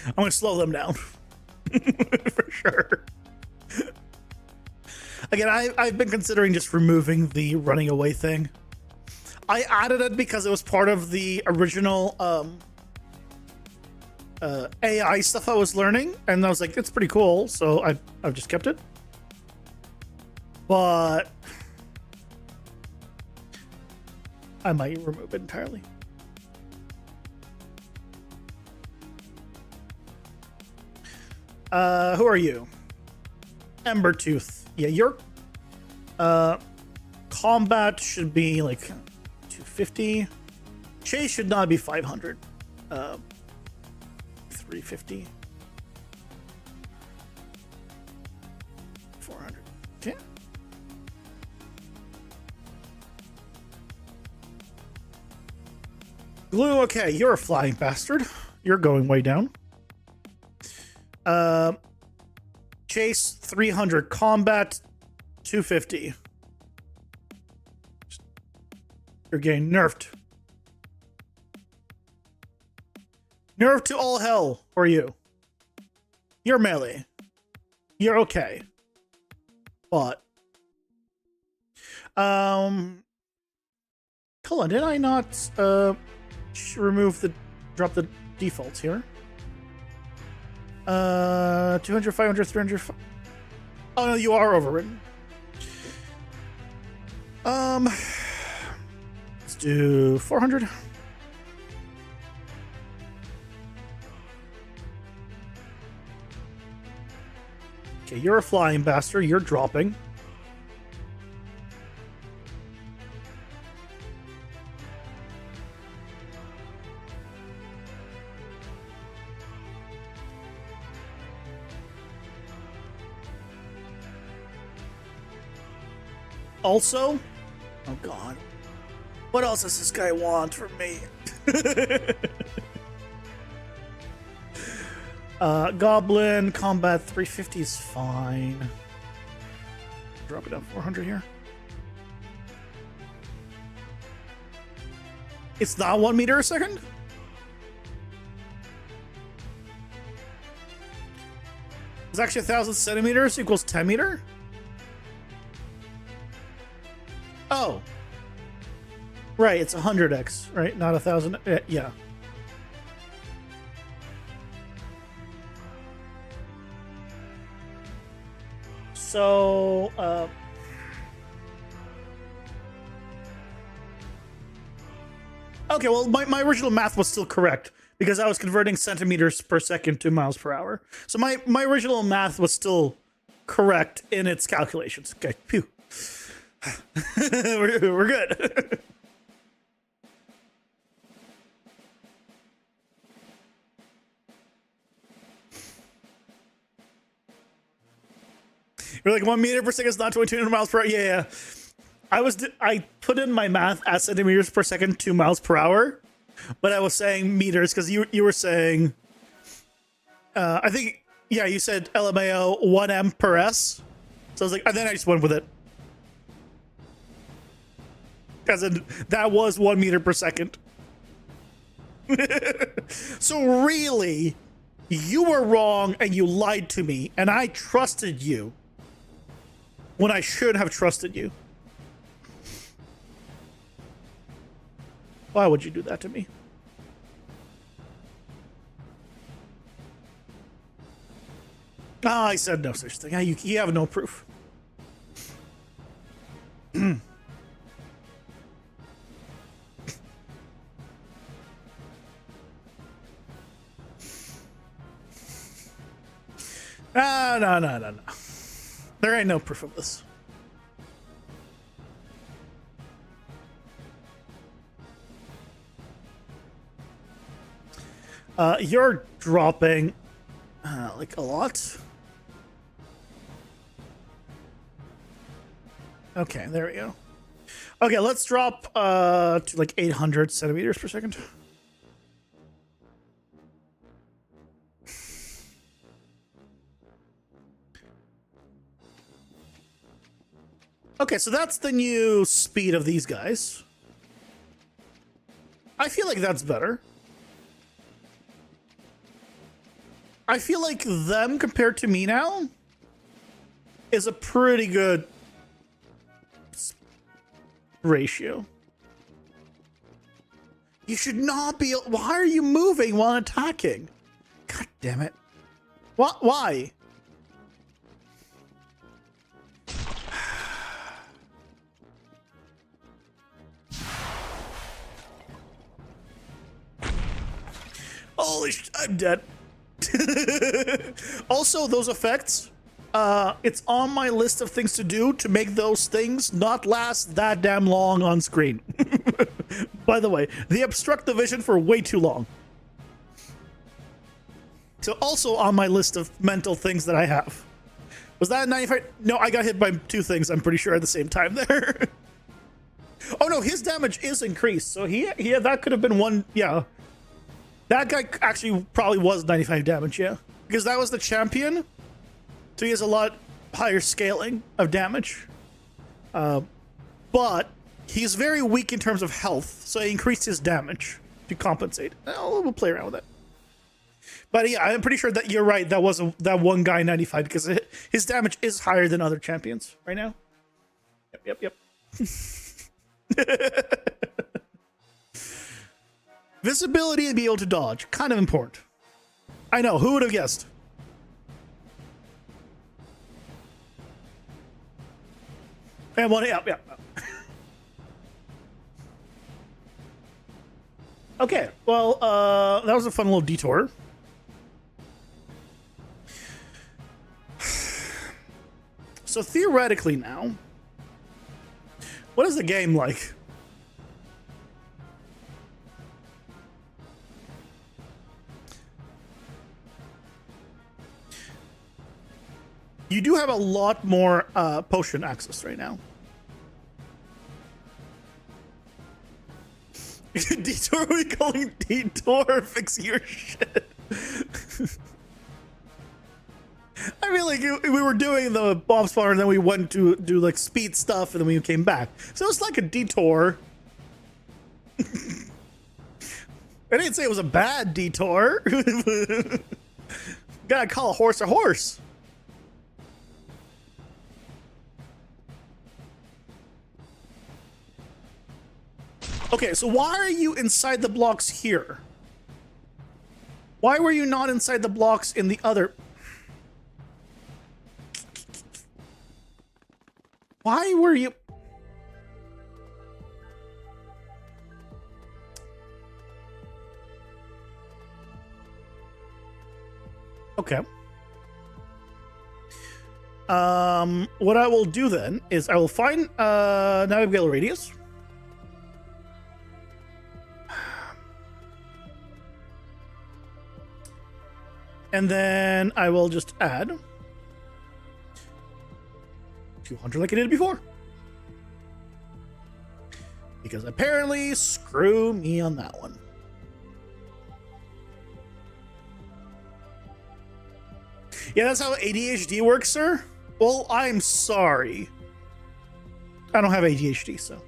Speaker 2: I'm gonna slow them down for sure. Again, I've been considering just removing the running away thing. I added it because it was part of the original AI stuff I was learning, and I was like, it's pretty cool, so I've just kept it. But I might remove it entirely. Who are you? Embertooth. Yeah, your combat should be like 250. Chase should not be 500. 350. 400. Okay. Glue, okay, you're a flying bastard. You're going way down. Chase 300, combat 250. You're getting nerfed. Nerf to all hell for you. You're melee. You're okay. But hold on, did I not drop the defaults here? 200, 500, 300. Oh no, you are overridden. Let's do 400. Okay, you're a flying bastard. You're dropping. also, oh god, what else does this guy want from me? Goblin combat 350 is fine. Drop it down 400 here. It's not 1 meter a second? It's actually 1,000 centimeters equals 10 meter? Oh. Right, it's 100x, right? Not 1,000. Yeah. So, okay, well, my original math was still correct because I was converting centimeters per second to miles per hour. So my original math was still correct in its calculations. Okay, phew. we're good. You're like 1 meter per second is not 2200 miles per hour. Yeah. I put in my math at centimeters per second, 2 miles per hour, but I was saying meters because you were saying, I think, yeah, you said LMAO 1 M per S. So I was like, and then I just went with it. Because that was 1 meter per second. So really, you were wrong and you lied to me, and I trusted you when I should have trusted you. Why would you do that to me? I said no such thing. You have no proof. No. There ain't no proof of this. You're dropping like a lot. Okay, there we go. Okay, let's drop to like 800 centimeters per second. Okay, so that's the new speed of these guys. I feel like that's better. I feel like them compared to me now is a pretty good ratio. You should not be. Why are you moving while attacking? God damn it. What? Why? Holy sh! I'm dead. Also, those effects, it's on my list of things to do to make those things not last that damn long on screen. By the way, they obstruct the vision for way too long. So also on my list of mental things that I have. Was that a 95? No, I got hit by 2 things, I'm pretty sure, at the same time there. Oh no, his damage is increased. So he that could have been one, yeah. That guy actually probably was 95 damage, yeah. Because that was the champion. So he has a lot higher scaling of damage. But he's very weak in terms of health. So he increased his damage to compensate. We'll play around with it. But yeah, I'm pretty sure that you're right. That was that one guy 95 because his damage is higher than other champions right now. Yep. Visibility and be able to dodge. Kind of important. I know. Who would have guessed? Yeah. Okay. Well, that was a fun little detour. So theoretically now, what is the game like? You do have a lot more potion access right now. Detour, we calling detour, fix your shit. I mean, like, we were doing the bomb spawner, and then we went to do, like, speed stuff, and then we came back. So it's like a detour. I didn't say it was a bad detour. Gotta call a horse a horse. Okay, so why are you inside the blocks here? Why were you not inside the blocks in the other... Why were you... Okay. What I will do then is I will find navigable radius. And then I will just add 200 like I did before. Because apparently, screw me on that one. Yeah, that's how ADHD works, sir? Well, I'm sorry. I don't have ADHD, so.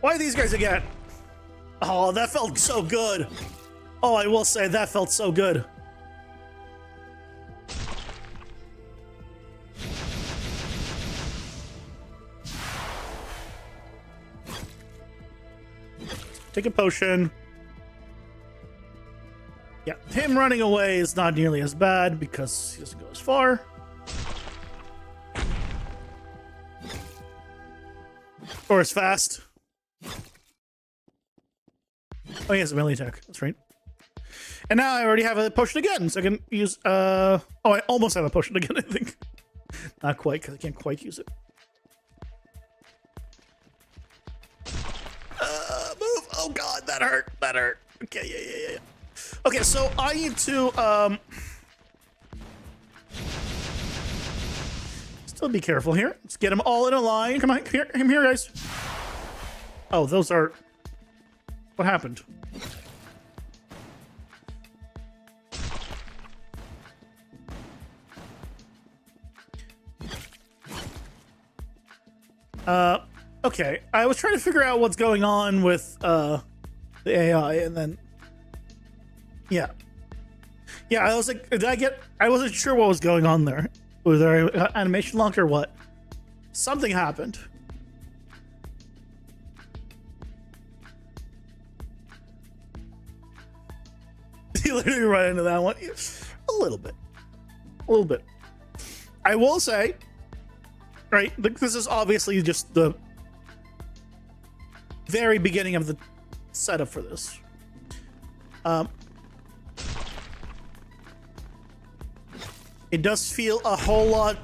Speaker 2: Why are these guys again? Oh, that felt so good. Oh, I will say that felt so good. Take a potion. Yeah, him running away is not nearly as bad because he doesn't go as far. Or as fast. Oh, he has a melee attack. That's right. And now I already have a potion again, so I can use... Oh, I almost have a potion again, I think. Not quite, because I can't quite use it. Move! Oh god, that hurt. That hurt. Okay, yeah. Okay, so I need to... Still be careful here. Let's get them all in a line. Come on, here, come here, guys. Oh, those are... What happened? Okay. I was trying to figure out what's going on with the AI, and then yeah, I was like, I wasn't sure what was going on there. Was there an animation lock or what? Something happened. You literally run into that one. A little bit. I will say, right, this is obviously just the very beginning of the setup for this. It does feel a whole lot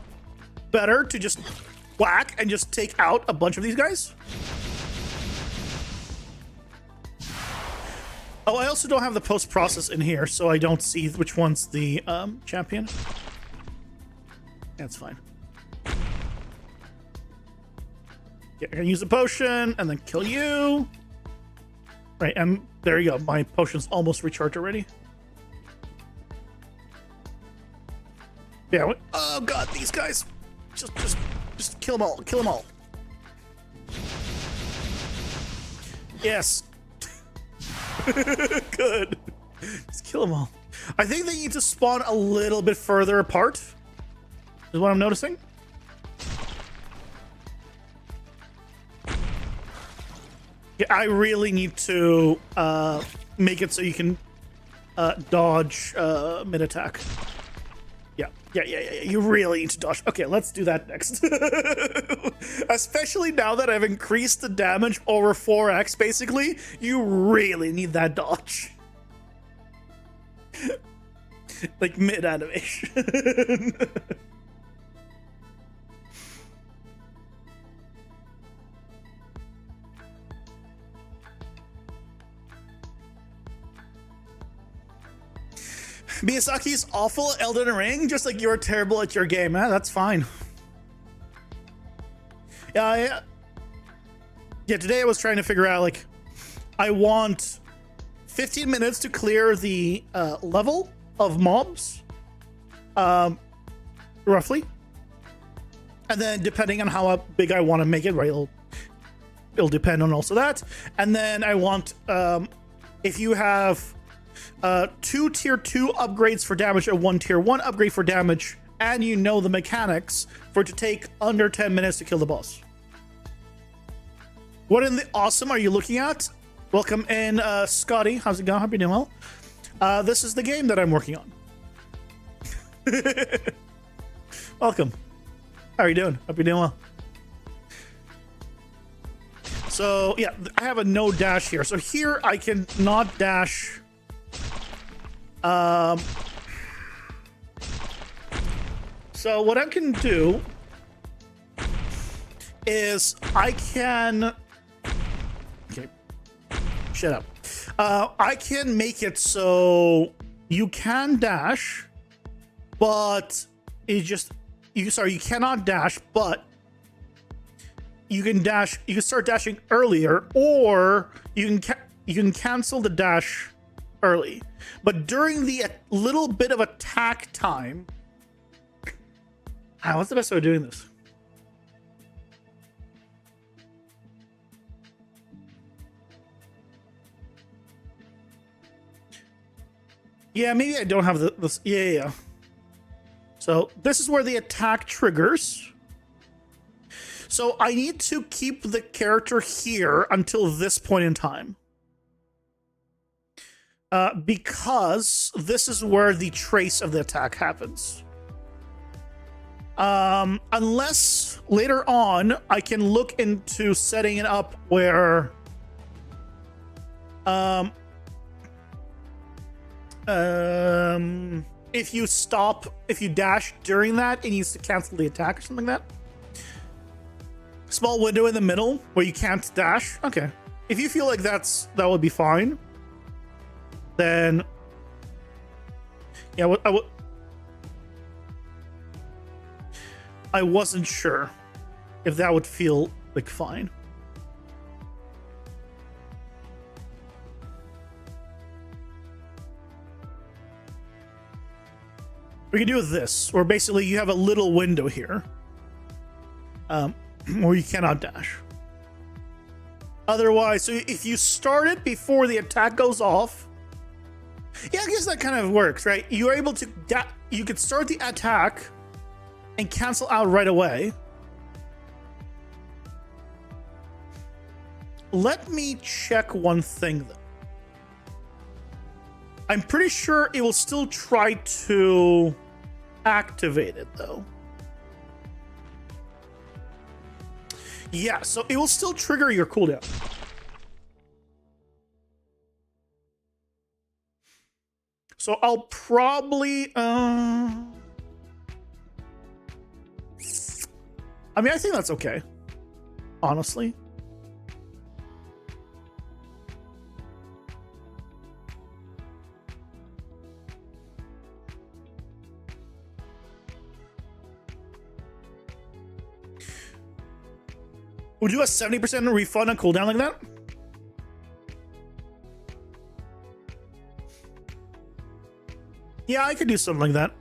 Speaker 2: better to just whack and just take out a bunch of these guys. Oh, I also don't have the post-process in here, so I don't see which one's the champion. That's fine. Yeah, I'm gonna use the potion and then kill you. Right, and there you go. My potion's almost recharged already. Yeah. Oh god, these guys! Just kill them all. Kill them all. Yes. Good. Just kill them all. I think they need to spawn a little bit further apart. Is what I'm noticing. Yeah, I really need to make it so you can dodge mid-attack. Yeah. You really need to dodge. Okay, let's do that next. Especially now that I've increased the damage over 4x, basically, you really need that dodge. Like mid-animation. Miyazaki's awful at Elden Ring, just like you're terrible at your game. That's fine. Yeah, today I was trying to figure out, like, I want 15 minutes to clear the level of mobs, roughly. And then depending on how big I want to make it, right, it'll depend on also that. And then I want, if you have 2 tier 2 upgrades for damage and 1 tier 1 upgrade for damage, and you know the mechanics, for it to take under 10 minutes to kill the boss. What in the awesome are you looking at? Welcome in, Scotty. How's it going? Hope you're doing well. This is the game that I'm working on. Welcome. How are you doing? Hope you're doing well. So, yeah, I have a no dash here. So here I can not dash. So what I can do is I can... Okay. Shut up. I can make it so you can dash, but it just... Sorry, you cannot dash, but you can dash. You can start dashing earlier, or you can cancel the dash early. But during the little bit of attack time, what's the best way of doing this? Yeah, maybe I don't have this. Yeah. So this is where the attack triggers. So I need to keep the character here until this point in time. Because this is where the trace of the attack happens. Unless later on I can look into setting it up where... if you dash during that, it needs to cancel the attack or something like that. Small window in the middle where you can't dash. Okay. If you feel like that would be fine, then yeah, I wasn't sure if that would feel like fine. We can do this, where basically you have a little window here, where you cannot dash. Otherwise, so if you start it before the attack goes off, yeah, I guess that kind of works, right? You're able to, you could start the attack and cancel out right away. Let me check one thing though. I'm pretty sure it will still try to activate it though. Yeah, so it will still trigger your cooldown. So I'll probably I mean, I think that's okay, honestly. Would you do a 70% refund on cooldown like that? Yeah, I could do something like that.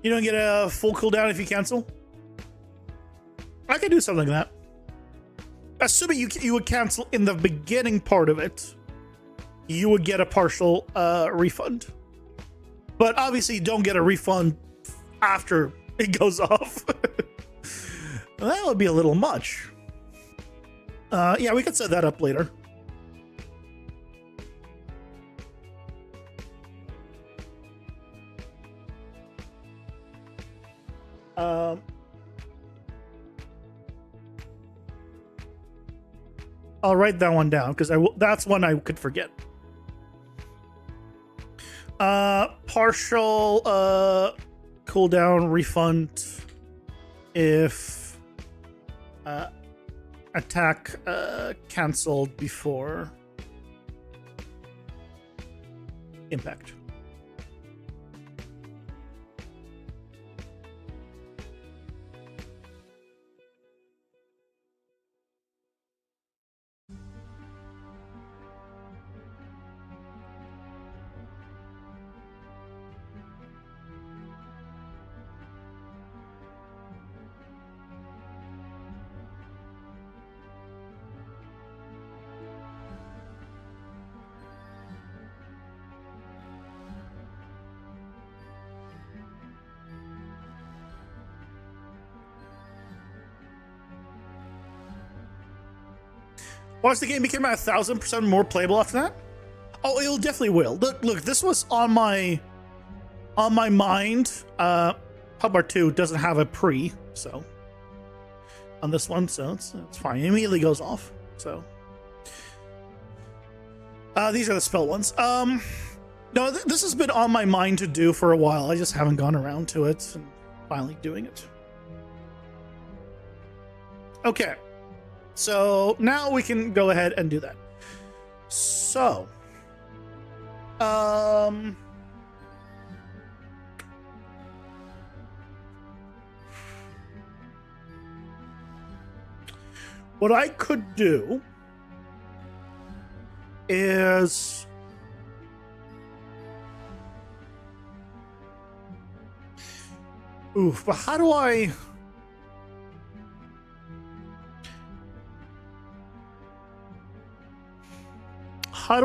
Speaker 2: You don't get a full cooldown if you cancel? I could do something like that. Assuming you would cancel in the beginning part of it, you would get a partial refund. But obviously you don't get a refund after it goes off. That would be a little much. Yeah, we could set that up later. I'll write that one down because that's one I could forget. Partial cooldown refund if attack canceled before. impact. Once the game became 1,000% more playable after that? Oh, it definitely will. Look, this was on my mind. Hubbar 2 doesn't have a pre, so on this one, so it's fine. It immediately goes off. So these are the spell ones. No, this has been on my mind to do for a while. I just haven't gone around to it and finally doing it. Okay. So now we can go ahead and do that. So, what I could do is but how do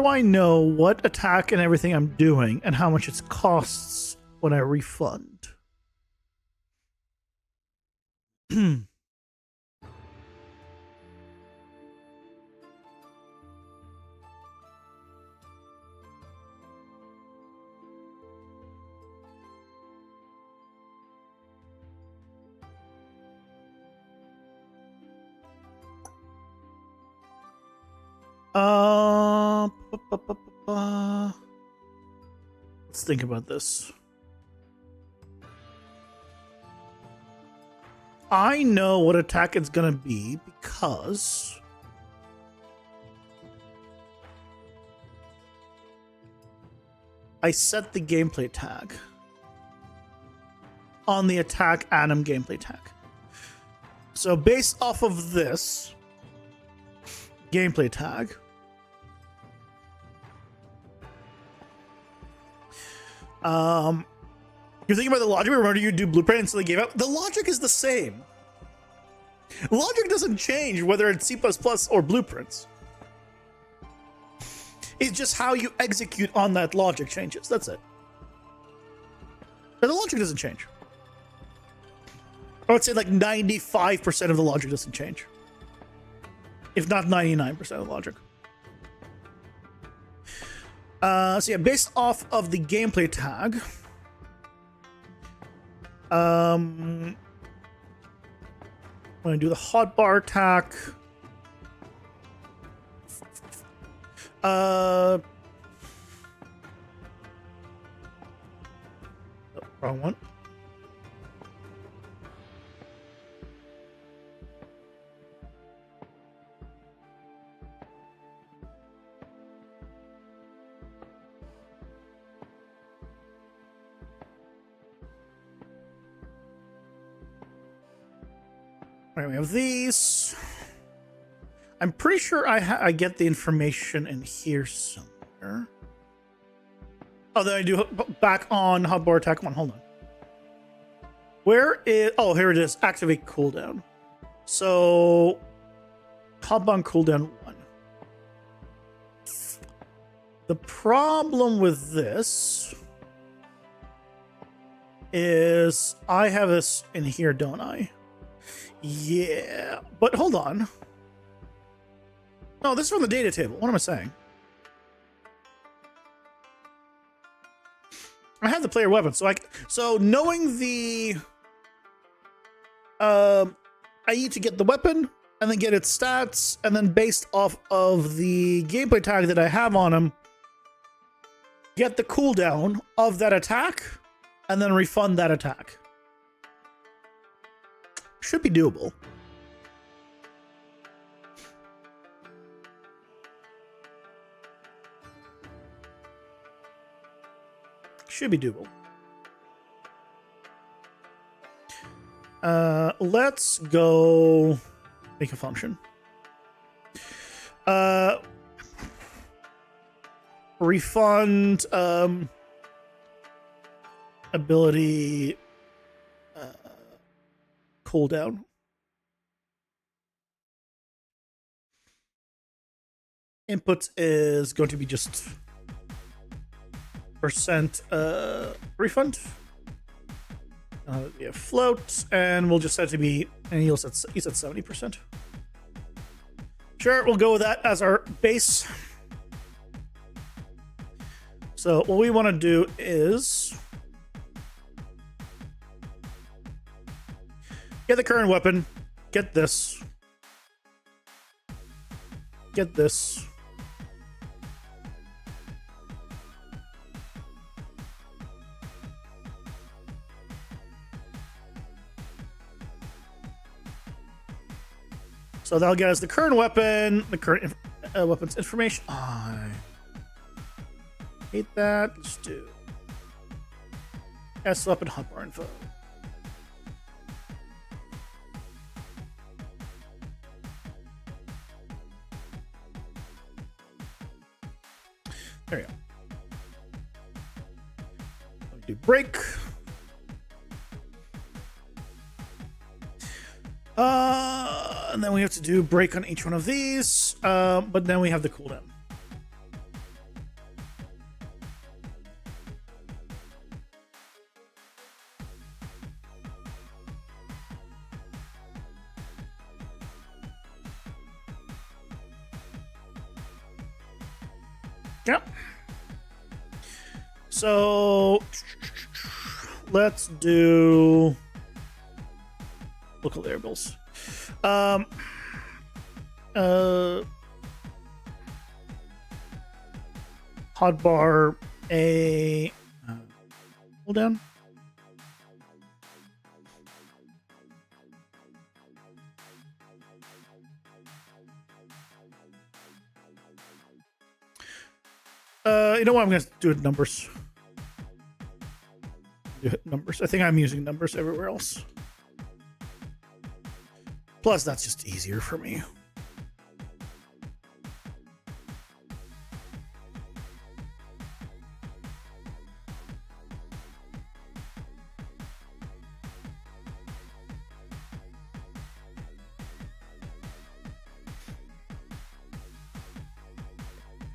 Speaker 2: I know what attack and everything I'm doing and how much it costs when I refund? Let's think about this. I know what attack it's gonna be because I set the gameplay tag on the attack Anim gameplay tag. So based off of this gameplay tag, you're thinking about the logic. Remember, you do blueprint until they gave up. The logic is the same. Logic doesn't change whether it's C++ or blueprints. It's just how you execute on that logic changes. That's it. But the logic doesn't change. I would say like 95% of the logic doesn't change, if not 99% of the logic. So yeah, based off of the gameplay tag, I'm going to do the hotbar attack. Oh, wrong one. All right, we have these. I'm pretty sure I get the information in here somewhere. Oh, then I do back on hotbar attack one. Hold on. Where is? Oh, here it is. Activate cooldown. So hotbar cooldown 1. The problem with this is I have this in here, don't I? Yeah, but hold on. No, this is from the data table. What am I saying? I have the player weapon, so knowing the I need to get the weapon and then get its stats, and then based off of the gameplay tag that I have on him, get the cooldown of that attack and then refund that attack. Should be doable. should be doable. Let's go make a function. Refund ability cooldown. Input is going to be just percent refund. Yeah, float, and we'll just set it to be, and you said 70%. Sure, we'll go with that as our base. So what we want to do is get the current weapon, get this, get this. So that'll get us the current weapon, the current weapon's information. I hate that. Let's do S weapon hotbar info. There we go. Do break. And then we have to do break on each one of these, but then we have the cooldown. Yep. So let's do local variables. Hotbar a cooldown. You know what? I'm going to do it numbers. Do it numbers. I think I'm using numbers everywhere else. Plus, that's just easier for me.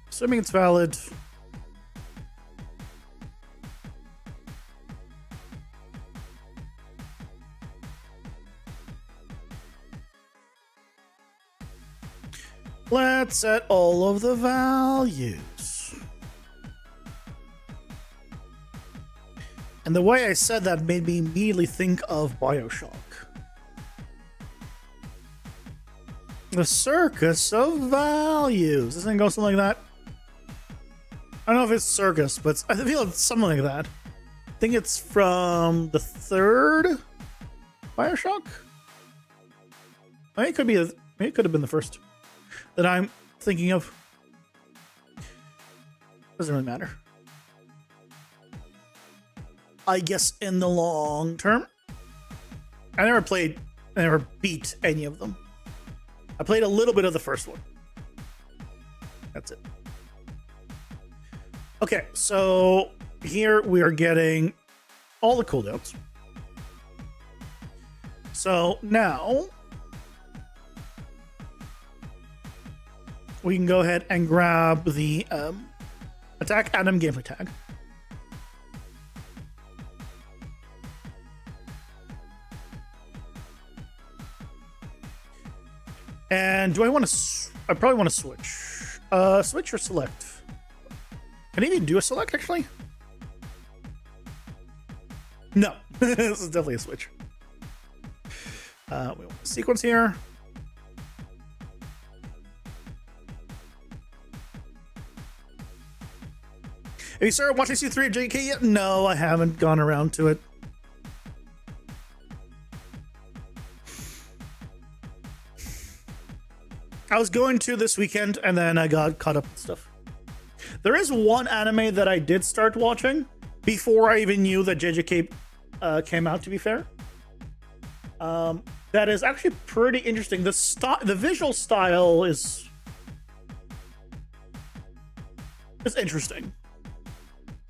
Speaker 2: Assuming it's valid. Let's set all of the values. And the way I said that made me immediately think of BioShock. The circus of values. Doesn't it go something like that? I don't know if it's circus, but I feel it's something like that. I think it's from the third BioShock. I think it could have been the first that I'm thinking of. Doesn't really matter. I guess in the long term. I never beat any of them. I played a little bit of the first one. That's it. Okay, so here we are getting all the cooldowns. So now we can go ahead and grab the attack Adam gameplay tag. And do I want to? I probably want to switch. Switch or select? Can I even do a select actually? No, this is definitely a switch. We want a sequence here. Have you started watching C3 at JK yet? No, I haven't gone around to it. I was going to this weekend, and then I got caught up with stuff. There is one anime that I did start watching, before I even knew that JJK came out, to be fair. That is actually pretty interesting. The visual style is interesting.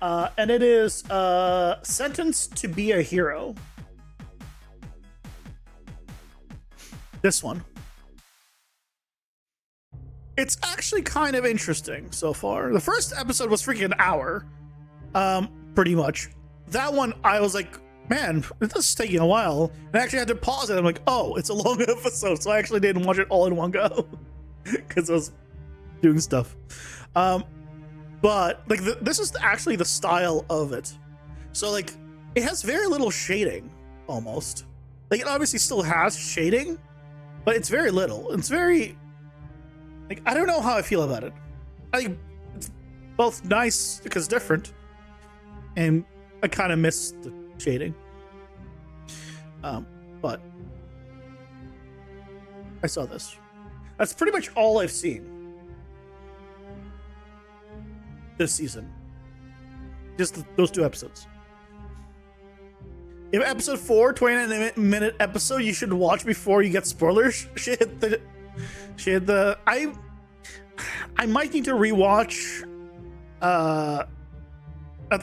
Speaker 2: And it is Sentenced to Be a Hero. This one. It's actually kind of interesting so far. The first episode was freaking an hour. Pretty much. That one, I was like, man, this is taking a while. And I actually had to pause it. I'm like, oh, it's a long episode. So I actually didn't watch it all in one go. Because I was doing stuff. But like this is actually the style of it. So like it has very little shading almost. Like it obviously still has shading, but it's very little. It's very like I don't know how I feel about it. I think it's both nice because different, and I kind of miss the shading. But I saw this. That's pretty much all I've seen this season. Just those 2 episodes. If episode 4, 29-minute episode, you should watch before you get spoilers. I might need to rewatch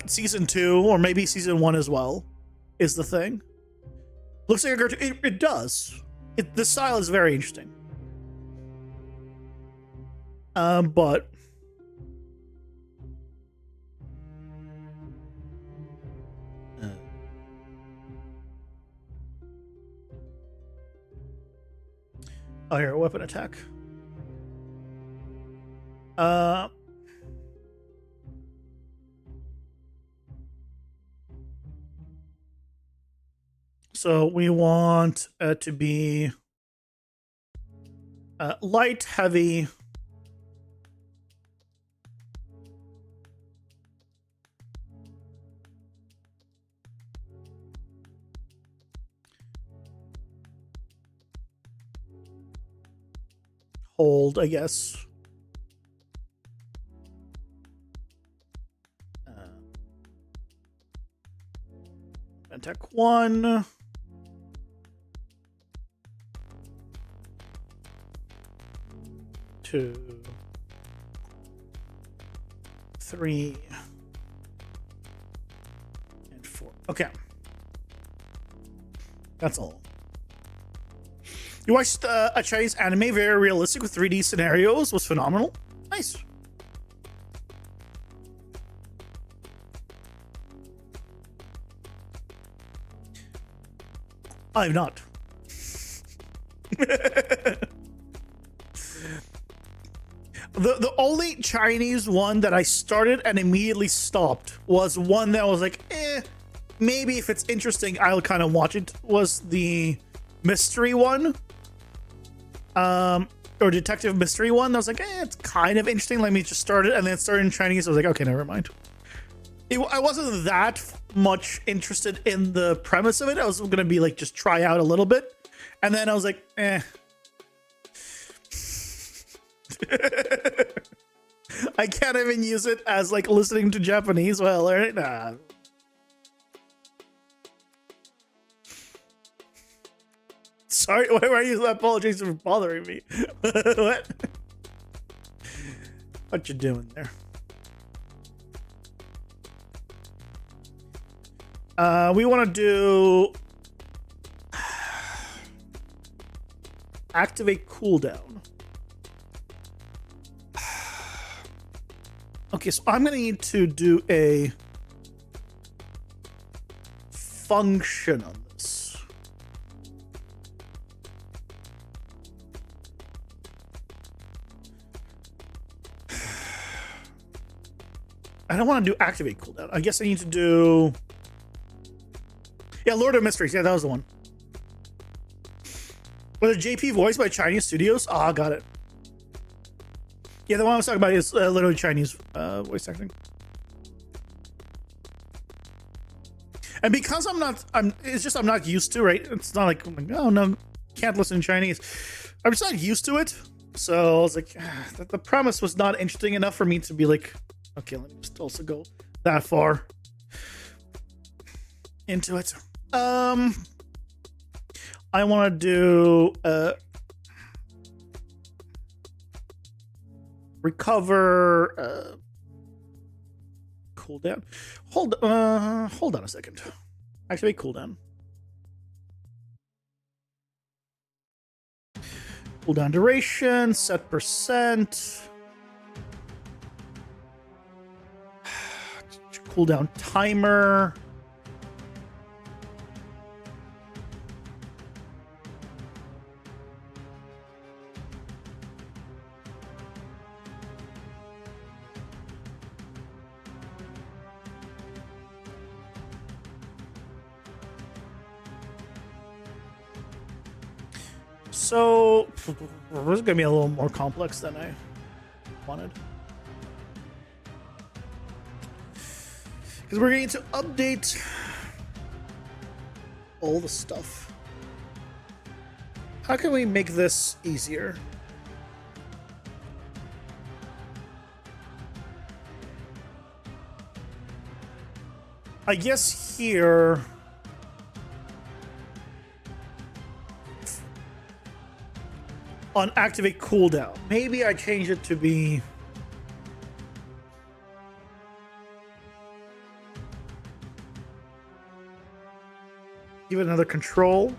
Speaker 2: season 2 or maybe season 1 as well. Is the thing. Looks like a cartoon. It does. The style is very interesting. But oh, here, weapon attack. So we want to be light, heavy, hold, I guess. Attack 1. 2, 3, and 4. Okay. That's all. You watched a Chinese anime, very realistic with 3D scenarios, was phenomenal. Nice. I'm not. The only Chinese one that I started and immediately stopped was one that was like, maybe if it's interesting, I'll kind of watch it, was the mystery one. Or detective mystery one. I was like, it's kind of interesting. Let me just start it. And then it started in Chinese. I was like, okay, never mind. I wasn't that much interested in the premise of it. I was going to be like, just try out a little bit. And then I was like, I can't even use it as like listening to Japanese. Well, all right, nah. Sorry, why are you apologizing for bothering me? What? What you doing there? We want to do activate cooldown. Okay, so I'm gonna need to do a function on this. I don't want to do activate cooldown. I guess I need to do... Yeah, Lord of Mysteries. Yeah, that was the one. Was it JP voiced by Chinese studios? Ah, got it. Yeah, the one I was talking about is literally Chinese voice acting. And because I'm not used to, right? It's not like, oh no, can't listen in Chinese. I'm just not used to it. So I was like, the premise was not interesting enough for me to be like, okay, let me just also go that far. into it. I want to do recover cooldown. Hold on a second. Activate cooldown. Cooldown duration, set percent. Cooldown timer. So, this is gonna be a little more complex than I wanted. Because we're going to update all the stuff. How can we make this easier? I guess here... on activate cooldown. Maybe I change it to be... give it another control.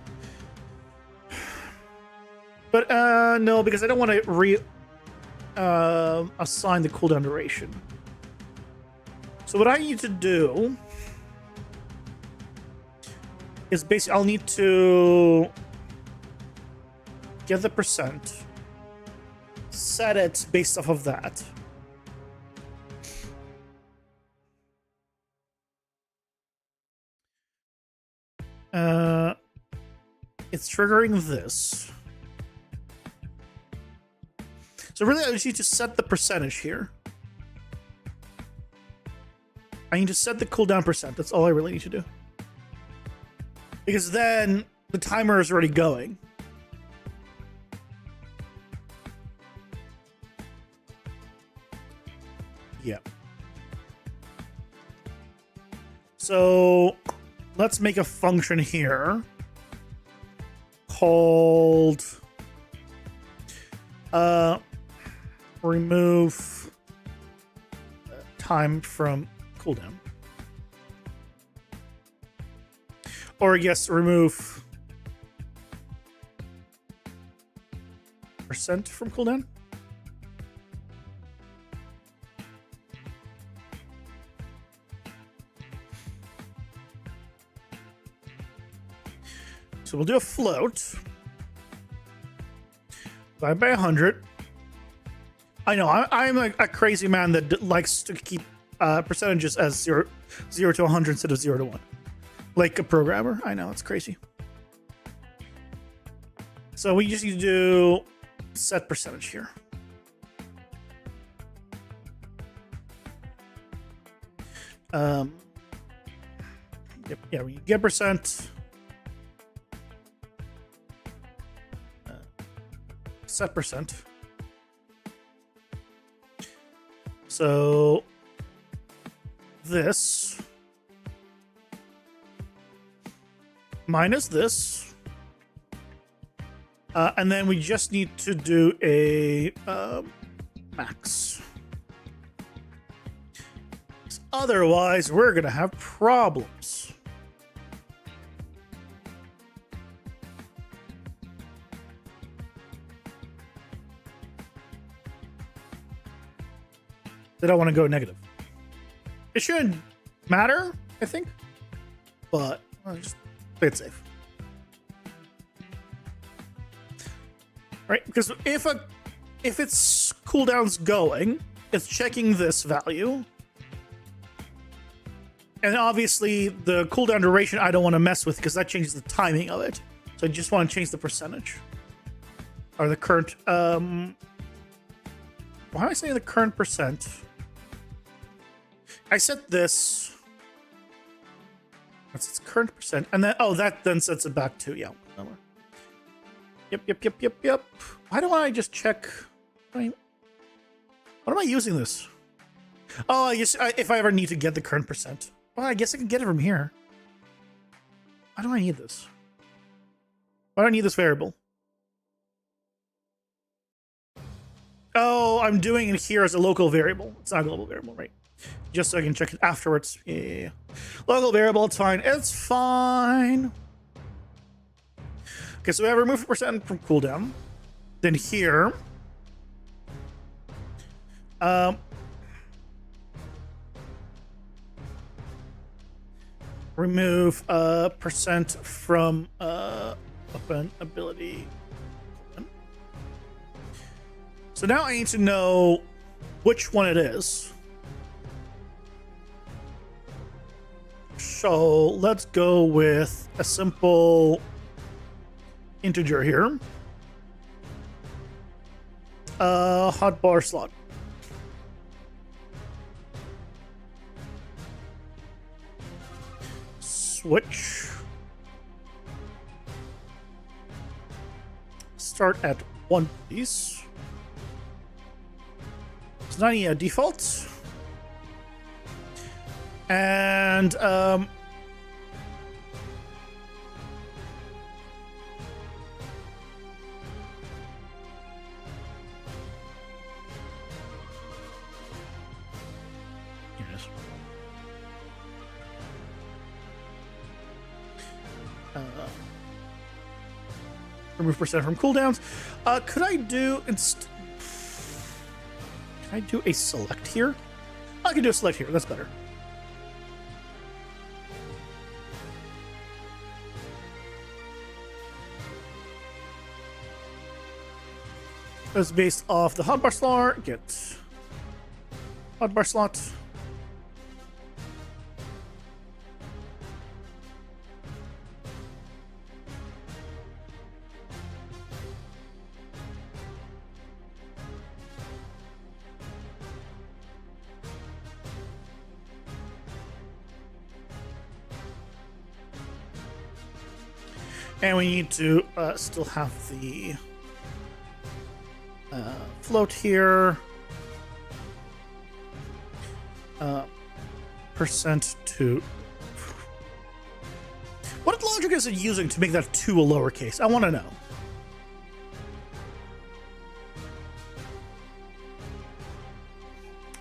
Speaker 2: But no, because I don't want to assign the cooldown duration. So what I need to do is basically I'll need to get the percent, set it based off of that. It's triggering this. So really I just need to set the percentage here. I need to set the cooldown percent. That's all I really need to do. Because then the timer is already going. Yeah. So let's make a function here called remove time from cooldown. Or yes, remove percent from cooldown. So we'll do a float. Divide by 100. I know, I'm like a crazy man that likes to keep percentages as 0 to 100 instead of 0 to 1. Like a programmer. I know, it's crazy. So we just need to do set percentage here. Yep, yeah, we get percent. Set percent. So this minus this, and then we just need to do a max. Otherwise, we're gonna have problems. That I want to go negative. It shouldn't matter, I think, but I'll just play it safe. Right? Because if its cooldown's going, it's checking this value, and obviously the cooldown duration I don't want to mess with because that changes the timing of it. So I just want to change the percentage or the current. Why am I saying the current percent? I set this. That's its current percent, and then that then sets it back to Yep. Why don't I just check? What am I using this? Oh, I guess if I ever need to get the current percent, well, I guess I can get it from here. Why do I need this? Why do I need this variable? Oh, I'm doing it here as a local variable. It's not a global variable, right? Just so I can check it afterwards. Yeah. Local variable, it's fine. It's fine. Okay, so we have remove percent from cooldown. Then here, remove percent from weapon ability. So now I need to know which one it is. So let's go with a simple integer here. Hotbar slot. Switch. Start at 1 piece. It's not any defaults. And here it is. Remove percent from cooldowns. Could I do can I do a select here? I can do a select here. That's better. That's based off the hotbar slot. Get hotbar slot. And we need to still have the float here. Percent to. What logic is it using to make that 2 a lowercase? I want to know.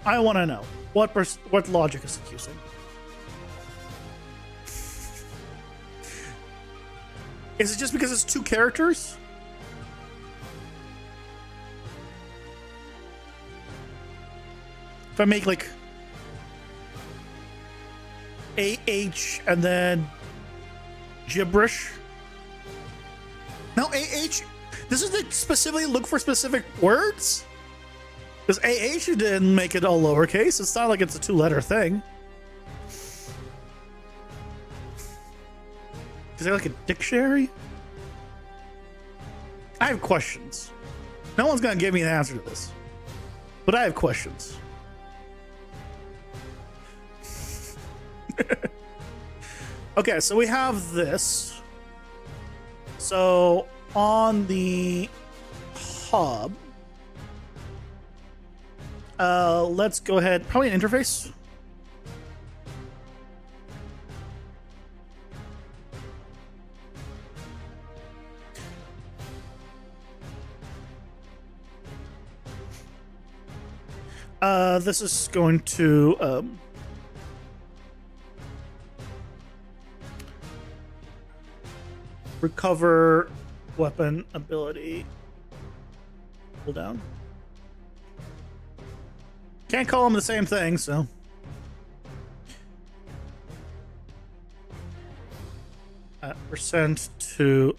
Speaker 2: I want to know. What logic is it using? Is it just because it's 2 characters? If I make like AH and then gibberish. No, AH. This is to specifically look for specific words? Because AH didn't make it all lowercase. It's not like it's a 2-letter thing. Is there like a dictionary? I have questions. No one's gonna give me an answer to this. But I have questions. Okay, so we have this. So on the hub, let's go ahead. Probably an interface. This is going to recover weapon ability cooldown. Can't call them the same thing, so. Percent to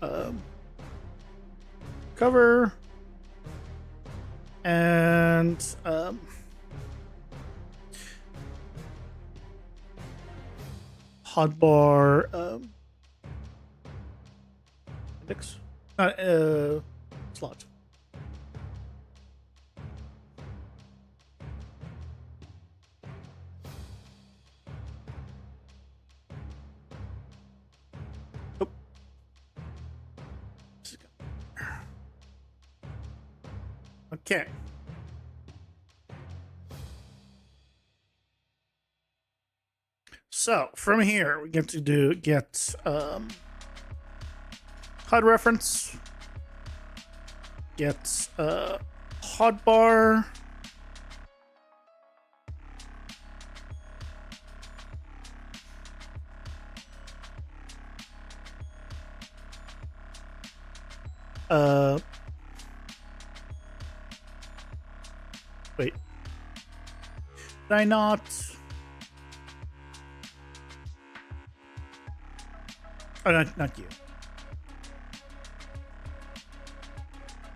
Speaker 2: cover and hotbar index slot. Oh. Okay. So from here we get to get HUD reference. Get hotbar. Wait. Did I not? Oh, not you.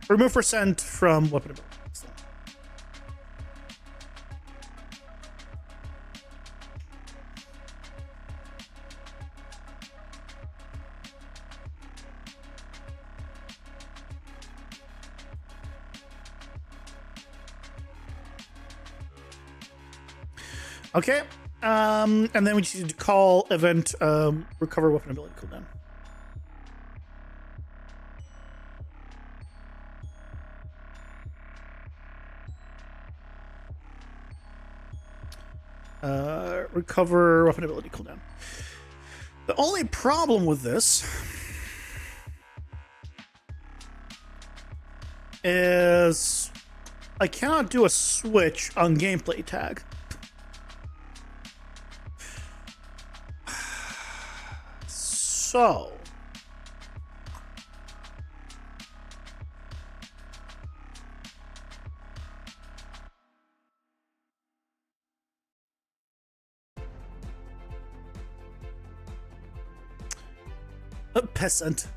Speaker 2: Remove percent from weapon ability. Okay, and then we just need to call event recover weapon ability cooldown. Recover weapon ability cooldown. The only problem with this is I cannot do a switch on gameplay tag. So a percent.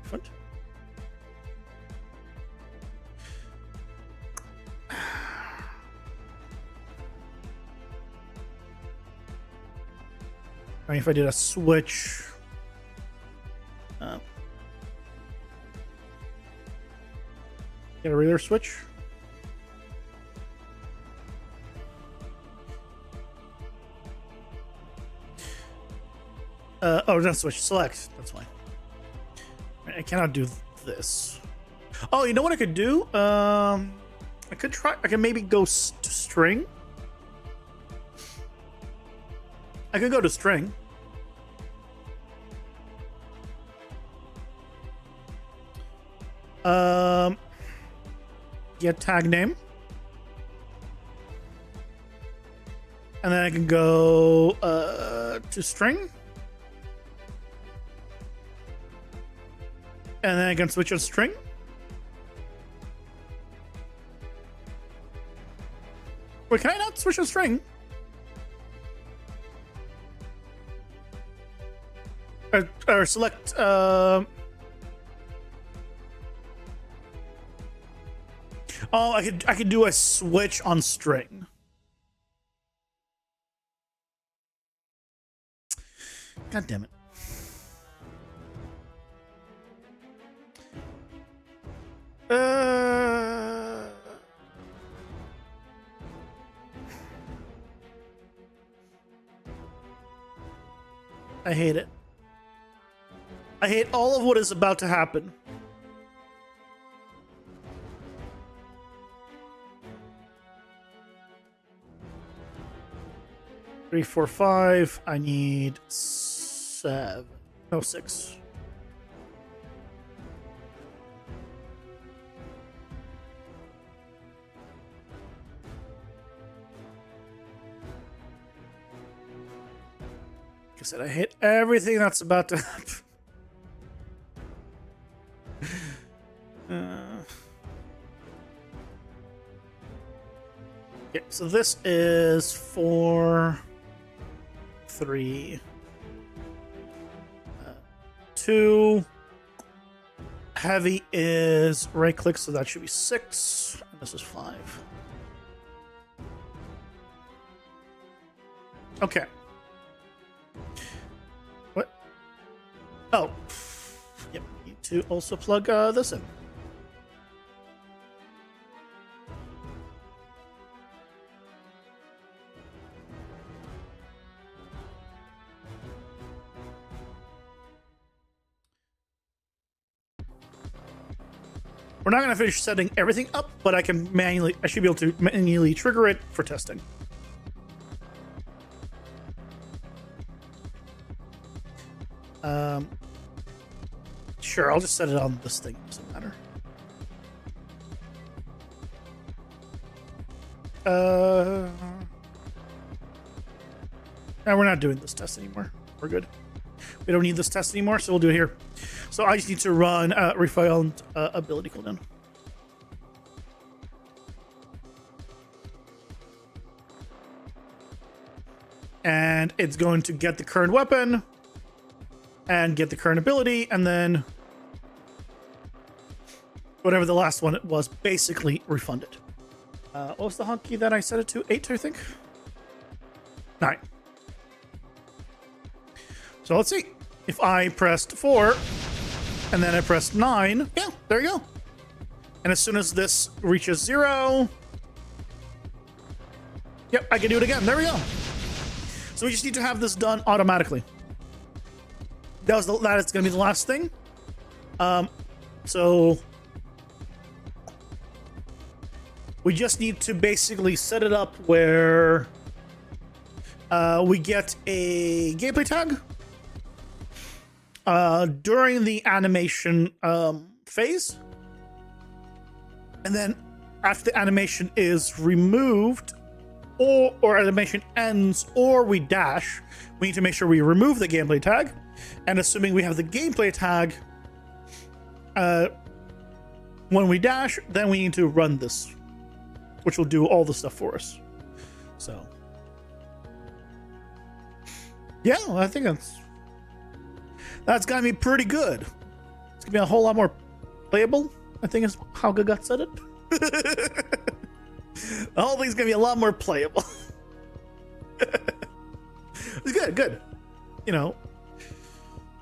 Speaker 2: Different. I mean, if I did a switch, get a regular switch. Oh, not switch. Select. That's fine. I cannot do this. Oh, you know what I could do? I could try. I can maybe go to string. I could go to string. Get tag name. And then I can go to string. And then I can switch on string. Wait, can I not switch on string? Or select Oh, I could do a switch on string. God damn it. I hate it. I hate all of what is about to happen. Three, four, five. I need 7. No, 6. Like I said, I hate everything that's about to happen. Okay, so this is 4, 3, 2. Heavy is right click, so that should be 6. And this is 5. Okay. What? Oh. Yep, need to also plug this in. We're not going to finish setting everything up, but I should be able to manually trigger it for testing. Sure, I'll just set it on this thing. Doesn't matter. No, we're not doing this test anymore. We're good. We don't need this test anymore, so we'll do it here. So I just need to run refound ability cooldown. And it's going to get the current weapon and get the current ability, and then whatever the last one it was, basically refunded. What was the hotkey that I set it to? 8, I think? 9. So let's see. If I pressed 4, and then I pressed 9, yeah, there you go. And as soon as this reaches 0, yep, I can do it again. There we go. So we just need to have this done automatically. That is going to be the last thing. So we just need to basically set it up where we get a gameplay tag during the animation phase. And then after the animation is removed, or animation ends, or we dash, we need to make sure we remove the gameplay tag. And assuming we have the gameplay tag, when we dash, then we need to run this, which will do all the stuff for us. So, yeah, well, I think that's gonna be pretty good. It's gonna be a whole lot more playable, I think is how Gagat said it. The whole thing's gonna be a lot more playable. It's good. You know,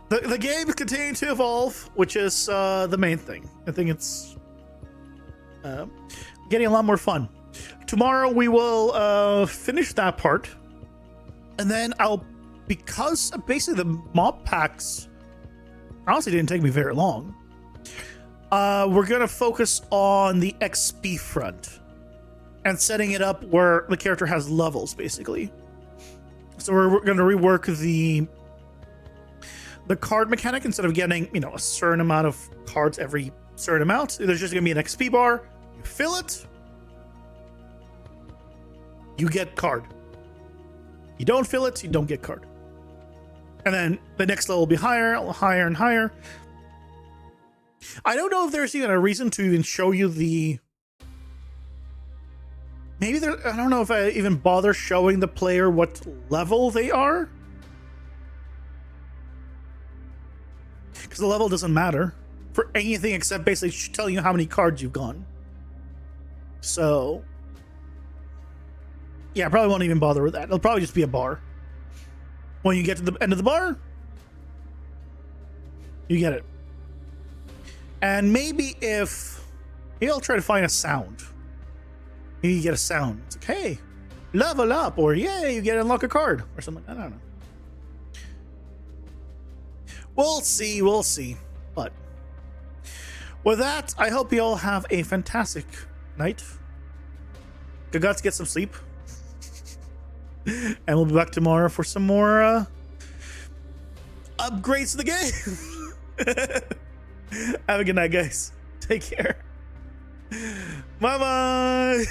Speaker 2: the game is continuing to evolve, which is the main thing. I think it's getting a lot more fun. Tomorrow we will finish that part, and then because basically the mob packs honestly didn't take me very long. We're gonna focus on the XP front and setting it up where the character has levels, basically. So we're gonna rework the card mechanic. Instead of getting, you know, a certain amount of cards every certain amount, there's just gonna be an XP bar. You fill it, you get card. You don't fill it, you don't get card. And then the next level will be higher and higher. I don't know if there's even a reason to even show you the... Maybe there... I don't know if I even bother showing the player what level they are. Because the level doesn't matter for anything except basically telling you how many cards you've gone. So... yeah, I probably won't even bother with that. It'll probably just be a bar. When you get to the end of the bar, you get it. And maybe I'll try to find a sound. Maybe you get a sound. It's like, hey, level up, or yeah, you get to unlock a card, or something. I don't know. We'll see. But with that, I hope you all have a fantastic night. Got to get some sleep. And we'll be back tomorrow for some more upgrades to the game. Have a good night, guys. Take care. Bye-bye.